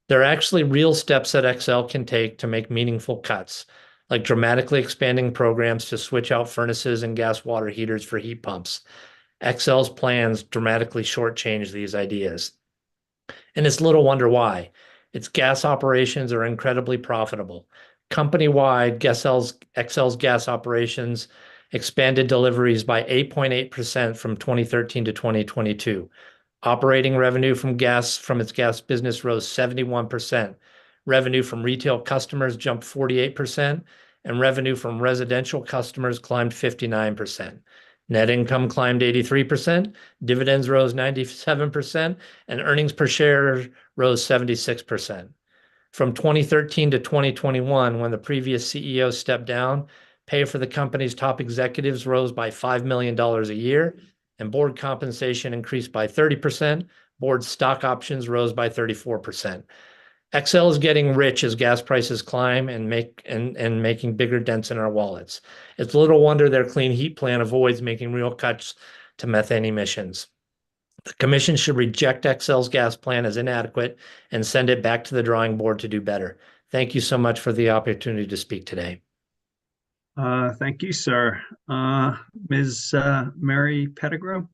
There are actually real steps that Excel can take to make meaningful cuts, like dramatically expanding programs to switch out furnaces and gas water heaters for heat pumps. Excel's plans dramatically shortchange these ideas. And it's little wonder why. Its gas operations are incredibly profitable. Company-wide, Excel's gas operations expanded deliveries by 8.8% from 2013 to 2022. Operating revenue from its gas business rose 71%. Revenue from retail customers jumped 48%, and revenue from residential customers climbed 59%. Net income climbed 83%, dividends rose 97%, and earnings per share rose 76%. From 2013 to 2021, when the previous CEO stepped down, pay for the company's top executives rose by $5 million a year, and board compensation increased by 30%. Board stock options rose by 34%. Xcel is getting rich as gas prices climb and making bigger dents in our wallets. It's little wonder their clean heat plan avoids making real cuts to methane emissions. The commission should reject Xcel's gas plan as inadequate and send it back to the drawing board to do better. Thank you so much for the opportunity to speak today. Thank you, sir. Ms. Mary Pettigrew?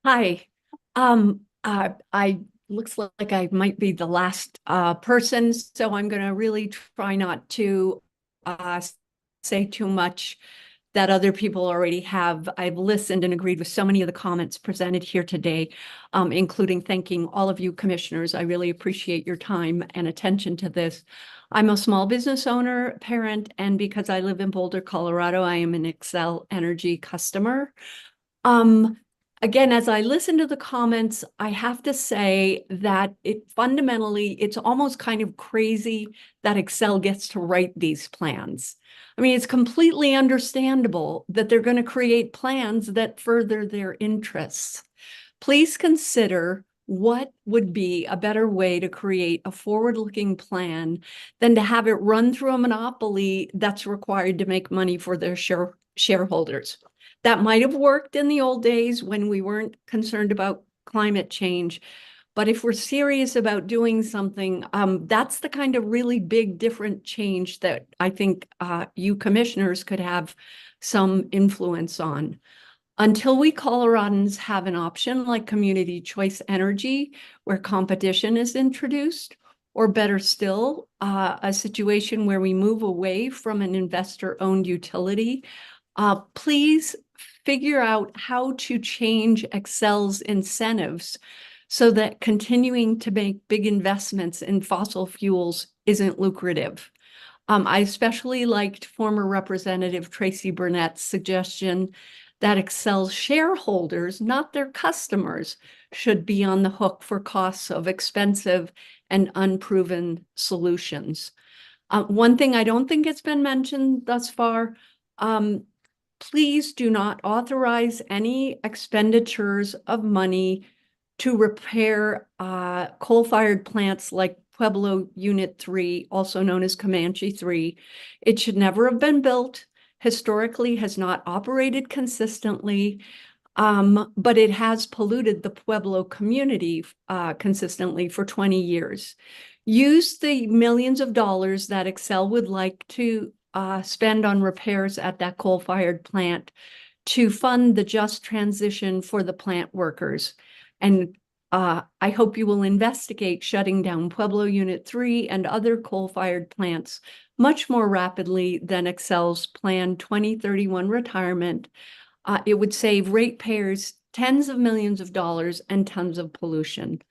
Hi. I looks like I might be the last person, so I'm going to really try not to say too much that other people already have. I've listened and agreed with so many of the comments presented here today, including thanking all of you commissioners. I really appreciate your time and attention to this. I'm a small business owner, parent, and because I live in Boulder, Colorado, I am an Xcel Energy customer. Again, as I listen to the comments, I have to say that fundamentally, it's almost kind of crazy that Xcel gets to write these plans. I mean, it's completely understandable that they're going to create plans that further their interests. Please consider what would be a better way to create a forward-looking plan than to have it run through a monopoly that's required to make money for their shareholders. That might have worked in the old days when we weren't concerned about climate change. But if we're serious about doing something, that's the kind of really big, different change that I think you commissioners could have some influence on. Until we Coloradans have an option like community choice energy, where competition is introduced, or better still, a situation where we move away from an investor-owned utility, please figure out how to change Xcel's incentives so that continuing to make big investments in fossil fuels isn't lucrative. I especially liked former Representative Tracy Burnett's suggestion that Xcel's shareholders, not their customers, should be on the hook for costs of expensive and unproven solutions. One thing I don't think it's been mentioned thus far, please do not authorize any expenditures of money to repair coal-fired plants like Pueblo Unit 3, also known as Comanche 3. It should never have been built, historically has not operated consistently, but it has polluted the Pueblo community consistently for 20 years. Use the millions of dollars that Xcel would like to spend on repairs at that coal-fired plant to fund the just transition for the plant workers. And I hope you will investigate shutting down Pueblo Unit 3 and other coal-fired plants much more rapidly than Xcel's planned 2031 retirement. It would save ratepayers tens of millions of dollars and tons of pollution.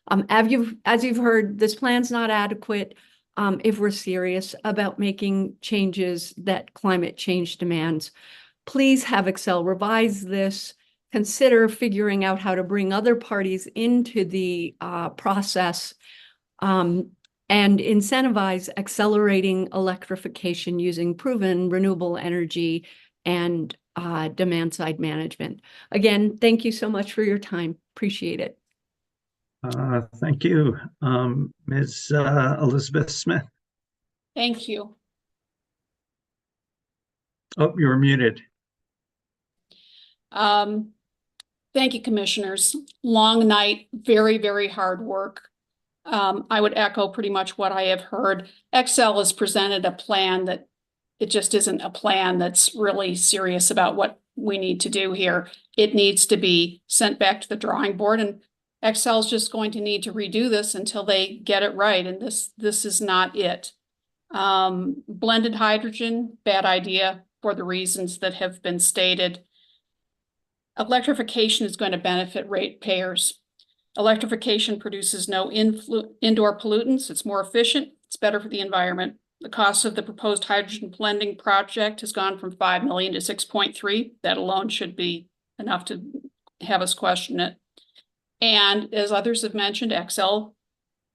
As you've heard, this plan's not adequate if we're serious about making changes that climate change demands. Please have Xcel revise this. Consider figuring out how to bring other parties into the process and incentivize accelerating electrification using proven renewable energy and demand-side management. Again, thank you so much for your time. Appreciate it. Thank you. Ms. Elizabeth Smith. Thank you. Oh, you're muted. Thank you, commissioners. Long night, very, very hard work. I would echo pretty much what I have heard. Xcel has presented a plan that it just isn't a plan that's really serious about what we need to do here. It needs to be sent back to the drawing board, and Xcel's just going to need to redo this until they get it right. And this is not it. Blended hydrogen, bad idea for the reasons that have been stated. Electrification is going to benefit ratepayers. Electrification produces no indoor pollutants. It's more efficient. It's better for the environment. The cost of the proposed hydrogen blending project has gone from 5 million to 6.3. That alone should be enough to have us question it. And as others have mentioned, Xcel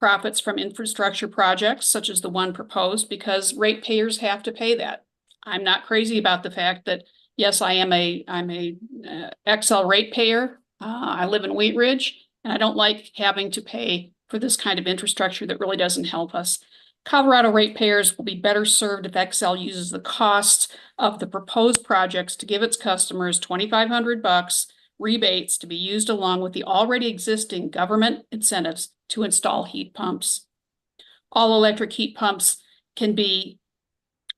profits from infrastructure projects such as the one proposed because ratepayers have to pay that. I'm not crazy about the fact that, yes, I'm a Xcel ratepayer. I live in Wheat Ridge, and I don't like having to pay for this kind of infrastructure that really doesn't help us. Colorado ratepayers will be better served if Xcel uses the cost of the proposed projects to give its customers $2,500 rebates to be used along with the already existing government incentives to install heat pumps. All electric heat pumps can be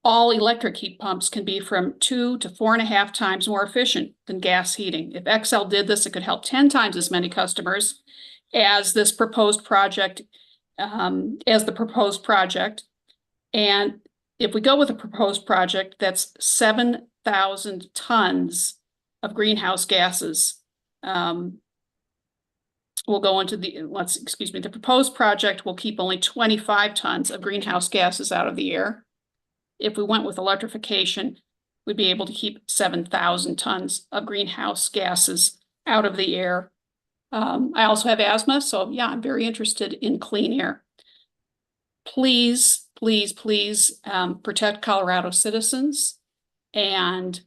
from 2 to 4.5 times more efficient than gas heating. If Xcel did this, it could help 10 times as many customers as this proposed project, And if we go with a proposed project, that's 7,000 tons of greenhouse gases. Will go into the proposed project will keep only 25 tons of greenhouse gases out of the air. If we went with electrification, we'd be able to keep 7,000 tons of greenhouse gases out of the air. I also have asthma, so yeah, I'm very interested in clean air. Please, please, please protect Colorado citizens and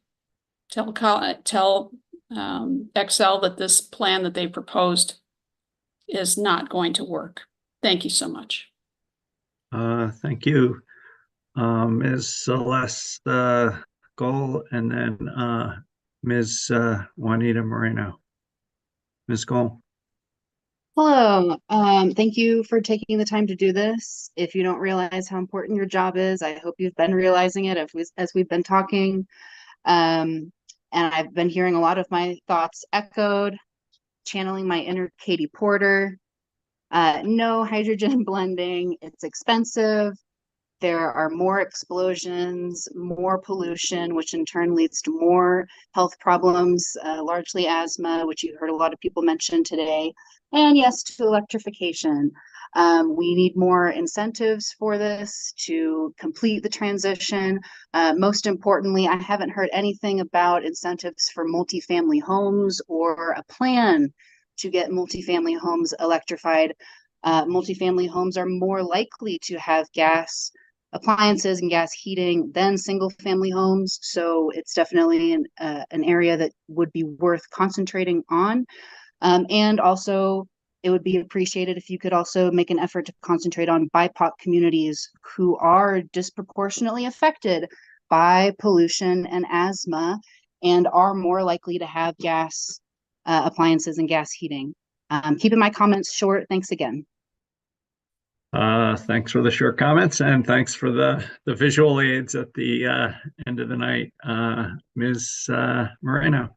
tell Xcel that this plan that they proposed is not going to work. Thank you so much. Thank you. Ms. Celeste Goll, and then Ms. Juanita Moreno. Ms. Goll. Hello. Thank you for taking the time to do this. If you don't realize how important your job is, I hope you've been realizing it as we've been talking. And I've been hearing a lot of my thoughts echoed, channeling my inner Katie Porter. No hydrogen blending. It's expensive. There are more explosions, more pollution, which in turn leads to more health problems, largely asthma, which you heard a lot of people mention today. And yes, to electrification. We need more incentives for this to complete the transition. Most importantly, I haven't heard anything about incentives for multifamily homes or a plan to get multifamily homes electrified. Multifamily homes are more likely to have gas appliances and gas heating than single family homes. So it's definitely an area that would be worth concentrating on. And also it would be appreciated if you could also make an effort to concentrate on BIPOC communities who are disproportionately affected by pollution and asthma and are more likely to have gas appliances and gas heating. Keeping my comments short. Thanks again. Thanks for the short comments, and thanks for the visual aids at the end of the night. Ms. Moreno.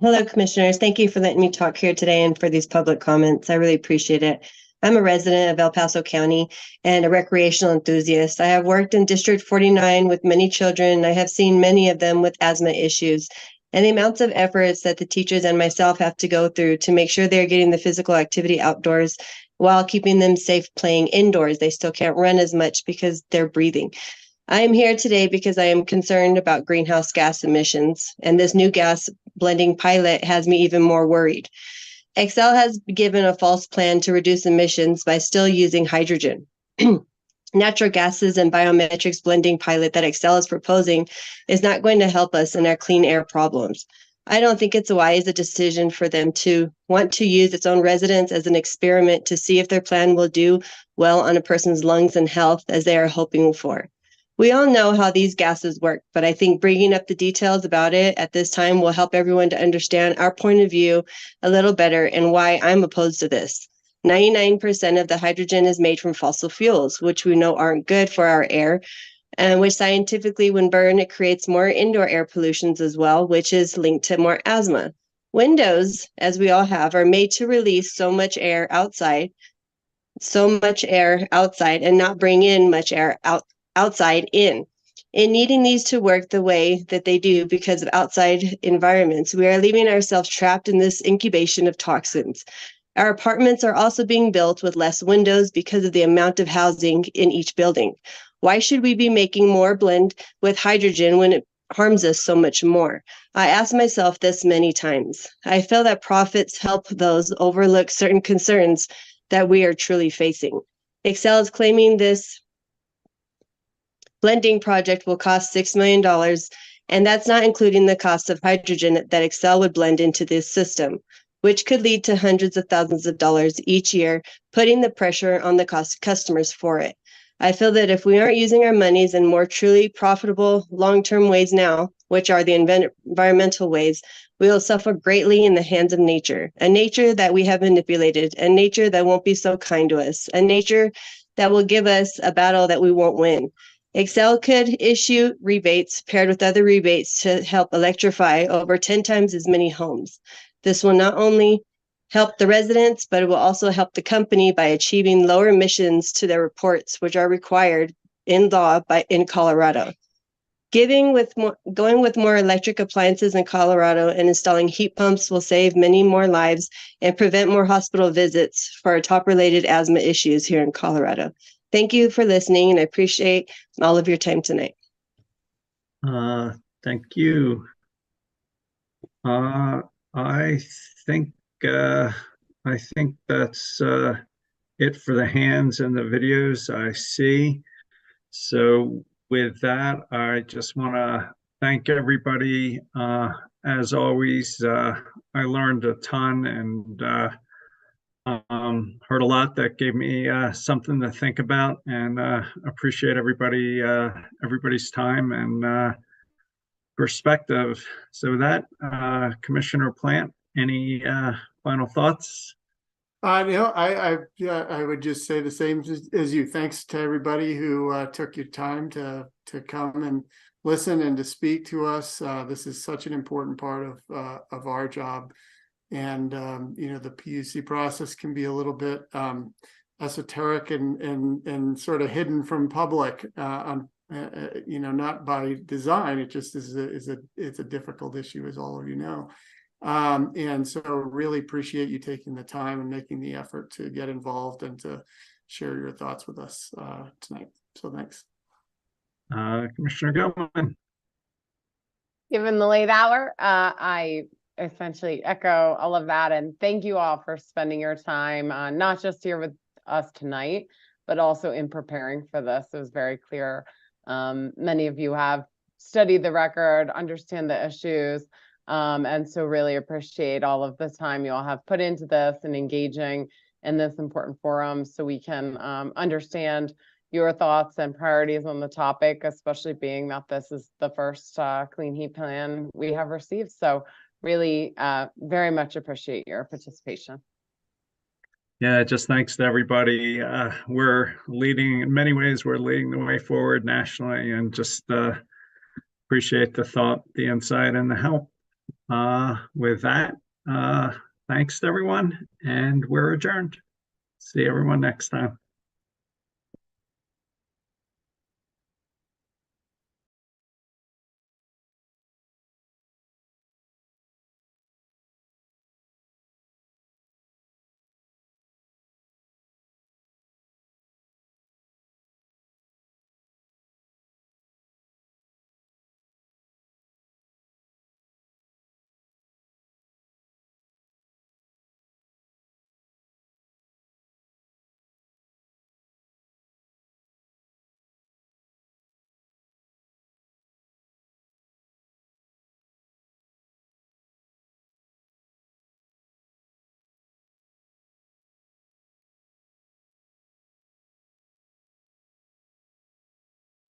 Hello, commissioners. Thank you for letting me talk here today and for these public comments. I really appreciate it. I'm a resident of El Paso County and a recreational enthusiast. I have worked in District 49 with many children. I have seen many of them with asthma issues. And the amounts of efforts that the teachers and myself have to go through to make sure they're getting the physical activity outdoors while keeping them safe playing indoors. They still can't run as much because they're breathing. I am here today because I am concerned about greenhouse gas emissions, and this new gas blending pilot has me even more worried. Xcel has given a false plan to reduce emissions by still using hydrogen. Natural gases and biometrics blending pilot that Xcel is proposing is not going to help us in our clean air problems. I don't think it's wise a decision for them to want to use its own residents as an experiment to see if their plan will do well on a person's lungs and health as they are hoping for. We all know how these gases work, but I think bringing up the details about it at this time will help everyone to understand our point of view a little better and why I'm opposed to this. 99% of the hydrogen is made from fossil fuels, which we know aren't good for our air, and which scientifically, when burned, it creates more indoor air pollutions as well, which is linked to more asthma. Windows, as we all have, are made to release so much air outside so much air outside and not bring in much air outside in. In needing these to work the way that they do because of outside environments, we are leaving ourselves trapped in this incubation of toxins. Our apartments are also being built with less windows because of the amount of housing in each building. Why should we be making more blend with hydrogen when it harms us so much more? I ask myself this many times. I feel that profits help those overlook certain concerns that we are truly facing. Excel is claiming this blending project will cost $6 million, and that's not including the cost of hydrogen that Excel would blend into this system, which could lead to hundreds of thousands of dollars each year, putting the pressure on the customers for it. I feel that if we aren't using our monies in more truly profitable long-term ways now, which are the environmental ways, we will suffer greatly in the hands of nature, a nature that we have manipulated, a nature that won't be so kind to us, a nature that will give us a battle that we won't win. Excel could issue rebates paired with other rebates to help electrify over 10 times as many homes. This will not only help the residents, but it will also help the company by achieving lower emissions to their reports, which are required in law in Colorado. Going with more electric appliances in Colorado and installing heat pumps will save many more lives and prevent more hospital visits for our top-related asthma issues here in Colorado. Thank you for listening, and I appreciate all of your time tonight. Thank you. I think that's it for the hands and the videos I see. So with that, I just want to thank everybody. As always, I learned a ton and heard a lot that gave me something to think about, and appreciate everybody's time and perspective. So that, Commissioner Plant, any final thoughts? I would just say the same as you. Thanks to everybody who took your time to come and listen and to speak to us. This is such an important part of our job. And the PUC process can be a little bit esoteric and sort of hidden from public, not by design. It just it's a difficult issue, as all of you know. And so really appreciate you taking the time and making the effort to get involved and to share your thoughts with us tonight. So thanks. Commissioner Gilman. Given the late hour, I essentially echo all of that, and thank you all for spending your time, not just here with us tonight, but also in preparing for this. It was very clear. Many of you have studied the record, understand the issues, and so really appreciate all of the time you all have put into this and engaging in this important forum so we can understand your thoughts and priorities on the topic, especially being that this is the first clean heat plan we have received. So really very much appreciate your participation. Yeah, just thanks to everybody. We're leading, in many ways, we're leading the way forward nationally, and just appreciate the thought, the insight, and the help. With that, thanks to everyone, and we're adjourned. See everyone next time.